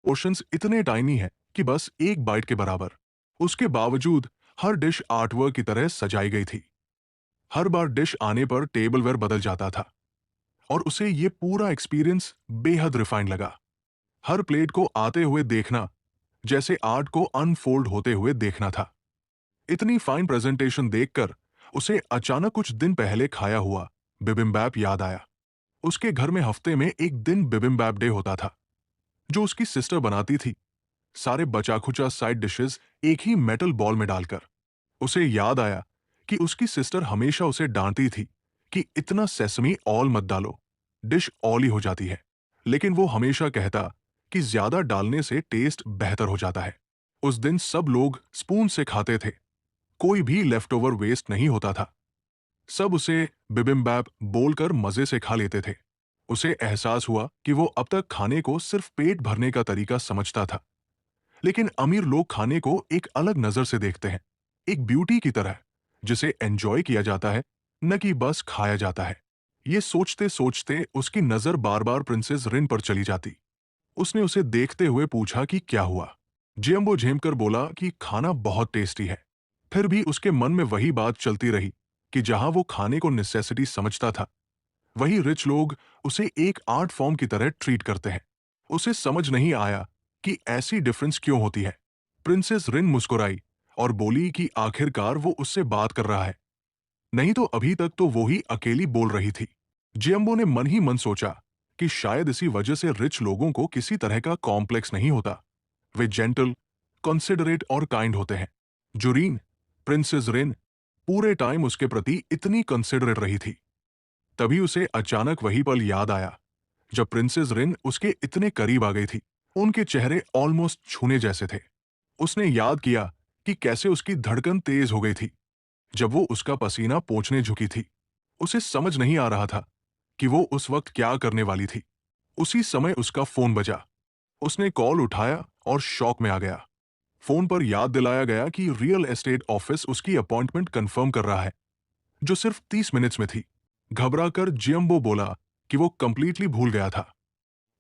पोर्शंस इतने टाइनी है कि बस एक बाइट के बराबर। उसके बावजूद हर डिश आर्टवर्क की तरह सजाई गई थी। हर बार डिश आने पर टेबलवेयर बदल जाता था और उसे ये पूरा एक्सपीरियंस बेहद रिफाइंड लगा। हर प्लेट को आते हुए देखना जैसे आर्ट को अनफोल्ड होते हुए देखना था। इतनी फाइन प्रेजेंटेशन देखकर उसे अचानक कुछ दिन पहले खाया हुआ बिबिम्बैप याद आया। उसके घर में हफ्ते में एक दिन बिबिम्बैप डे होता था, जो उसकी सिस्टर बनाती थी, सारे बचा-खुचा साइड डिशेस एक ही मेटल बॉल में डालकर। उसे याद आया कि उसकी सिस्टर हमेशा उसे डांटती थी कि इतना सेसमी ऑयल मत डालो, डिश ऑयली हो जाती है। लेकिन वो हमेशा कहता कि ज्यादा डालने से टेस्ट बेहतर हो जाता है। उस दिन सब लोग स्पून से खाते थे, कोई भी लेफ्ट ओवर वेस्ट नहीं होता था। सब उसे बिबिम्बैप बोलकर मजे से खा लेते थे। उसे एहसास हुआ कि वो अब तक खाने को सिर्फ पेट भरने का तरीका समझता था, लेकिन अमीर लोग खाने को एक अलग नजर से देखते हैं, एक ब्यूटी की तरह जिसे एंजॉय किया जाता है, न कि बस खाया जाता है। ये सोचते सोचते उसकी नजर बार बार प्रिंसेस रिन पर चली जाती। उसने उसे देखते हुए पूछा कि क्या हुआ। जियम्बो झेमकर बोला कि खाना बहुत टेस्टी है। फिर भी उसके मन में वही बात चलती रही कि जहां वो खाने को नेसेसिटी समझता था, वही रिच लोग उसे एक आर्ट फॉर्म की तरह ट्रीट करते हैं। उसे समझ नहीं आया कि ऐसी डिफरेंस क्यों होती है। प्रिंसेस रिन मुस्कुराई और बोली कि आखिरकार वो उससे बात कर रहा है, नहीं तो अभी तक तो वो ही अकेली बोल रही थी। जियम्बो ने मन ही मन सोचा कि शायद इसी वजह से रिच लोगों को किसी तरह का कॉम्प्लेक्स नहीं होता। वे जेंटल, कंसिडरेट और काइंड होते हैं। जुरीन, प्रिंसेस रिन, पूरे टाइम उसके प्रति इतनी कंसिडरेट रही थी। तभी उसे अचानक वही पल याद आया जब प्रिंसेस रिन उसके इतने करीब आ गई थी। उनके चेहरे ऑलमोस्ट छूने जैसे थे। उसने याद किया कि कैसे उसकी धड़कन तेज हो गई थी जब वो उसका पसीना पोंछने झुकी थी। उसे समझ नहीं आ रहा था कि वो उस वक्त क्या करने वाली थी। उसी समय उसका फोन बजा। उसने कॉल उठाया और शॉक में आ गया। फोन पर याद दिलाया गया कि रियल एस्टेट ऑफिस उसकी अपॉइंटमेंट कंफर्म कर रहा है, जो सिर्फ 30 मिनट्स में थी। घबराकर जियम्बो बोला कि वो कंप्लीटली भूल गया था।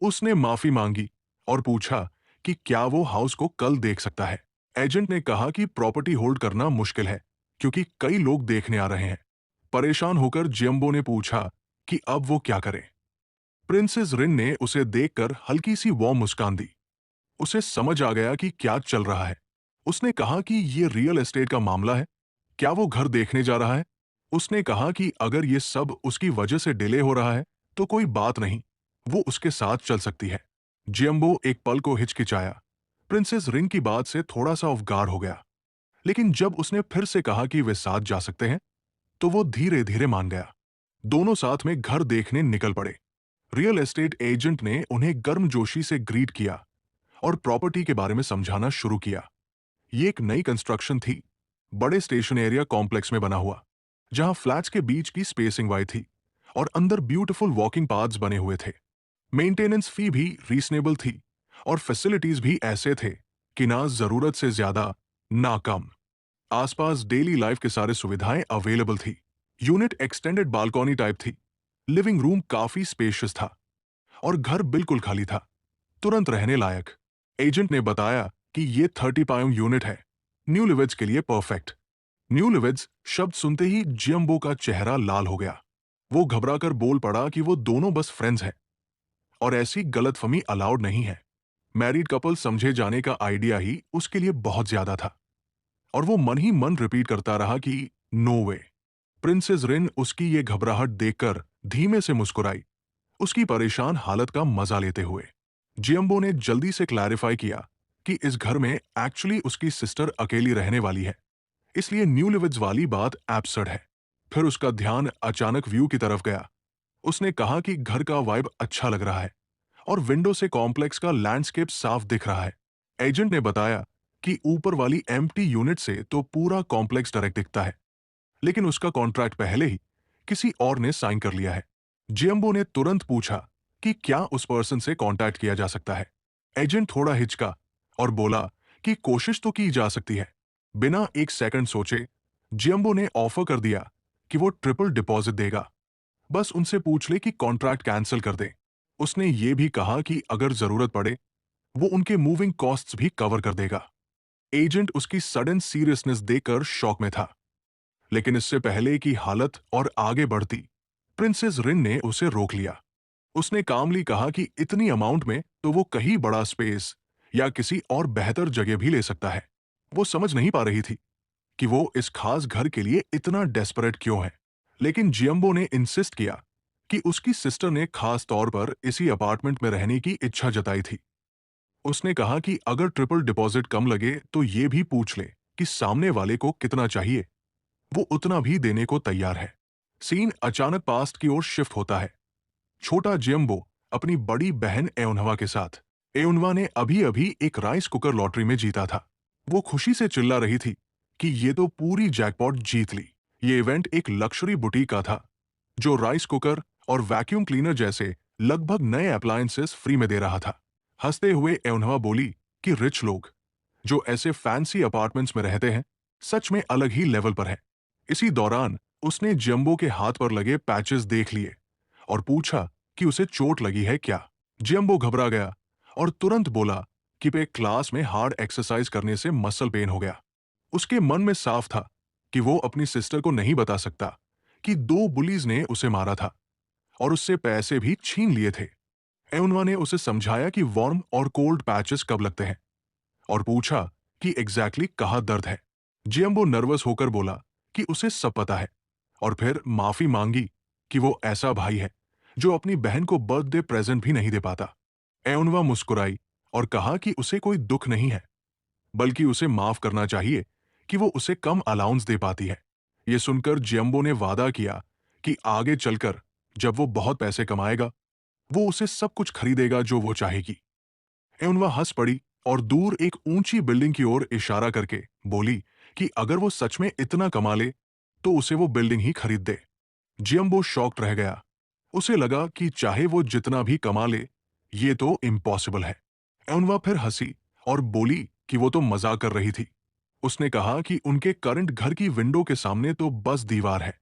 उसने माफी मांगी और पूछा कि क्या वो हाउस को कल देख सकता है। एजेंट ने कहा कि प्रॉपर्टी होल्ड करना मुश्किल है क्योंकि कई लोग देखने आ रहे हैं। परेशान होकर जियम्बो ने पूछा कि अब वो क्या करे। प्रिंसेस रिन ने उसे देखकर हल्की सी वार्म मुस्कान दी। उसे समझ आ गया कि क्या चल रहा है। उसने कहा कि ये रियल एस्टेट का मामला है, क्या वो घर देखने जा रहा है। उसने कहा कि अगर ये सब उसकी वजह से डिले हो रहा है तो कोई बात नहीं, वो उसके साथ चल सकती है। जियम्बो एक पल को हिचकिचाया। प्रिंसेस रिन की बात से थोड़ा सा ऑफ गार्ड हो गया, लेकिन जब उसने फिर से कहा कि वे साथ जा सकते हैं तो वो धीरे धीरे मान गया। दोनों साथ में घर देखने निकल पड़े। रियल एस्टेट एजेंट ने उन्हें गर्मजोशी से ग्रीट किया और प्रॉपर्टी के बारे में समझाना शुरू किया। ये एक नई कंस्ट्रक्शन थी, बड़े स्टेशन एरिया कॉम्प्लेक्स में बना हुआ, जहां फ्लैट्स के बीच की स्पेसिंग वाइड थी और अंदर ब्यूटीफुल वॉकिंग पाथ्स बने हुए थे। मेंटेनेंस फी भी रीजनेबल थी और फैसिलिटीज भी ऐसे थे कि ना जरूरत से ज्यादा ना कम। आसपास डेली लाइफ के सारे सुविधाएं अवेलेबल थी। यूनिट एक्सटेंडेड बालकॉनी टाइप थी। लिविंग रूम काफी स्पेशियस था और घर बिल्कुल खाली था, तुरंत रहने लायक। एजेंट ने बताया कि ये 30 पाउंड यूनिट है, न्यू लिविड्स के लिए परफेक्ट। न्यू लिविड्स शब्द सुनते ही जियम्बो का चेहरा लाल हो गया। वो घबराकर बोल पड़ा कि वो दोनों बस फ्रेंड्स हैं और ऐसी गलतफहमी अलाउड नहीं है। मैरिड कपल समझे जाने का आइडिया ही उसके लिए बहुत ज्यादा था और वो मन ही मन रिपीट करता रहा कि नो वे। प्रिंसेस रिन उसकी ये घबराहट देखकर धीमे से मुस्कुराई, उसकी परेशान हालत का मजा लेते हुए। जियम्बो ने जल्दी से क्लैरिफाई किया कि इस घर में एक्चुअली उसकी सिस्टर अकेली रहने वाली है, इसलिए न्यू लिविड्स वाली बात एब्सर्ड है। फिर उसका ध्यान अचानक व्यू की तरफ गया। उसने कहा कि घर का वाइब अच्छा लग रहा है और विंडो से कॉम्प्लेक्स का लैंडस्केप साफ दिख रहा है। एजेंट ने बताया कि ऊपर वाली एम्प्टी यूनिट से तो पूरा कॉम्प्लेक्स डायरेक्ट दिखता है, लेकिन उसका कॉन्ट्रैक्ट पहले ही किसी और ने साइन कर लिया है। जियम्बो ने तुरंत पूछा कि क्या उस पर्सन से कांटेक्ट किया जा सकता है। एजेंट थोड़ा हिचका और बोला कि कोशिश तो की जा सकती है। बिना एक सेकंड सोचे जियम्बो ने ऑफर कर दिया कि वो ट्रिपल डिपॉजिट देगा, बस उनसे पूछ ले कि कॉन्ट्रैक्ट कैंसिल कर दे। उसने ये भी कहा कि अगर जरूरत पड़े वो उनके मूविंग कॉस्ट्स भी कवर कर देगा। एजेंट उसकी सडन सीरियसनेस देखकर शॉक में था, लेकिन इससे पहले कि हालत और आगे बढ़ती, प्रिंसेस रिन ने उसे रोक लिया। उसने कामली कहा कि इतनी अमाउंट में तो वो कहीं बड़ा स्पेस या किसी और बेहतर जगह भी ले सकता है। वो समझ नहीं पा रही थी कि वो इस खास घर के लिए इतना डेस्परेट क्यों है, लेकिन जियम्बो ने इंसिस्ट किया कि उसकी सिस्टर ने खास तौर पर इसी अपार्टमेंट में रहने की इच्छा जताई थी। उसने कहा कि अगर ट्रिपल डिपॉजिट कम लगे तो ये भी पूछ ले कि सामने वाले को कितना चाहिए, वो उतना भी देने को तैयार है। सीन अचानक पास्ट की ओर शिफ्ट होता है। छोटा जियम्बो अपनी बड़ी बहन एओनवा के साथ। एओनवा ने अभी अभी एक राइस कुकर लॉटरी में जीता था। वो खुशी से चिल्ला रही थी कि ये तो पूरी जैकपॉट जीत ली। ये इवेंट एक लक्जरी बुटीक का था जो राइस कुकर और वैक्यूम क्लीनर जैसे लगभग नए अप्लायंसेस फ्री में दे रहा था। हंसते हुए एओनवा बोली कि रिच लोग जो ऐसे फैंसी अपार्टमेंट्स में रहते हैं सच में अलग ही लेवल पर है। इसी दौरान उसने जियम्बो के हाथ पर लगे पैचेस देख लिए और पूछा कि उसे चोट लगी है क्या। जियम्बो घबरा गया और तुरंत बोला कि वे क्लास में हार्ड एक्सरसाइज करने से मसल पेन हो गया। उसके मन में साफ था कि वो अपनी सिस्टर को नहीं बता सकता कि दो बुलीज ने उसे मारा था और उससे पैसे भी छीन लिए थे। एउनवा ने उसे समझाया कि वार्म और कोल्ड पैचेस कब लगते हैं और पूछा कि एग्जैक्टली कहाँ दर्द है। जियम्बो नर्वस होकर बोला कि उसे सब पता है और फिर माफी मांगी कि वो ऐसा भाई है जो अपनी बहन को बर्थडे प्रेजेंट भी नहीं दे पाता। एउनवा मुस्कुराई और कहा कि उसे कोई दुख नहीं है, बल्कि उसे माफ करना चाहिए कि वो उसे कम अलाउंस दे पाती है। ये सुनकर जियम्बो ने वादा किया कि आगे चलकर जब वो बहुत पैसे कमाएगा वो उसे सब कुछ खरीदेगा जो वो चाहेगी। एउनवा हंस पड़ी और दूर एक ऊंची बिल्डिंग की ओर इशारा करके बोली कि अगर वो सच में इतना कमा ले तो उसे वो बिल्डिंग ही खरीद दे। जियम्बो शॉक्ड रह गया। उसे लगा कि चाहे वो जितना भी कमा ले ये तो इम्पॉसिबल है। एउनवा फिर हंसी और बोली कि वो तो मजाक कर रही थी। उसने कहा कि उनके करंट घर की विंडो के सामने तो बस दीवार है,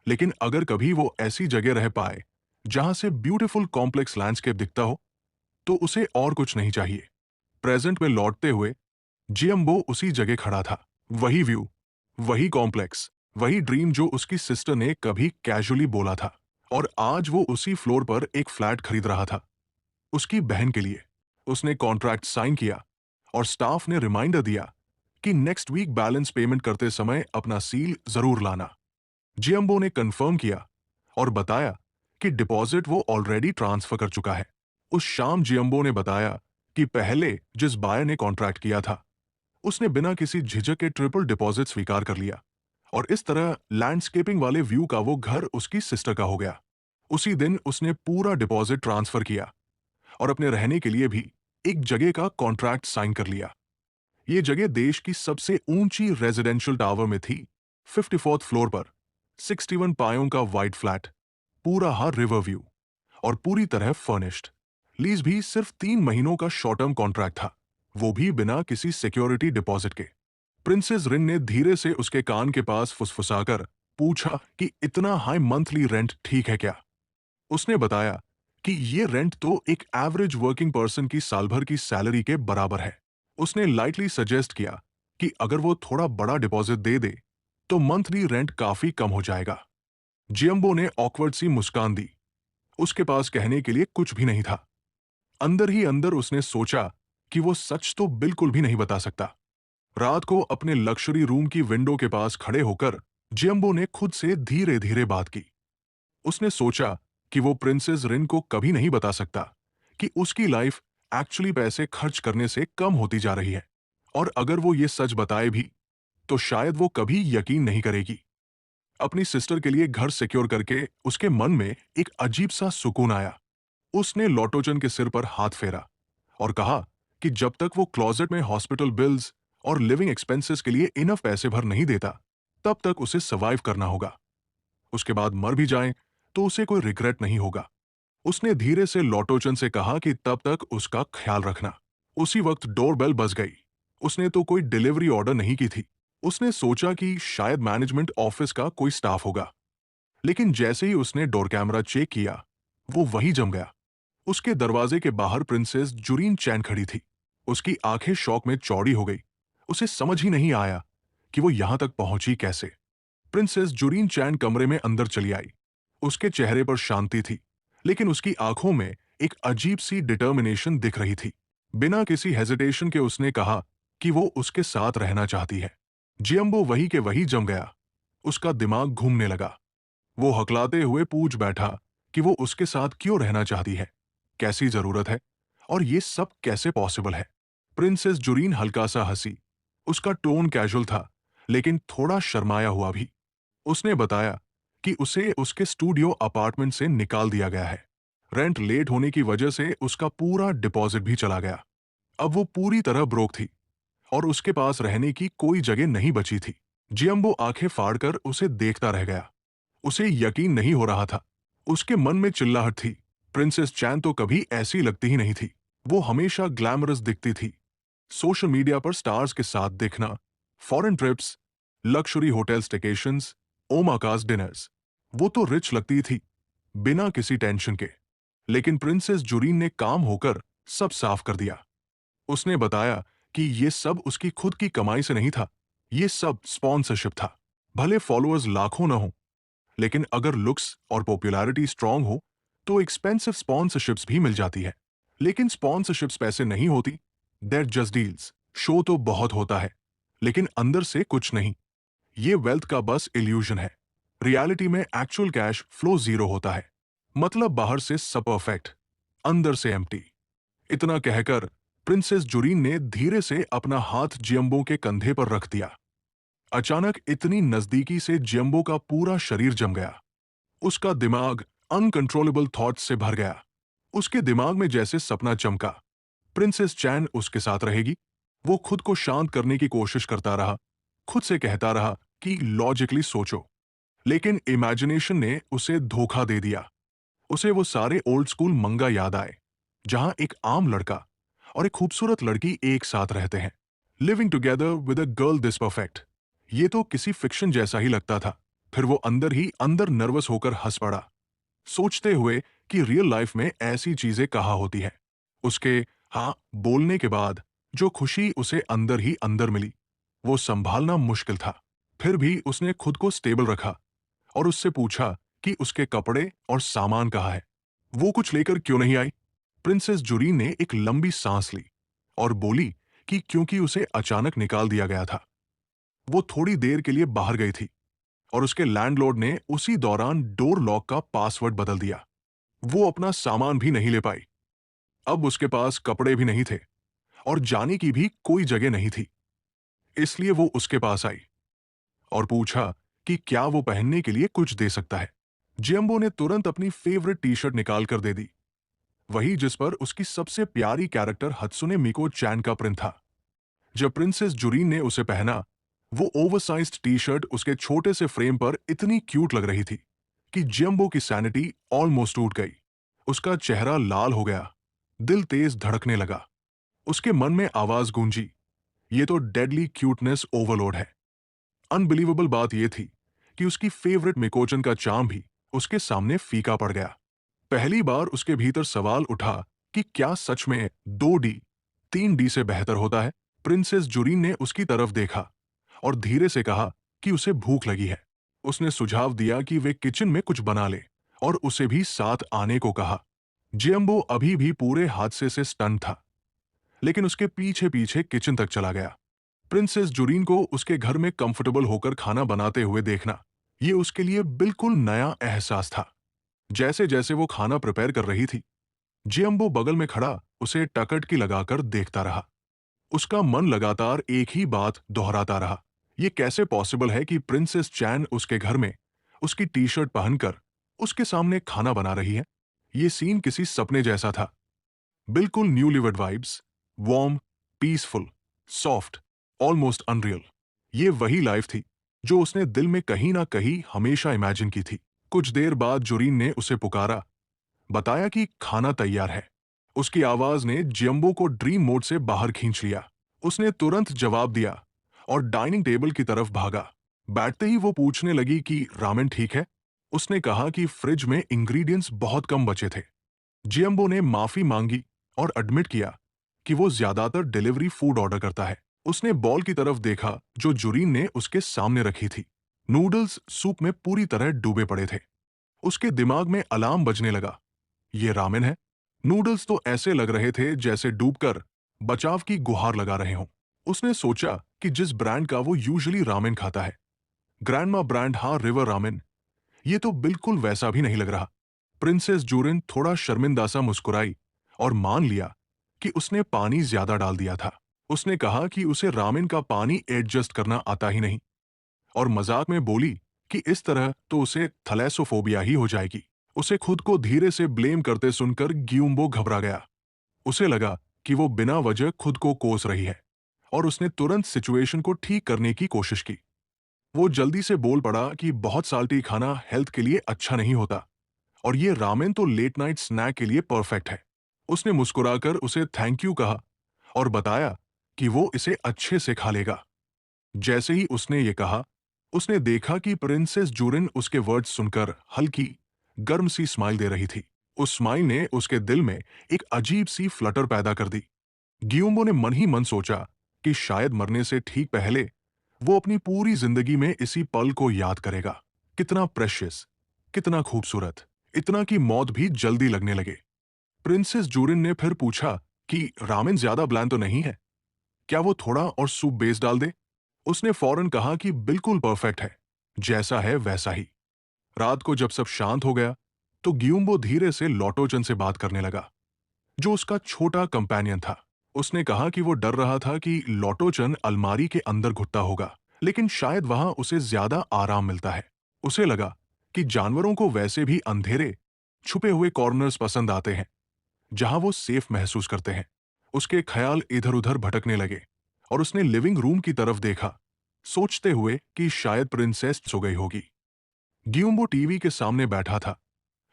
लेकिन अगर कभी वो ऐसी जगह रह पाए जहां से ब्यूटीफुल कॉम्प्लेक्स लैंडस्केप दिखता हो तो उसे और कुछ नहीं चाहिए। प्रेजेंट में लौटते हुए जियम्बो उसी जगह खड़ा था। वही व्यू, वही कॉम्प्लेक्स, वही ड्रीम जो उसकी सिस्टर ने कभी कैजुअली बोला था। और आज वो उसी फ्लोर पर एक फ्लैट खरीद रहा था, उसकी बहन के लिए। उसने कॉन्ट्रैक्ट साइन किया और स्टाफ ने रिमाइंडर दिया कि नेक्स्ट वीक बैलेंस पेमेंट करते समय अपना सील जरूर लाना। जियम्बो ने कंफर्म किया और बताया कि डिपॉजिट वो ऑलरेडी ट्रांसफर कर चुका है। उस शाम जियम्बो ने बताया कि पहले जिस बायर ने कॉन्ट्रैक्ट किया था, उसने बिना किसी झिझक के ट्रिपल डिपॉजिट स्वीकार कर लिया और इस तरह लैंडस्केपिंग वाले व्यू का वो घर उसकी सिस्टर का हो गया। उसी दिन उसने पूरा डिपॉजिट ट्रांसफर किया और अपने रहने के लिए भी एक जगह का कॉन्ट्रैक्ट साइन कर लिया। ये जगह देश की सबसे ऊंची रेजिडेंशियल टावर में थी, 54th फ्लोर पर। 61 पायों का वाइड फ्लैट, पूरा हर रिवर व्यू और पूरी तरह फर्निश्ड। लीज भी सिर्फ 3 महीनों का शॉर्ट टर्म कॉन्ट्रैक्ट था, वो भी बिना किसी सिक्योरिटी डिपॉजिट के। प्रिंसेस रिन ने धीरे से उसके कान के पास फुसफुसाकर पूछा कि इतना हाई मंथली रेंट ठीक है क्या। उसने बताया कि ये रेंट तो एक एवरेज वर्किंग पर्सन की साल भर की सैलरी के बराबर है। उसने लाइटली सजेस्ट किया कि अगर वो थोड़ा बड़ा डिपॉजिट दे दे तो मंथली रेंट काफी कम हो जाएगा। जियम्बो ने ऑकवर्ड सी मुस्कान दी। उसके पास कहने के लिए कुछ भी नहीं था। अंदर ही अंदर उसने सोचा कि वो सच तो बिल्कुल भी नहीं बता सकता। रात को अपने लक्जरी रूम की विंडो के पास खड़े होकर जियम्बो ने खुद से धीरे धीरे बात की। उसने सोचा कि वो प्रिंसेस रिन को कभी नहीं बता सकता कि उसकी लाइफ एक्चुअली पैसे खर्च करने से कम होती जा रही है, और अगर वो ये सच बताए भी तो शायद वो कभी यकीन नहीं करेगी। अपनी सिस्टर के लिए घर सिक्योर करके उसके मन में एक अजीब सा सुकून आया। उसने लॉटोजन के सिर पर हाथ फेरा और कहा कि जब तक वो क्लोजेट में हॉस्पिटल बिल्स और लिविंग एक्सपेंसेस के लिए इनफ पैसे भर नहीं देता, तब तक उसे सर्वाइव करना होगा। उसके बाद मर भी जाए तो उसे कोई रिग्रेट नहीं होगा। उसने धीरे से लॉटोचन से कहा कि तब तक उसका ख्याल रखना। उसी वक्त डोरबेल बज गई। उसने तो कोई डिलीवरी ऑर्डर नहीं की थी। उसने सोचा कि शायद मैनेजमेंट ऑफिस का कोई स्टाफ होगा, लेकिन जैसे ही उसने डोर कैमरा चेक किया, वो वहीं जम गया। उसके दरवाजे के बाहर प्रिंसेस जुरीन चैन खड़ी थी। उसकी आंखें शौक में चौड़ी हो गई। उसे समझ ही नहीं आया कि वो यहां तक पहुंची कैसे। प्रिंसेस जुरीन चैन कमरे में अंदर चली आई। उसके चेहरे पर शांति थी, लेकिन उसकी आंखों में एक अजीब सी डिटर्मिनेशन दिख रही थी। बिना किसी हेजिटेशन के उसने कहा कि वो उसके साथ रहना चाहती है। जियम्बो वही के वही जम गया। उसका दिमाग घूमने लगा। वो हकलाते हुए पूछ बैठा कि वो उसके साथ क्यों रहना चाहती है, कैसी जरूरत है, और ये सब कैसे पॉसिबल है। प्रिंसेस जुरीन हल्का सा हंसी। उसका टोन कैजुअल था, लेकिन थोड़ा शर्माया हुआ भी। उसने बताया कि उसे उसके स्टूडियो अपार्टमेंट से निकाल दिया गया है। रेंट लेट होने की वजह से उसका पूरा डिपॉजिट भी चला गया। अब वो पूरी तरह ब्रोक थी और उसके पास रहने की कोई जगह नहीं बची थी। जियम्बो आंखें फाड़कर उसे देखता रह गया। उसे यकीन नहीं हो रहा था। उसके मन में चिल्लाहट थी। प्रिंसेस चैन तो कभी ऐसी लगती ही नहीं थी। वो हमेशा ग्लैमरस दिखती थी। सोशल मीडिया पर स्टार्स के साथ देखना, foreign trips, luxury hotel staycations, omakase dinners. वो तो रिच लगती थी, बिना किसी टेंशन के। लेकिन प्रिंसेस जुरीन ने काम होकर सब साफ कर दिया। उसने बताया कि ये सब उसकी खुद की कमाई से नहीं था। ये सब स्पॉन्सरशिप था। भले फॉलोअर्स लाखों न हो, लेकिन अगर लुक्स और पॉपुलैरिटी स्ट्रांग हो तो एक्सपेंसिव स्पॉन्सरशिप्स भी मिल जाती है। लेकिन स्पॉन्सरशिप्स पैसे नहीं होती, देयर जस्ट डील्स। शो तो बहुत होता है, लेकिन अंदर से कुछ नहीं। ये वेल्थ का बस इल्यूजन है। रियलिटी में एक्चुअल कैश फ्लो जीरो होता है। मतलब बाहर से सब परफेक्ट, अंदर से एम्प्टी। इतना कहकर प्रिंसेस जुरीन ने धीरे से अपना हाथ जियम्बो के कंधे पर रख दिया। अचानक इतनी नजदीकी से जियम्बो का पूरा शरीर जम गया। उसका दिमाग अनकंट्रोलेबल थॉट्स से भर गया। उसके दिमाग में जैसे सपना चमका, प्रिंसेस चैन उसके साथ रहेगी। वो खुद को शांत करने की कोशिश करता रहा, खुद से कहता रहा कि लॉजिकली सोचो। लेकिन इमेजिनेशन ने उसे धोखा दे दिया। उसे वो सारे ओल्ड स्कूल मंगा याद आए, जहां एक आम लड़का और एक खूबसूरत लड़की एक साथ रहते हैं, living together with a girl this perfect. ये तो किसी फिक्शन जैसा ही लगता था। फिर वो अंदर ही अंदर नर्वस होकर हंस पड़ा, सोचते हुए कि रियल लाइफ में ऐसी चीजें कहाँ होती है। उसके हाँ बोलने के बाद जो खुशी उसे अंदर ही अंदर मिली, वो संभालना मुश्किल था। फिर भी उसने खुद को स्टेबल रखा और उससे पूछा कि उसके कपड़े और सामान कहाँ है। वो कुछ लेकर क्यों नहीं आई? प्रिंसेस जुरीन ने एक लंबी सांस ली और बोली कि क्योंकि उसे अचानक निकाल दिया गया था। वो थोड़ी देर के लिए बाहर गई थी और उसके लैंडलॉर्ड ने उसी दौरान डोर लॉक का पासवर्ड बदल दिया। वो अपना सामान भी नहीं ले पाई। अब उसके पास कपड़े भी नहीं थे और जाने की भी कोई जगह नहीं थी। इसलिए वो उसके पास आई और पूछा कि क्या वो पहनने के लिए कुछ दे सकता है। जियम्बो ने तुरंत अपनी फेवरेट टी शर्ट निकाल कर दे दी, वही जिस पर उसकी सबसे प्यारी कैरेक्टर हत्सुने मिको चैन का प्रिंट था। जब प्रिंसेस जुरीन ने उसे पहना, वो ओवरसाइज्ड टी शर्ट उसके छोटे से फ्रेम पर इतनी क्यूट लग रही थी कि जियम्बो की सैनिटी ऑलमोस्ट टूट गई। उसका चेहरा लाल हो गया, दिल तेज धड़कने लगा। उसके मन में आवाज गूंजी, ये तो डेडली क्यूटनेस ओवरलोड है। अनबिलीवेबल बात यह थी कि उसकी फेवरेट मिकोचन का चार्म भी उसके सामने फीका पड़ गया। पहली बार उसके भीतर सवाल उठा कि क्या सच में 2D 3D से बेहतर होता है। प्रिंसेस जुरीन ने उसकी तरफ देखा और धीरे से कहा कि उसे भूख लगी है। उसने सुझाव दिया कि वे किचन में कुछ बना ले और उसे भी साथ आने को कहा। जियम्बो अभी भी पूरे हादसे से स्टन था, लेकिन उसके पीछे पीछे किचन तक चला गया। प्रिंसेस जुरीन को उसके घर में कंफर्टेबल होकर खाना बनाते हुए देखना, ये उसके लिए बिल्कुल नया एहसास था। जैसे जैसे वो खाना प्रिपेयर कर रही थी, जियम्बो बगल में खड़ा उसे टकटकी लगाकर देखता रहा। उसका मन लगातार एक ही बात दोहराता रहा, ये कैसे पॉसिबल है कि प्रिंसेस चैन उसके घर में उसकी टी शर्ट पहनकर उसके सामने खाना बना रही है। ये सीन किसी सपने जैसा था, बिल्कुल newlywed vibes, warm, peaceful, soft, almost unreal. ये वही लाइफ थी जो उसने दिल में कहीं ना कहीं हमेशा इमेजिन की थी। कुछ देर बाद जुरीन ने उसे पुकारा, बताया कि खाना तैयार है। उसकी आवाज ने जियम्बो को ड्रीम मोड से बाहर खींच लिया। उसने तुरंत जवाब दिया और डाइनिंग टेबल की तरफ भागा। बैठते ही वो पूछने लगी कि रामेन ठीक है। उसने कहा कि फ्रिज में इंग्रेडिएंट्स बहुत कम बचे थे। जियम्बो ने माफी मांगी और एडमिट किया कि वो ज्यादातर डिलीवरी फूड ऑर्डर करता है। उसने बॉल की तरफ देखा जो जुरीन ने उसके सामने रखी थी। नूडल्स सूप में पूरी तरह डूबे पड़े थे। उसके दिमाग में अलार्म बजने लगा, ये रामेन है। नूडल्स तो ऐसे लग रहे थे जैसे डूबकर बचाव की गुहार लगा रहे हों। उसने सोचा कि जिस ब्रांड का वो यूजुअली रामेन खाता है, ग्रैंडमा ब्रांड, हाँ रिवर रामेन, ये तो बिल्कुल वैसा भी नहीं लग रहा। प्रिंसेस जूरिन थोड़ा शर्मिंदा सा मुस्कुराई और मान लिया कि उसने पानी ज्यादा डाल दिया था। उसने कहा कि उसे रामेन का पानी एडजस्ट करना आता ही नहीं और मजाक में बोली कि इस तरह तो उसे थैलेसोफोबिया ही हो जाएगी। उसे खुद को धीरे से ब्लेम करते सुनकर ग्यूम्बो घबरा गया। उसे लगा कि वो बिना वजह खुद को कोस रही है और उसने तुरंत सिचुएशन को ठीक करने की कोशिश की। वो जल्दी से बोल पड़ा कि बहुत साल्टी खाना हेल्थ के लिए अच्छा नहीं होता और ये रामेन तो लेट नाइट स्नैक के लिए परफेक्ट है। उसने मुस्कुराकर उसे थैंक यू कहा और बताया कि वो इसे अच्छे से खा लेगा। जैसे ही उसने ये कहा, उसने देखा कि प्रिंसेस जूरिन उसके वर्ड्स सुनकर हल्की, गर्म सी स्माइल दे रही थी। उस स्माइल ने उसके दिल में एक अजीब सी फ्लटर पैदा कर दी। गियोम्बो ने मन ही मन सोचा कि शायद मरने से ठीक पहले वो अपनी पूरी जिंदगी में इसी पल को याद करेगा। कितना प्रेशियस, कितना खूबसूरत, इतना कि मौत भी जल्दी लगने लगे। प्रिंसेस जूरिन ने फिर पूछा कि रामेन ज्यादा ब्लैंड तो नहीं है, क्या वो थोड़ा और सूप बेस डाल दे? उसने फौरन कहा कि बिल्कुल परफेक्ट है, जैसा है वैसा ही। रात को जब सब शांत हो गया, तो गियुम्बो धीरे से लोटोचन से बात करने लगा, जो उसका छोटा कंपेनियन था। उसने कहा कि वो डर रहा था कि लोटोचन अलमारी के अंदर घुटता होगा, लेकिन शायद वहां उसे ज्यादा आराम मिलता है। उसे लगा कि जानवरों को वैसे भी अंधेरे, छुपे हुए कॉर्नर्स पसंद आते हैं, जहां वो सेफ महसूस करते हैं। उसके ख्याल इधर उधर भटकने लगे और उसने लिविंग रूम की तरफ देखा, सोचते हुए कि शायद प्रिंसेस सो गई होगी। गियुम्बो टीवी के सामने बैठा था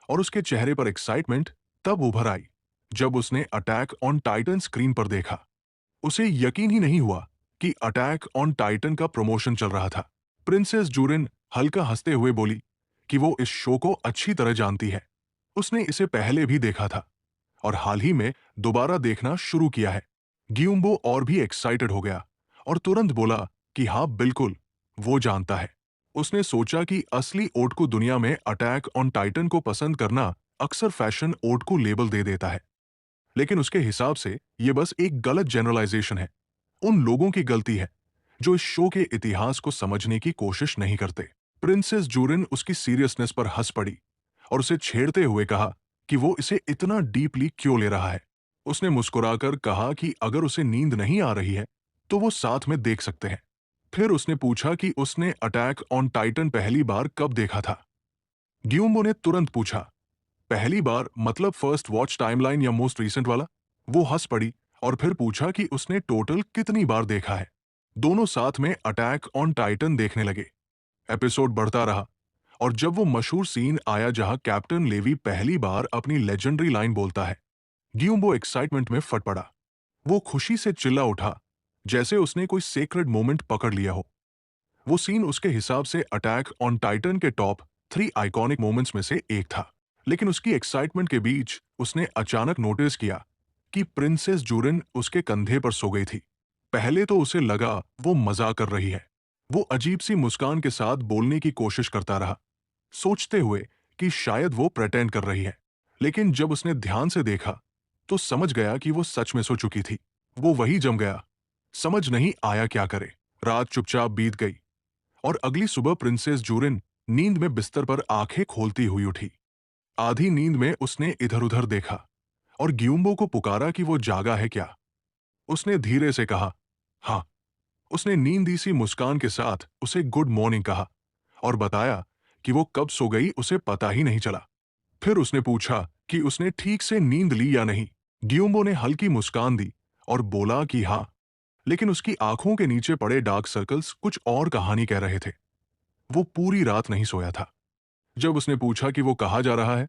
और उसके चेहरे पर एक्साइटमेंट तब उभर आई जब उसने अटैक ऑन टाइटन स्क्रीन पर देखा। उसे यकीन ही नहीं हुआ कि अटैक ऑन टाइटन का प्रमोशन चल रहा था। प्रिंसेस जूरिन हल्का हंसते हुए बोली कि वो इस शो को अच्छी तरह जानती है। उसने इसे पहले भी देखा था और हाल ही में दोबारा देखना शुरू किया है। गियुम्बो और भी एक्साइटेड हो गया और तुरंत बोला कि हाँ बिल्कुल, वो जानता है। उसने सोचा कि असली ओटकू दुनिया में अटैक ऑन टाइटन को पसंद करना अक्सर फैशन ओटकू लेबल दे देता है, लेकिन उसके हिसाब से यह बस एक गलत जनरलाइजेशन है। उन लोगों की गलती है जो इस शो के इतिहास को समझने की कोशिश नहीं करते। प्रिंसेस जूरिन उसकी सीरियसनेस पर हंस पड़ी और उसे छेड़ते हुए कहा कि वो इसे इतना डीपली क्यों ले रहा है। उसने मुस्कुराकर कहा कि अगर उसे नींद नहीं आ रही है तो वो साथ में देख सकते हैं। फिर उसने पूछा कि उसने अटैक ऑन टाइटन पहली बार कब देखा था। ग्यूम्बो ने तुरंत पूछा, पहली बार मतलब फर्स्ट वॉच टाइमलाइन या मोस्ट रीसेंट वाला? वो हंस पड़ी और फिर पूछा कि उसने टोटल कितनी बार देखा है। दोनों साथ में अटैक ऑन टाइटन देखने लगे। एपिसोड बढ़ता रहा और जब वो मशहूर सीन आया जहां कैप्टन लेवी पहली बार अपनी लेजेंडरी लाइन बोलता है, ग्यूम्बो एक्साइटमेंट में फट पड़ा। वो खुशी से चिल्ला उठा जैसे उसने कोई सेक्रेड मोमेंट पकड़ लिया हो। वो सीन उसके हिसाब से अटैक ऑन टाइटन के टॉप 3 आइकॉनिक मोमेंट्स में से एक था। लेकिन उसकी एक्साइटमेंट के बीच उसने अचानक नोटिस किया कि प्रिंसेस जूरिन उसके कंधे पर सो गई थी। पहले तो उसे लगा वो मजाक कर रही है। वो अजीब सी मुस्कान के साथ बोलने की कोशिश करता रहा, सोचते हुए कि शायद वो प्रेटेंड कर रही है। लेकिन जब उसने ध्यान से देखा तो समझ गया कि वो सच में सो चुकी थी। वो वही जम गया, समझ नहीं आया क्या करे। रात चुपचाप बीत गई और अगली सुबह प्रिंसेस जूरिन नींद में बिस्तर पर आंखें खोलती हुई उठी। आधी नींद में उसने इधर उधर देखा और ग्यूम्बो को पुकारा कि वो जागा है क्या। उसने धीरे से कहा, हाँ। उसने नींदी सी मुस्कान के साथ उसे गुड मॉर्निंग कहा और बताया कि वो कब सो गई उसे पता ही नहीं चला। फिर उसने पूछा कि उसने ठीक से नींद ली या नहीं। ग्यूम्बो ने हल्की मुस्कान दी और बोला कि हाँ, लेकिन उसकी आंखों के नीचे पड़े डार्क सर्कल्स कुछ और कहानी कह रहे थे। वो पूरी रात नहीं सोया था। जब उसने पूछा कि वो कहाँ जा रहा है,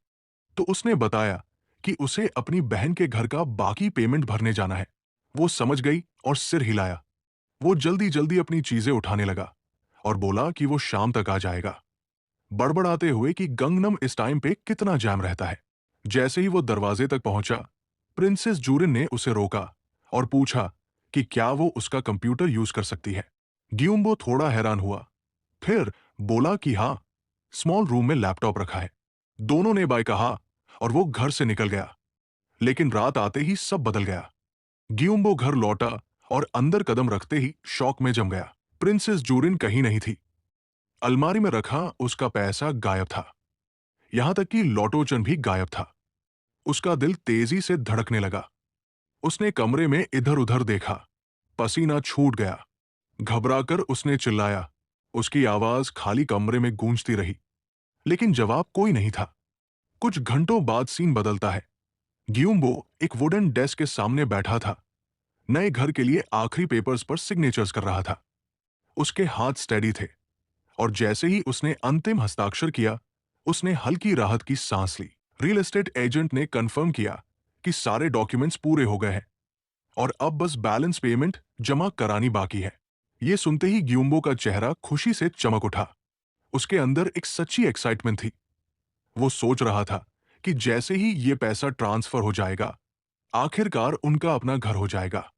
तो उसने बताया कि उसे अपनी बहन के घर का बाकी पेमेंट भरने जाना है। वो समझ गई और सिर हिलाया। वो जल्दी जल्दी अपनी चीजें उठाने लगा और बोला कि वो शाम तक आ जाएगा, बड़बड़ाते हुए कि गंगनम इस टाइम पे कितना जैम रहता है। जैसे ही वो दरवाजे तक पहुंचा, प्रिंसेस जूरिन ने उसे रोका और पूछा कि क्या वो उसका कंप्यूटर यूज कर सकती है। ग्यूम्बो थोड़ा हैरान हुआ, फिर बोला कि हाँ, स्मॉल रूम में लैपटॉप रखा है। दोनों ने बाय कहा और वो घर से निकल गया। लेकिन रात आते ही सब बदल गया। ग्यूम्बो घर लौटा और अंदर कदम रखते ही शॉक में जम गया। प्रिंसेस जूरिन कहीं नहीं थी। अलमारी में रखा उसका पैसा गायब था। यहां तक कि लॉटोचन भी गायब था। उसका दिल तेजी से धड़कने लगा। उसने कमरे में इधर उधर देखा। पसीना छूट गया। घबराकर उसने चिल्लाया। उसकी आवाज खाली कमरे में गूंजती रही, लेकिन जवाब कोई नहीं था। कुछ घंटों बाद सीन बदलता है। ग्यूम्बो एक वुडन डेस्क के सामने बैठा था, नए घर के लिए आखिरी पेपर्स पर सिग्नेचर्स कर रहा था। उसके हाथ स्टेडी थे और जैसे ही उसने अंतिम हस्ताक्षर किया, उसने हल्की राहत की सांस ली। रियल एस्टेट एजेंट ने कंफर्म किया कि सारे डॉक्यूमेंट्स पूरे हो गए हैं और अब बस बैलेंस पेमेंट जमा करानी बाकी है। यह सुनते ही ग्यूम्बो का चेहरा खुशी से चमक उठा। उसके अंदर एक सच्ची एक्साइटमेंट थी। वो सोच रहा था कि जैसे ही ये पैसा ट्रांसफर हो जाएगा, आखिरकार उनका अपना घर हो जाएगा।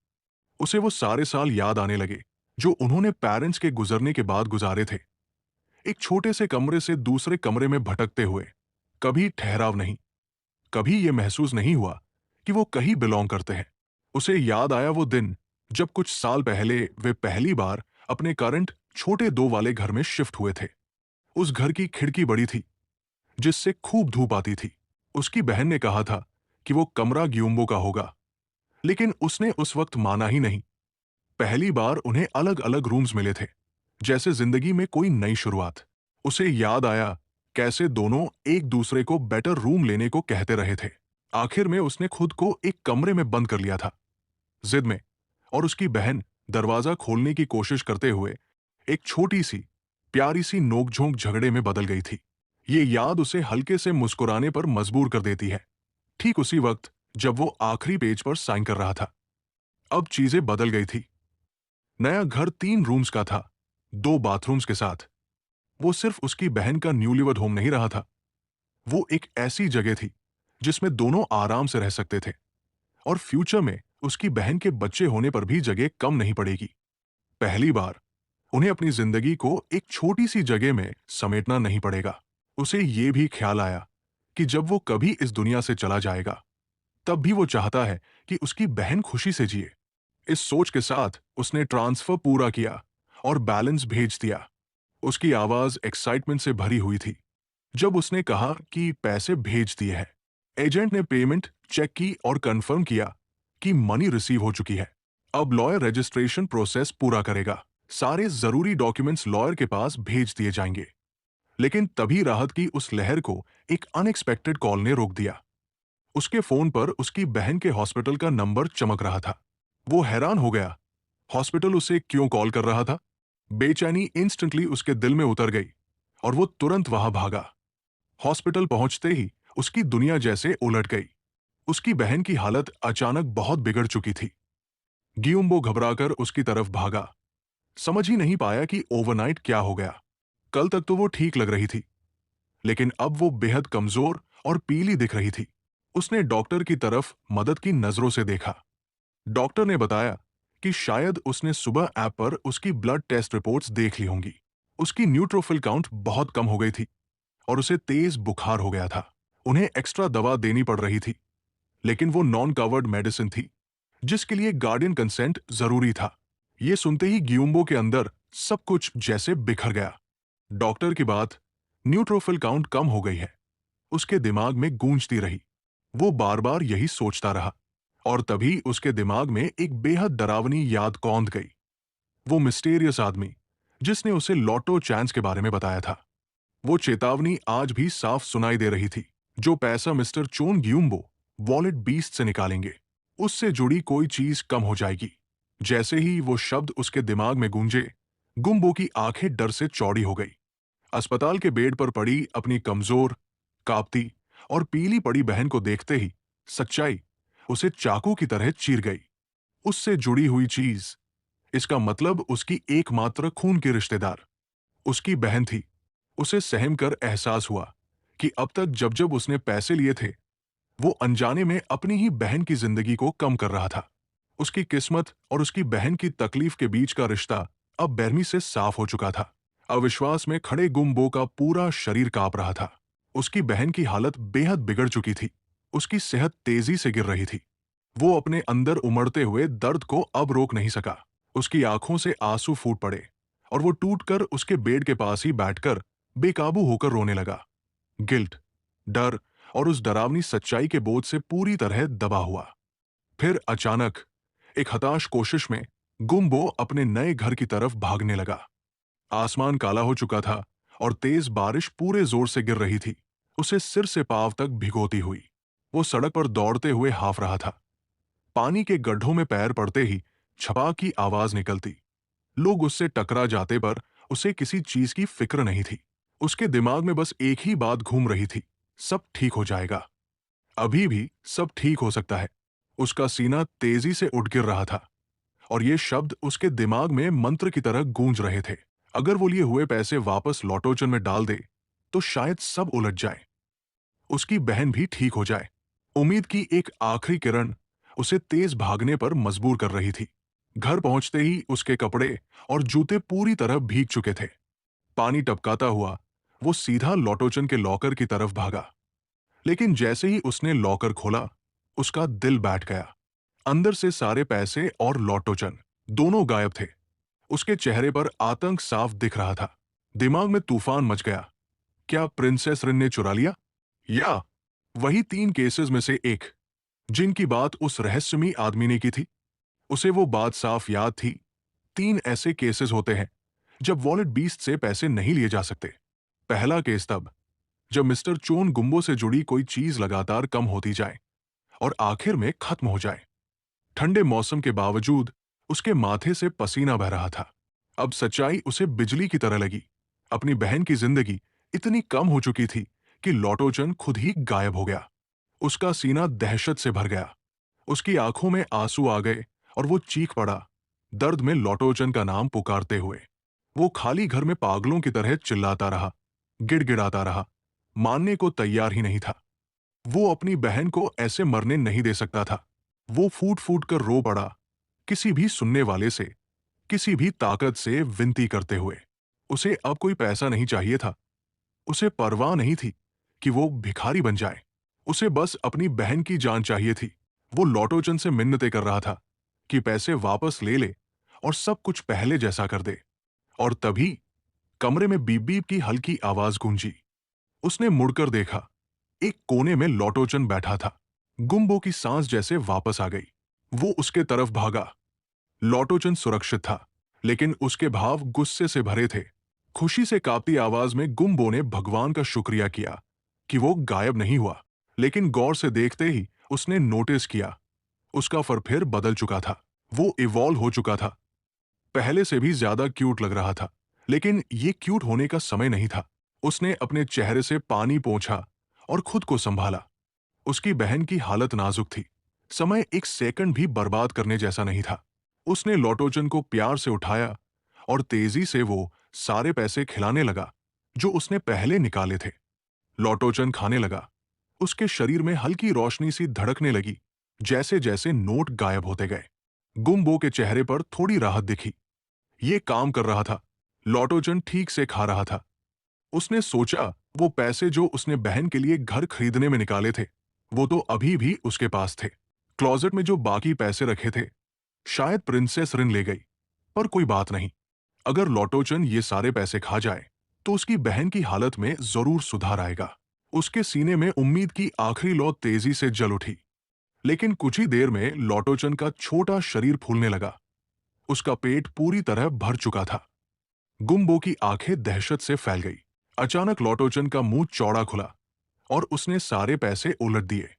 उसे वो सारे साल याद आने लगे जो उन्होंने पेरेंट्स के गुजरने के बाद गुजारे थे। एक छोटे से कमरे से दूसरे कमरे में भटकते हुए, कभी ठहराव नहीं, कभी ये महसूस नहीं हुआ कि वो कहीं बिलोंग करते हैं। उसे याद आया वो दिन जब कुछ साल पहले वे पहली बार अपने करंट छोटे 2 वाले घर में शिफ्ट हुए थे। उस घर की खिड़की बड़ी थी जिससे खूब धूप आती थी। उसकी बहन ने कहा था कि वो कमरा ग्यूम्बो का होगा, लेकिन उसने उस वक्त माना ही नहीं। पहली बार उन्हें अलग अलग रूम्स मिले थे, जैसे जिंदगी में कोई नई शुरुआत। उसे याद आया कैसे दोनों एक दूसरे को बेटर रूम लेने को कहते रहे थे। आखिर में उसने खुद को एक कमरे में बंद कर लिया था, जिद में, और उसकी बहन दरवाजा खोलने की कोशिश करते हुए एक छोटी सी प्यारी सी नोकझोंक झगड़े में बदल गई थी। ये याद उसे हल्के से मुस्कुराने पर मजबूर कर देती है। ठीक उसी वक्त जब वो आखिरी पेज पर साइन कर रहा था, अब चीजें बदल गई थी। नया घर 3 रूम्स का था, 2 बाथरूम्स के साथ। वो सिर्फ उसकी बहन का न्यूलीवड होम नहीं रहा था, वो एक ऐसी जगह थी जिसमें दोनों आराम से रह सकते थे और फ्यूचर में उसकी बहन के बच्चे होने पर भी जगह कम नहीं पड़ेगी। पहली बार उन्हें अपनी जिंदगी को एक छोटी सी जगह में समेटना नहीं पड़ेगा। उसे ये भी ख्याल आया कि जब वो कभी इस दुनिया से चला जाएगा, तब भी वो चाहता है कि उसकी बहन खुशी से जिए। इस सोच के साथ उसने ट्रांसफर पूरा किया और बैलेंस भेज दिया। उसकी आवाज एक्साइटमेंट से भरी हुई थी जब उसने कहा कि पैसे भेज दिए हैं। एजेंट ने पेमेंट चेक की और कंफर्म किया कि मनी रिसीव हो चुकी है। अब लॉयर रजिस्ट्रेशन प्रोसेस पूरा करेगा। सारे जरूरी डॉक्यूमेंट्स लॉयर के पास भेज दिए जाएंगे। लेकिन तभी राहत की उस लहर को एक अनएक्सपेक्टेड कॉल ने रोक दिया। उसके फोन पर उसकी बहन के हॉस्पिटल का नंबर चमक रहा था। वो हैरान हो गया। हॉस्पिटल उसे क्यों कॉल कर रहा था? बेचैनी इंस्टेंटली उसके दिल में उतर गई और वो तुरंत वहां भागा। हॉस्पिटल पहुंचते ही उसकी दुनिया जैसे उलट गई। उसकी बहन की हालत अचानक बहुत बिगड़ चुकी थी। गियुम्बो घबराकर उसकी तरफ भागा। समझ ही नहीं पाया कि ओवरनाइट क्या हो गया। कल तक तो वो ठीक लग रही थी, लेकिन अब वो बेहद कमजोर और पीली दिख रही थी। उसने डॉक्टर की तरफ मदद की नजरों से देखा। डॉक्टर ने बताया कि शायद उसने सुबह ऐप पर उसकी ब्लड टेस्ट रिपोर्ट्स देख ली होंगी। उसकी न्यूट्रोफिल काउंट बहुत कम हो गई थी और उसे तेज बुखार हो गया था। उन्हें एक्स्ट्रा दवा देनी पड़ रही थी, लेकिन वो नॉन कवर्ड मेडिसिन थी जिसके लिए गार्डियन कंसेंट जरूरी था। ये सुनते ही गियुम्बो के अंदर सब कुछ जैसे बिखर गया। डॉक्टर की बात, न्यूट्रोफिल काउंट कम हो गई है, उसके दिमाग में गूंजती रही। वो बार बार यही सोचता रहा और तभी उसके दिमाग में एक बेहद डरावनी याद कौंध गई। वो मिस्टीरियस आदमी जिसने उसे लॉटो चांस के बारे में बताया था। वो चेतावनी आज भी साफ सुनाई दे रही थी। जो पैसा मिस्टर चोन गियुम्बो वॉलेट बीस्ट से निकालेंगे, उससे जुड़ी कोई चीज कम हो जाएगी। जैसे ही वो शब्द उसके दिमाग में गूंजे, गुम्बो की आंखें डर से चौड़ी हो गई। अस्पताल के बेड पर पड़ी अपनी कमजोर, कांपती और पीली पड़ी बहन को देखते ही सच्चाई उसे चाकू की तरह चीर गई। उससे जुड़ी हुई चीज, इसका मतलब उसकी एकमात्र खून की रिश्तेदार उसकी बहन थी। उसे सहम कर एहसास हुआ कि अब तक जब जब उसने पैसे लिए थे, वो अनजाने में अपनी ही बहन की जिंदगी को कम कर रहा था। उसकी किस्मत और उसकी बहन की तकलीफ के बीच का रिश्ता अब बेरमी से साफ हो चुका था। अविश्वास में खड़े गुम्बो का पूरा शरीर कांप रहा था। उसकी बहन की हालत बेहद बिगड़ चुकी थी। उसकी सेहत तेजी से गिर रही थी। वो अपने अंदर उमड़ते हुए दर्द को अब रोक नहीं सका। उसकी आंखों से आंसू फूट पड़े और वो टूटकर उसके बेड के पास ही बैठकर बेकाबू होकर रोने लगा। गिल्ट, डर और उस डरावनी सच्चाई के बोझ से पूरी तरह दबा हुआ। फिर अचानक एक हताश कोशिश में गुम्बो अपने नए घर की तरफ भागने लगा। आसमान काला हो चुका था और तेज बारिश पूरे जोर से गिर रही थी, उसे सिर से पांव तक भिगोती हुई। वो सड़क पर दौड़ते हुए हाफ रहा था। पानी के गड्ढों में पैर पड़ते ही छपाक की आवाज निकलती। लोग उससे टकरा जाते पर उसे किसी चीज की फिक्र नहीं थी। उसके दिमाग में बस एक ही बात घूम रही थी, सब ठीक हो जाएगा। अभी भी सब ठीक हो सकता है। उसका सीना तेजी से उठ गिर रहा था और ये शब्द उसके दिमाग में मंत्र की तरह गूंज रहे थे। अगर वो लिए हुए पैसे वापस लॉटोचन में डाल दे तो शायद सब उलझ जाए, उसकी बहन भी ठीक हो जाए। उम्मीद की एक आखिरी किरण उसे तेज भागने पर मजबूर कर रही थी। घर पहुंचते ही उसके कपड़े और जूते पूरी तरह भीग चुके थे। पानी टपकाता हुआ वो सीधा लॉटोचन के लॉकर की तरफ भागा। लेकिन जैसे ही उसने लॉकर खोला, उसका दिल बैठ गया। अंदर से सारे पैसे और लॉटोचन दोनों गायब थे। उसके चेहरे पर आतंक साफ दिख रहा था। दिमाग में तूफान मच गया। क्या प्रिंसेस रिन ने चुरा लिया? या वही 3 केसेस में से एक जिनकी बात उस रहस्यमयी आदमी ने की थी? उसे वो बात साफ याद थी। 3 ऐसे केसेस होते हैं जब वॉलेट बीस्ट से पैसे नहीं लिए जा सकते। पहला केस तब जब मिस्टर चोन गुम्बो से जुड़ी कोई चीज लगातार कम होती जाए और आखिर में खत्म हो जाए। ठंडे मौसम के बावजूद उसके माथे से पसीना बह रहा था। अब सच्चाई उसे बिजली की तरह लगी। अपनी बहन की जिंदगी इतनी कम हो चुकी थी कि लॉटोचन खुद ही गायब हो गया। उसका सीना दहशत से भर गया। उसकी आंखों में आंसू आ गए और वो चीख पड़ा, दर्द में लॉटोचन का नाम पुकारते हुए। वो खाली घर में पागलों की तरह चिल्लाता रहा, गिड़गिड़ाता रहा, मानने को तैयार ही नहीं था। वो अपनी बहन को ऐसे मरने नहीं दे सकता था। वो फूट फूट कर रो पड़ा, किसी भी सुनने वाले से, किसी भी ताकत से विनती करते हुए। उसे अब कोई पैसा नहीं चाहिए था। उसे परवाह नहीं थी कि वो भिखारी बन जाए। उसे बस अपनी बहन की जान चाहिए थी। वो लॉटोचन से मिन्नतें कर रहा था कि पैसे वापस ले ले और सब कुछ पहले जैसा कर दे। और तभी कमरे में बीप बीप की हल्की आवाज गूंजी। उसने मुड़कर देखा। एक कोने में लॉटोचन बैठा था। गुम्बो की सांस जैसे वापस आ गई। वो उसके तरफ भागा। लॉटोचन सुरक्षित था, लेकिन उसके भाव गुस्से से भरे थे। खुशी से कांपती आवाज में गुम्बो ने भगवान का शुक्रिया किया कि वो गायब नहीं हुआ। लेकिन गौर से देखते ही उसने नोटिस किया, उसका फर फिर बदल चुका था। वो इवॉल्व हो चुका था। पहले से भी ज्यादा क्यूट लग रहा था, लेकिन ये क्यूट होने का समय नहीं था। उसने अपने चेहरे से पानी पोंछा और खुद को संभाला। उसकी बहन की हालत नाजुक थी। समय एक सेकंड भी बर्बाद करने जैसा नहीं था। उसने लॉटोचन को प्यार से उठाया और तेजी से वो सारे पैसे खिलाने लगा जो उसने पहले निकाले थे। लॉटोचन खाने लगा। उसके शरीर में हल्की रोशनी सी धड़कने लगी जैसे जैसे नोट गायब होते गए। गुम्बो के चेहरे पर थोड़ी राहत दिखी। ये काम कर रहा था। लॉटोचन ठीक से खा रहा था। उसने सोचा, वो पैसे जो उसने बहन के लिए घर खरीदने में निकाले थे, वो तो अभी भी उसके पास थे। क्लोजेट में जो बाकी पैसे रखे थे, शायद प्रिंसेस रिन ले गई। पर कोई बात नहीं। अगर लॉटोचन ये सारे पैसे खा जाए तो उसकी बहन की हालत में जरूर सुधार आएगा। उसके सीने में उम्मीद की आखिरी लौ तेजी से जल उठी। लेकिन कुछ ही देर में लॉटोचन का छोटा शरीर फूलने लगा। उसका पेट पूरी तरह भर चुका था। गुम्बो की आंखें दहशत से फैल गई। अचानक लॉटोचन का मुंह चौड़ा खुला और उसने सारे पैसे उलट दिए।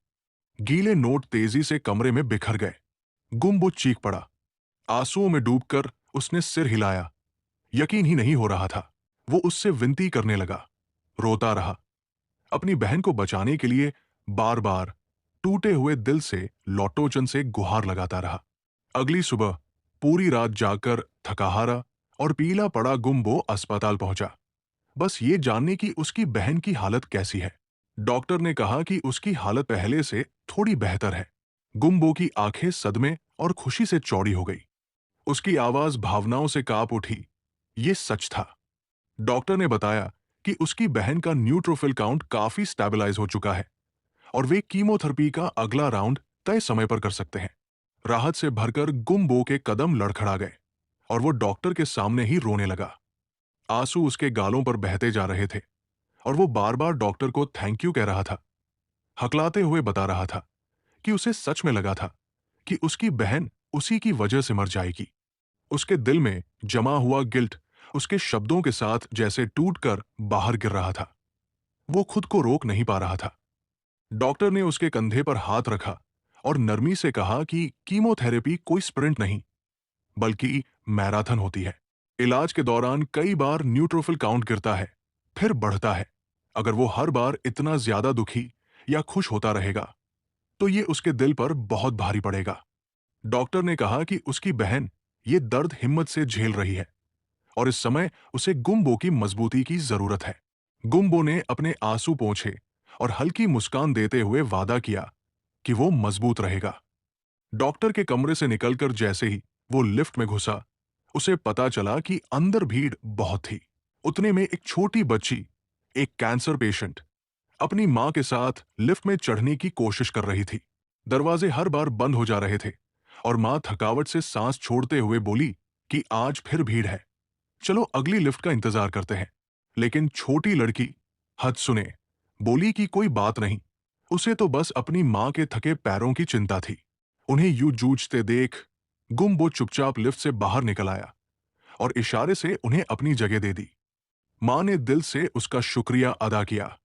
गीले नोट तेजी से कमरे में बिखर गए। गुम्बो चीख पड़ा। आंसुओं में डूबकर उसने सिर हिलाया। यकीन ही नहीं हो रहा था। वो उससे विनती करने लगा। रोता रहा। अपनी बहन को बचाने के लिए बार बार टूटे हुए दिल से लॉटोचन से गुहार लगाता रहा। अगली सुबह पूरी रात जाकर थकाहारा और पीला पड़ा गुम्बो अस्पताल पहुंचा, बस ये जानने की उसकी बहन की हालत कैसी है। डॉक्टर ने कहा कि उसकी हालत पहले से थोड़ी बेहतर है। गुम्बो की आंखें सदमे और खुशी से चौड़ी हो गई। उसकी आवाज भावनाओं से कांप उठी। ये सच था। डॉक्टर ने बताया कि उसकी बहन का न्यूट्रोफिल काउंट काफी स्टेबलाइज हो चुका है और वे कीमोथेरेपी का अगला राउंड तय समय पर कर सकते हैं। राहत से भरकर गुम्बो के कदम लड़खड़ा गए और वो डॉक्टर के सामने ही रोने लगा। आंसू उसके गालों पर बहते जा रहे थे और वो बार बार डॉक्टर को थैंक यू कह रहा था। हकलाते हुए बता रहा था कि उसे सच में लगा था कि उसकी बहन उसी की वजह से मर जाएगी। उसके दिल में जमा हुआ गिल्ट उसके शब्दों के साथ जैसे टूटकर बाहर गिर रहा था। वो खुद को रोक नहीं पा रहा था। डॉक्टर ने उसके कंधे पर हाथ रखा और नरमी से कहा कि कीमोथेरेपी कोई स्प्रिंट नहीं, बल्कि मैराथन होती है। इलाज के दौरान कई बार न्यूट्रोफिल काउंट गिरता है, फिर बढ़ता है। अगर वो हर बार इतना ज्यादा दुखी या खुश होता रहेगा, तो ये उसके दिल पर बहुत भारी पड़ेगा। डॉक्टर ने कहा कि उसकी बहन ये दर्द हिम्मत से झेल रही है और इस समय उसे गुम्बो की मजबूती की जरूरत है। गुम्बो ने अपने आंसू पोंछे और हल्की मुस्कान देते हुए वादा किया कि वो मजबूत रहेगा। डॉक्टर के कमरे से निकलकर जैसे ही वो लिफ्ट में घुसा, उसे पता चला कि अंदर भीड़ बहुत थी। उतने में एक छोटी बच्ची, एक कैंसर पेशेंट, अपनी मां के साथ लिफ्ट में चढ़ने की कोशिश कर रही थी। दरवाजे हर बार बंद हो जा रहे थे और मां थकावट से सांस छोड़ते हुए बोली कि आज फिर भीड़ है, चलो अगली लिफ्ट का इंतजार करते हैं। लेकिन छोटी लड़की हद सुने, बोली कि कोई बात नहीं, उसे तो बस अपनी मां के थके पैरों की चिंता थी। उन्हें यूं जूझते देख गुम्बो चुपचाप लिफ्ट से बाहर निकल आया और इशारे से उन्हें अपनी जगह दे दी। मां ने दिल से उसका शुक्रिया अदा किया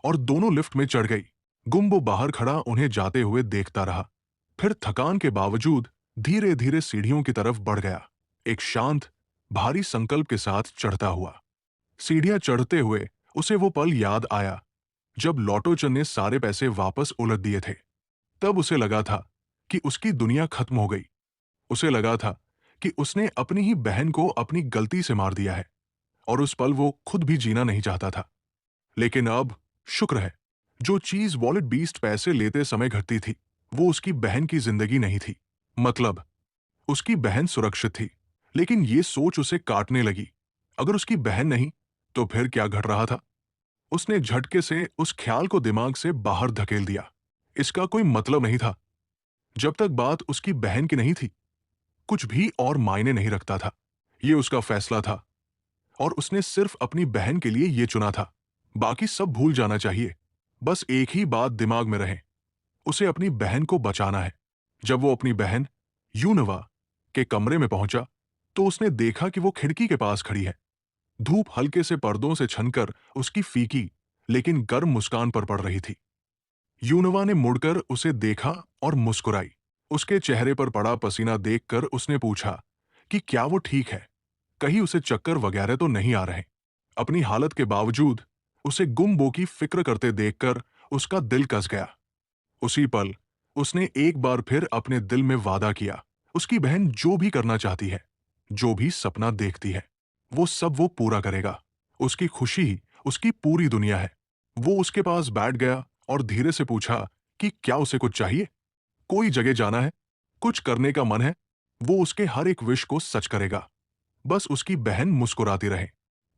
और दोनों लिफ्ट में चढ़ गई। गुम्बो बाहर खड़ा उन्हें जाते हुए देखता रहा, फिर थकान के बावजूद धीरे धीरे सीढ़ियों की तरफ बढ़ गया, एक शांत भारी संकल्प के साथ चढ़ता हुआ। सीढ़ियां चढ़ते हुए उसे वो पल याद आया जब लॉटोचन ने सारे पैसे वापस उलट दिए थे। तब उसे लगा था कि उसकी दुनिया खत्म हो गई। उसे लगा था कि उसने अपनी ही बहन को अपनी गलती से मार दिया है और उस पल वो खुद भी जीना नहीं चाहता था। लेकिन अब शुक्र है, जो चीज वॉलेट बीस्ट पैसे लेते समय घटती थी, वो उसकी बहन की जिंदगी नहीं थी। मतलब उसकी बहन सुरक्षित थी, लेकिन ये सोच उसे काटने लगी। अगर उसकी बहन नहीं, तो फिर क्या घट रहा था? उसने झटके से उस ख्याल को दिमाग से बाहर धकेल दिया। इसका कोई मतलब नहीं था। जब तक बात उसकी बहन की नहीं थी, कुछ भी और मायने नहीं रखता था। ये उसका फैसला था और उसने सिर्फ अपनी बहन के लिए ये चुना था। बाकी सब भूल जाना चाहिए। बस एक ही बात दिमाग में रहे, उसे अपनी बहन को बचाना है। जब वो अपनी बहन यूनवा के कमरे में पहुंचा, तो उसने देखा कि वो खिड़की के पास खड़ी है। धूप हल्के से पर्दों से छनकर उसकी फीकी लेकिन गर्म मुस्कान पर पड़ रही थी। यूनवा ने मुड़कर उसे देखा और मुस्कुराई। उसके चेहरे पर पड़ा पसीना देखकर उसने पूछा कि क्या वो ठीक है, कहीं उसे चक्कर वगैरह तो नहीं आ रहे। अपनी हालत के बावजूद उसे गुम्बो की फिक्र करते देखकर उसका दिल कस गया। उसी पल उसने एक बार फिर अपने दिल में वादा किया, उसकी बहन जो भी करना चाहती है, जो भी सपना देखती है, वो सब वो पूरा करेगा। उसकी खुशी ही उसकी पूरी दुनिया है। वो उसके पास बैठ गया और धीरे से पूछा कि क्या उसे कुछ चाहिए, कोई जगह जाना है, कुछ करने का मन है। वो उसके हर एक विश को सच करेगा, बस उसकी बहन मुस्कुराती रहे।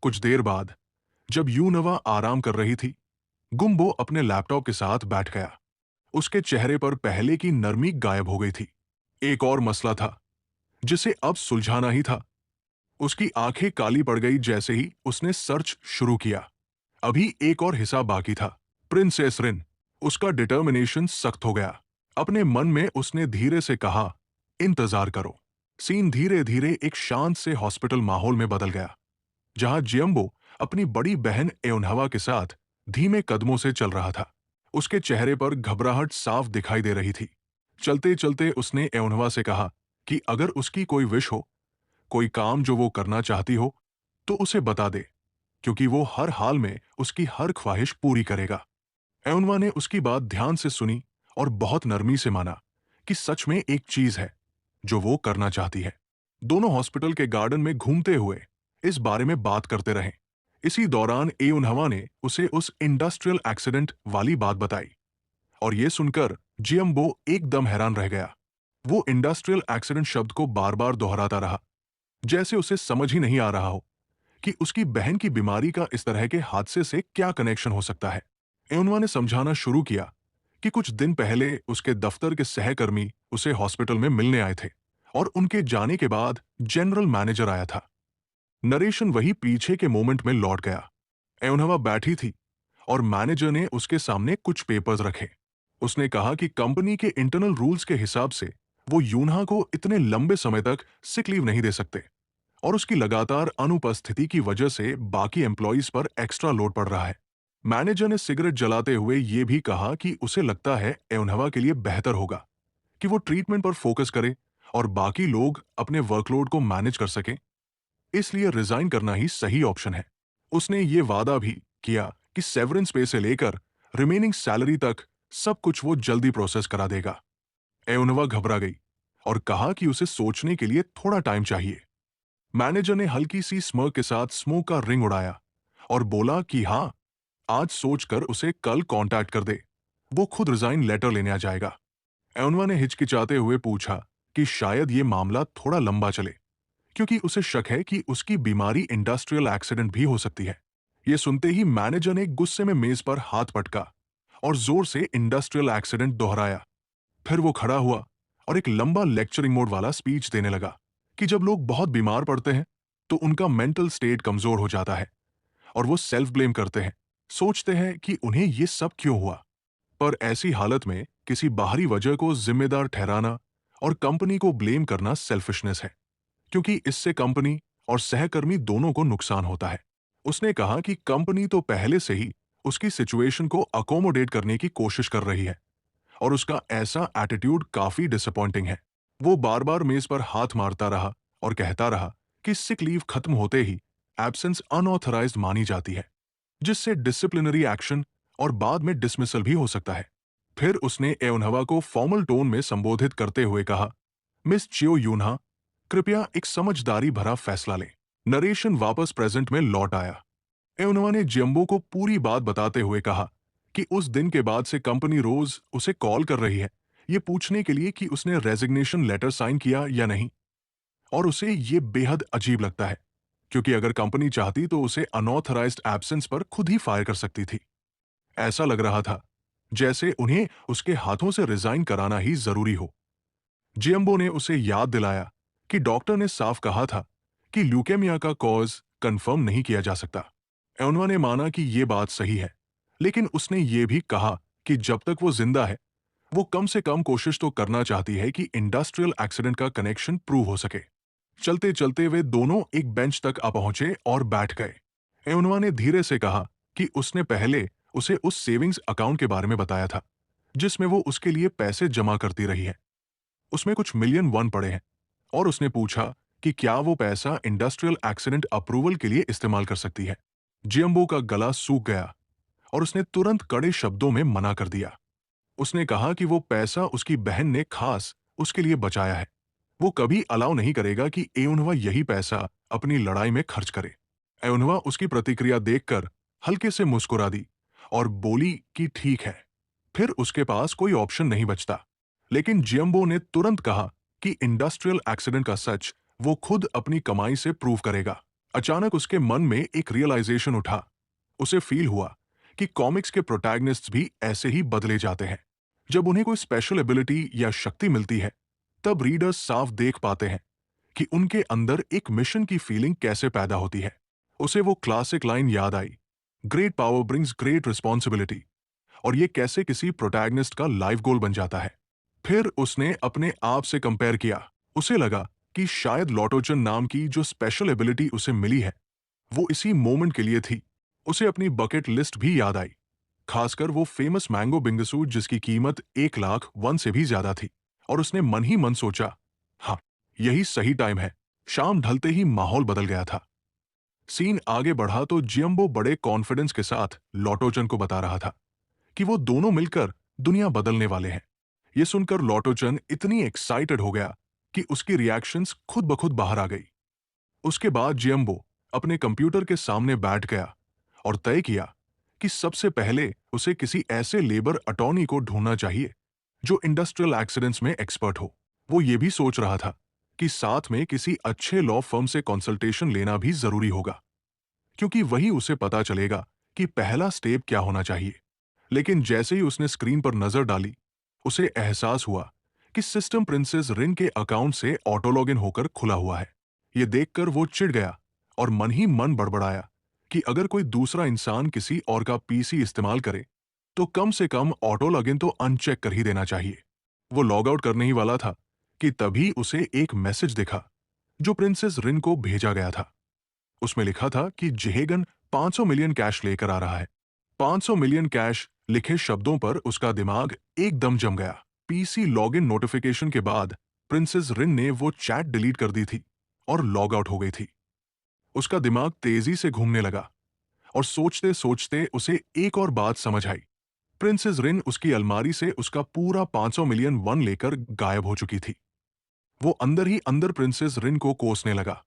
कुछ देर बाद जब यूनवा आराम कर रही थी, गुम्बो अपने लैपटॉप के साथ बैठ गया। उसके चेहरे पर पहले की नरमी गायब हो गई थी। एक और मसला था जिसे अब सुलझाना ही था। उसकी आंखें काली पड़ गई जैसे ही उसने सर्च शुरू किया। अभी एक और हिस्सा बाकी था, प्रिंसेस रिन। उसका डिटर्मिनेशन सख्त हो गया। अपने मन में उसने धीरे से कहा, इंतजार करो। सीन धीरे धीरे एक शांत से हॉस्पिटल माहौल में बदल गया, जहां जियम्बो अपनी बड़ी बहन एओन्हवा के साथ धीमे कदमों से चल रहा था। उसके चेहरे पर घबराहट साफ दिखाई दे रही थी। चलते चलते उसने एओन्हवा से कहा कि अगर उसकी कोई विश हो, कोई काम जो वो करना चाहती हो, तो उसे बता दे, क्योंकि वो हर हाल में उसकी हर ख्वाहिश पूरी करेगा। एओन्हवा ने उसकी बात ध्यान से सुनी और बहुत नरमी से माना कि सच में एक चीज है जो वो करना चाहती है। दोनों हॉस्पिटल के गार्डन में घूमते हुए इस बारे में बात करते रहे। इसी दौरान एओन्हवा ने उसे उस इंडस्ट्रियल एक्सीडेंट वाली बात बताई और यह सुनकर जियम्बो एकदम हैरान रह गया। वो इंडस्ट्रियल एक्सीडेंट शब्द को बार बार दोहराता रहा, जैसे उसे समझ ही नहीं आ रहा हो कि उसकी बहन की बीमारी का इस तरह के हादसे से क्या कनेक्शन हो सकता है। एओन्हवा ने समझाना शुरू किया कि कुछ दिन पहले उसके दफ्तर के सहकर्मी उसे हॉस्पिटल में मिलने आए थे और उनके जाने के बाद जनरल मैनेजर आया था। नरेशन वही पीछे के मोमेंट में लौट गया। एओन्हवा बैठी थी और मैनेजर ने उसके सामने कुछ पेपर्स रखे। उसने कहा कि कंपनी के इंटरनल रूल्स के हिसाब से वो यूनहा को इतने लंबे समय तक सिक लीव नहीं दे सकते और उसकी लगातार अनुपस्थिति की वजह से बाकी एम्प्लॉइज पर एक्स्ट्रा लोड पड़ रहा है। मैनेजर ने सिगरेट जलाते हुए ये भी कहा कि उसे लगता है एओन्हवा के लिए बेहतर होगा कि वो ट्रीटमेंट पर फोकस करे और बाकी लोग अपने वर्कलोड को मैनेज कर सकें, इसलिए रिजाइन करना ही सही ऑप्शन है। उसने ये वादा भी किया कि सेवरेंस पे से लेकर रिमेनिंग सैलरी तक सब कुछ वो जल्दी प्रोसेस करा देगा। एओन्हवा घबरा गई और कहा कि उसे सोचने के लिए थोड़ा टाइम चाहिए। मैनेजर ने हल्की सी स्मर्क के साथ स्मोक का रिंग उड़ाया और बोला कि हाँ, आज सोचकर उसे कल कांटेक्ट कर दे, वो खुद रिजाइन लेटर लेने आ जाएगा। एओन्हवा ने हिचकिचाते हुए पूछा कि शायद ये मामला थोड़ा लंबा चले, क्योंकि उसे शक है कि उसकी बीमारी इंडस्ट्रियल एक्सीडेंट भी हो सकती है। ये सुनते ही मैनेजर ने गुस्से में मेज पर हाथ पटका और जोर से इंडस्ट्रियल एक्सीडेंट दोहराया। फिर वो खड़ा हुआ और एक लंबा लेक्चरिंग मोड वाला स्पीच देने लगा कि जब लोग बहुत बीमार पड़ते हैं तो उनका मेंटल स्टेट कमजोर हो जाता है और वो सेल्फ ब्लेम करते हैं, सोचते हैं कि उन्हें ये सब क्यों हुआ। पर ऐसी हालत में किसी बाहरी वजह को जिम्मेदार ठहराना और कंपनी को ब्लेम करना सेल्फिशनेस है, क्योंकि इससे कंपनी और सहकर्मी दोनों को नुकसान होता है। उसने कहा कि कंपनी तो पहले से ही उसकी सिचुएशन को अकोमोडेट करने की कोशिश कर रही है और उसका ऐसा एटीट्यूड काफी डिसअपॉइंटिंग है। वो बार बार मेज पर हाथ मारता रहा और कहता रहा कि सिक लीव खत्म होते ही एब्सेंस अनऑथराइज्ड मानी जाती है, जिससे डिसिप्लिनरी एक्शन और बाद में डिसमिसल भी हो सकता है। फिर उसने एओन्हवा को फॉर्मल टोन में संबोधित करते हुए कहा, मिस चियो यूनहा, कृपया एक समझदारी भरा फैसला लें। नरेशन वापस प्रेजेंट में लौट आया। एओन्हवा ने जियम्बो को पूरी बात बताते हुए कहा कि उस दिन के बाद से कंपनी रोज उसे कॉल कर रही है, ये पूछने के लिए कि उसने रेजिग्नेशन लेटर साइन किया या नहीं। और उसे ये बेहद अजीब लगता है, क्योंकि अगर कंपनी चाहती तो उसे अनऑथराइज्ड एब्सेंस पर खुद ही फायर कर सकती थी। ऐसा लग रहा था जैसे उन्हें उसके हाथों से रिजाइन कराना ही जरूरी हो। जियम्बो ने उसे याद दिलाया कि डॉक्टर ने साफ कहा था कि ल्यूकेमिया का कॉज कंफर्म नहीं किया जा सकता। एओनवा ने माना कि यह बात सही है, लेकिन उसने ये भी कहा कि जब तक वो जिंदा है, वो कम से कम कोशिश तो करना चाहती है कि इंडस्ट्रियल एक्सीडेंट का कनेक्शन प्रूव हो सके। चलते चलते वे दोनों एक बेंच तक आ पहुंचे और बैठ गए। एओनवा ने धीरे से कहा कि उसने पहले उसे उस सेविंग्स अकाउंट के बारे में बताया था, जिसमें वो उसके लिए पैसे जमा करती रही है। उसमें कुछ मिलियन वन पड़े हैं, और उसने पूछा कि क्या वो पैसा इंडस्ट्रियल एक्सीडेंट अप्रूवल के लिए इस्तेमाल कर सकती है। जियम्बो का गला सूख गया और उसने तुरंत कड़े शब्दों में मना कर दिया। उसने कहा कि वो पैसा उसकी बहन ने खास उसके लिए बचाया है। वो कभी अलाउ नहीं करेगा कि एउनवा यही पैसा अपनी लड़ाई में खर्च करे। एउनवा उसकी प्रतिक्रिया देखकर हल्के से मुस्कुरा दी और बोली कि ठीक है, फिर उसके पास कोई ऑप्शन नहीं बचता। लेकिन जियम्बो ने तुरंत कहा कि इंडस्ट्रियल एक्सीडेंट का सच वो खुद अपनी कमाई से प्रूव करेगा। अचानक उसके मन में एक रियलाइजेशन उठा। उसे फील हुआ कि कॉमिक्स के प्रोटैगनिस्ट्स भी ऐसे ही बदले जाते हैं। जब उन्हें कोई स्पेशल एबिलिटी या शक्ति मिलती है, तब रीडर्स साफ देख पाते हैं कि उनके अंदर एक मिशन की फीलिंग कैसे पैदा होती है। उसे वो क्लासिक लाइन याद आई, great power brings great responsibility, और ये कैसे किसी प्रोटैगनिस्ट का लाइफ गोल बन जाता है। फिर उसने अपने आप से कंपेयर किया। उसे लगा कि शायद लॉटोचन नाम की जो स्पेशल एबिलिटी उसे मिली है, वो इसी मोमेंट के लिए थी। उसे अपनी बकेट लिस्ट भी याद आई, खासकर वो फेमस मैंगो बिंगसू जिसकी कीमत 1,01,000 से भी ज्यादा थी। और उसने मन ही मन सोचा, हाँ, यही सही टाइम है। शाम ढलते ही माहौल बदल गया था। सीन आगे बढ़ा तो जियम्बो बड़े कॉन्फिडेंस के साथ लॉटोचन को बता रहा था कि वो दोनों मिलकर दुनिया बदलने वाले हैं। ये सुनकर लॉटोचन इतनी एक्साइटेड हो गया कि उसकी रिएक्शंस खुद ब खुद बाहर आ गई। उसके बाद जियम्बो अपने कंप्यूटर के सामने बैठ गया और तय किया कि सबसे पहले उसे किसी ऐसे लेबर अटॉर्नी को ढूंढना चाहिए जो इंडस्ट्रियल एक्सीडेंट्स में एक्सपर्ट हो। वो ये भी सोच रहा था कि साथ में किसी अच्छे लॉ फर्म से कंसल्टेशन लेना भी जरूरी होगा, क्योंकि वही उसे पता चलेगा कि पहला स्टेप क्या होना चाहिए। लेकिन जैसे ही उसने स्क्रीन पर नजर डाली, उसे एहसास हुआ कि सिस्टम प्रिंसेस रिन के अकाउंट से ऑटो लॉगिन होकर खुला हुआ है। ये देखकर वो चिढ़ गया और मन ही मन बड़बड़ाया कि अगर कोई दूसरा इंसान किसी और का पीसी इस्तेमाल करे, तो कम से कम ऑटो लॉगिन तो अनचेक कर ही देना चाहिए। वो लॉग आउट करने ही वाला था कि तभी उसे एक मैसेज दिखा जो प्रिंसेस रिन को भेजा गया था। उसमें लिखा था कि जेहेगन 500 मिलियन कैश लेकर आ रहा है। 500 मिलियन कैश लिखे शब्दों पर उसका दिमाग एकदम जम गया। पीसी लॉगिन नोटिफिकेशन के बाद प्रिंसेस रिन ने वो चैट डिलीट कर दी थी और लॉग आउट हो गई थी। उसका दिमाग तेजी से घूमने लगा और सोचते सोचते उसे एक और बात समझ आई। प्रिंसेस रिन उसकी अलमारी से उसका पूरा 500 मिलियन वन लेकर गायब हो चुकी थी। वो अंदर ही अंदर प्रिंसेस रिन को कोसने लगा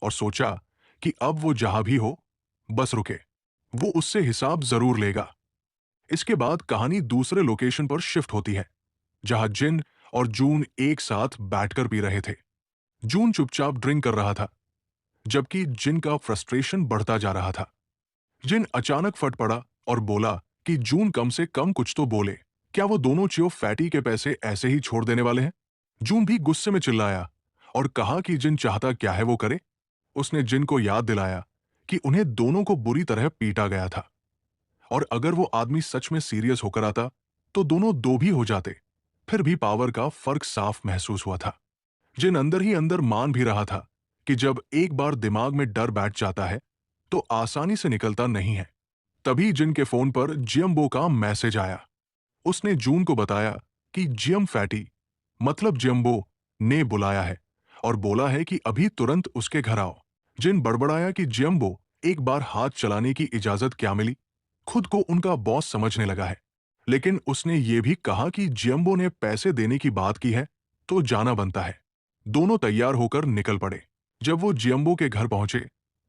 और सोचा कि अब वो जहां भी हो, बस रुके, वो उससे हिसाब जरूर लेगा। इसके बाद कहानी दूसरे लोकेशन पर शिफ्ट होती है, जहां जिन और जून एक साथ बैठकर पी रहे थे। जून चुपचाप ड्रिंक कर रहा था, जबकि जिन का फ्रस्ट्रेशन बढ़ता जा रहा था। जिन अचानक फट पड़ा और बोला कि जून कम से कम कुछ तो बोले। क्या वो दोनों चियो फैटी के पैसे ऐसे ही छोड़ देने वाले हैं? जून भी गुस्से में चिल्लाया और कहा कि जिन चाहता क्या है वो करे। उसने जिन को याद दिलाया कि उन्हें दोनों को बुरी तरह पीटा गया था, और अगर वो आदमी सच में सीरियस होकर आता तो दोनों दो भी हो जाते। फिर भी पावर का फर्क साफ महसूस हुआ था। जिन अंदर ही अंदर मान भी रहा था कि जब एक बार दिमाग में डर बैठ जाता है तो आसानी से निकलता नहीं है। तभी जिन के फोन पर जियम्बो का मैसेज आया। उसने जून को बताया कि जियम फैटी, मतलब जियम्बो, ने बुलाया है और बोला है कि अभी तुरंत उसके घर आओ। जिन बड़बड़ाया कि जियम्बो एक बार हाथ चलाने की इजाजत क्या मिली, खुद को उनका बॉस समझने लगा है। लेकिन उसने ये भी कहा कि जियम्बो ने पैसे देने की बात की है तो जाना बनता है। दोनों तैयार होकर निकल पड़े। जब वो जियम्बो के घर पहुंचे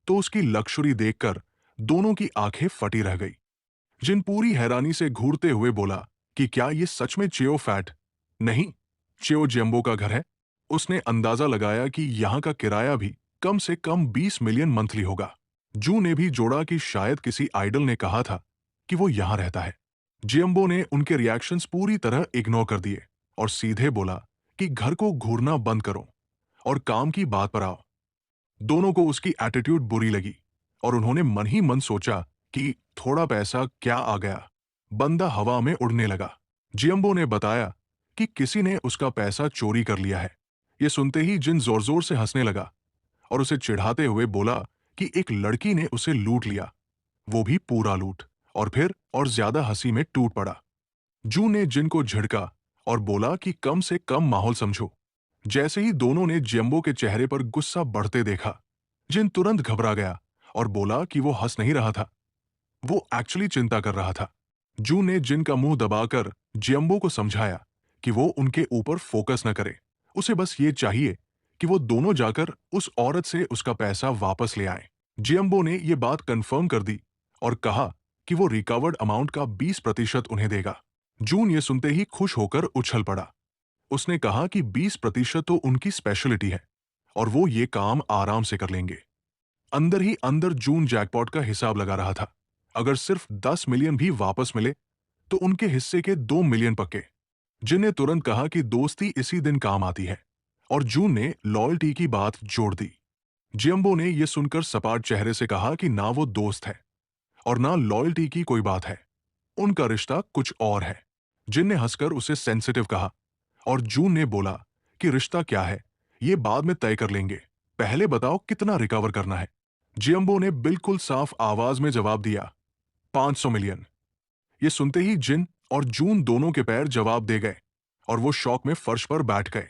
तो उसकी लक्ष्युरी देखकर दोनों की आंखें फटी रह गई। जिन पूरी हैरानी से घूरते हुए बोला कि क्या ये सच में चियो फैट नहीं, चियो जियम्बो का घर है। उसने अंदाजा लगाया कि यहाँ का किराया भी कम से कम 20 मिलियन मंथली होगा। जू ने भी जोड़ा कि शायद किसी आइडल ने कहा था कि वो यहाँ रहता है। जियम्बो ने उनके रिएक्शंस पूरी तरह इग्नोर कर दिए और सीधे बोला कि घर को घूरना बंद करो और काम की बात पर आओ। दोनों को उसकी एटीट्यूड बुरी लगी और उन्होंने मन ही मन सोचा कि थोड़ा पैसा क्या आ गया, बंदा हवा में उड़ने लगा। जियम्बो ने बताया कि किसी ने उसका पैसा चोरी कर लिया है। ये सुनते ही जिन जोर जोर से हंसने लगा और उसे चिढ़ाते हुए बोला कि एक लड़की ने उसे लूट लिया, वो भी पूरा लूट, और फिर और ज्यादा हंसी में टूट पड़ा। जू ने जिन को झिड़का और बोला कि कम से कम माहौल समझो। जैसे ही दोनों ने जियम्बो के चेहरे पर गुस्सा बढ़ते देखा, जिन तुरंत घबरा गया और बोला कि वो हंस नहीं रहा था, वो एक्चुअली चिंता कर रहा था। जू ने जिन का मुंह दबाकर जियम्बो को समझाया कि वो उनके ऊपर फोकस न करे, उसे बस ये चाहिए कि वो दोनों जाकर उस औरत से उसका पैसा वापस ले आए। जियम्बो ने ये बात कंफर्म कर दी और कहा कि वो रिकवर्ड अमाउंट का 20% उन्हें देगा। जून ये सुनते ही खुश होकर उछल पड़ा। उसने कहा कि 20% तो उनकी स्पेशलिटी है और वो ये काम आराम से कर लेंगे। अंदर ही अंदर जून जैकपॉट का हिसाब लगा रहा था। अगर सिर्फ 10 मिलियन भी वापस मिले तो उनके हिस्से के 2 मिलियन पक्के। जिन ने तुरंत कहा कि दोस्ती इसी दिन काम आती है और जून ने लॉयल्टी की बात जोड़ दी। जियम्बो ने यह सुनकर सपाट चेहरे से कहा कि ना वो दोस्त है और ना लॉयल्टी की कोई बात है, उनका रिश्ता कुछ और है। जिन ने हंसकर उसे सेंसिटिव कहा और जून ने बोला कि रिश्ता क्या है ये बाद में तय कर लेंगे, पहले बताओ कितना रिकवर करना है। जियम्बो ने बिल्कुल साफ आवाज में जवाब दिया, 500 मिलियन। ये सुनते ही जिन और जून दोनों के पैर जवाब दे गए और वो शौक में फर्श पर बैठ गए।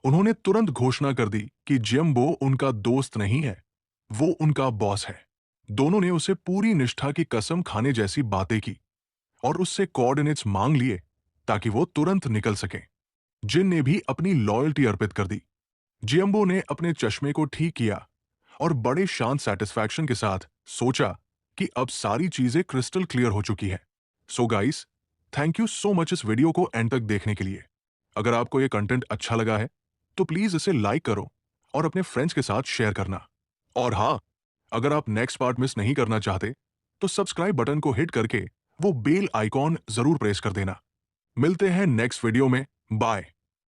उन्होंने तुरंत घोषणा कर दी कि जियम्बो उनका दोस्त नहीं है, वो उनका बॉस है। दोनों ने उसे पूरी निष्ठा की कसम खाने जैसी बातें की और उससे कोऑर्डिनेट्स मांग लिए ताकि वो तुरंत निकल सके। जिन ने भी अपनी लॉयल्टी अर्पित कर दी। जियम्बो ने अपने चश्मे को ठीक किया और बड़े शांत सेटिस्फैक्शन के साथ सोचा कि अब सारी चीजें क्रिस्टल क्लियर हो चुकी है। So guys, thank you so much इस वीडियो को एंड तक देखने के लिए। अगर आपको ये कंटेंट अच्छा लगा है तो प्लीज इसे लाइक करो और अपने फ्रेंड्स के साथ शेयर करना। और हाँ, अगर आप नेक्स्ट पार्ट मिस नहीं करना चाहते तो सब्सक्राइब बटन को हिट करके वो बेल आइकॉन जरूर प्रेस कर देना। मिलते हैं नेक्स्ट वीडियो में। बाय।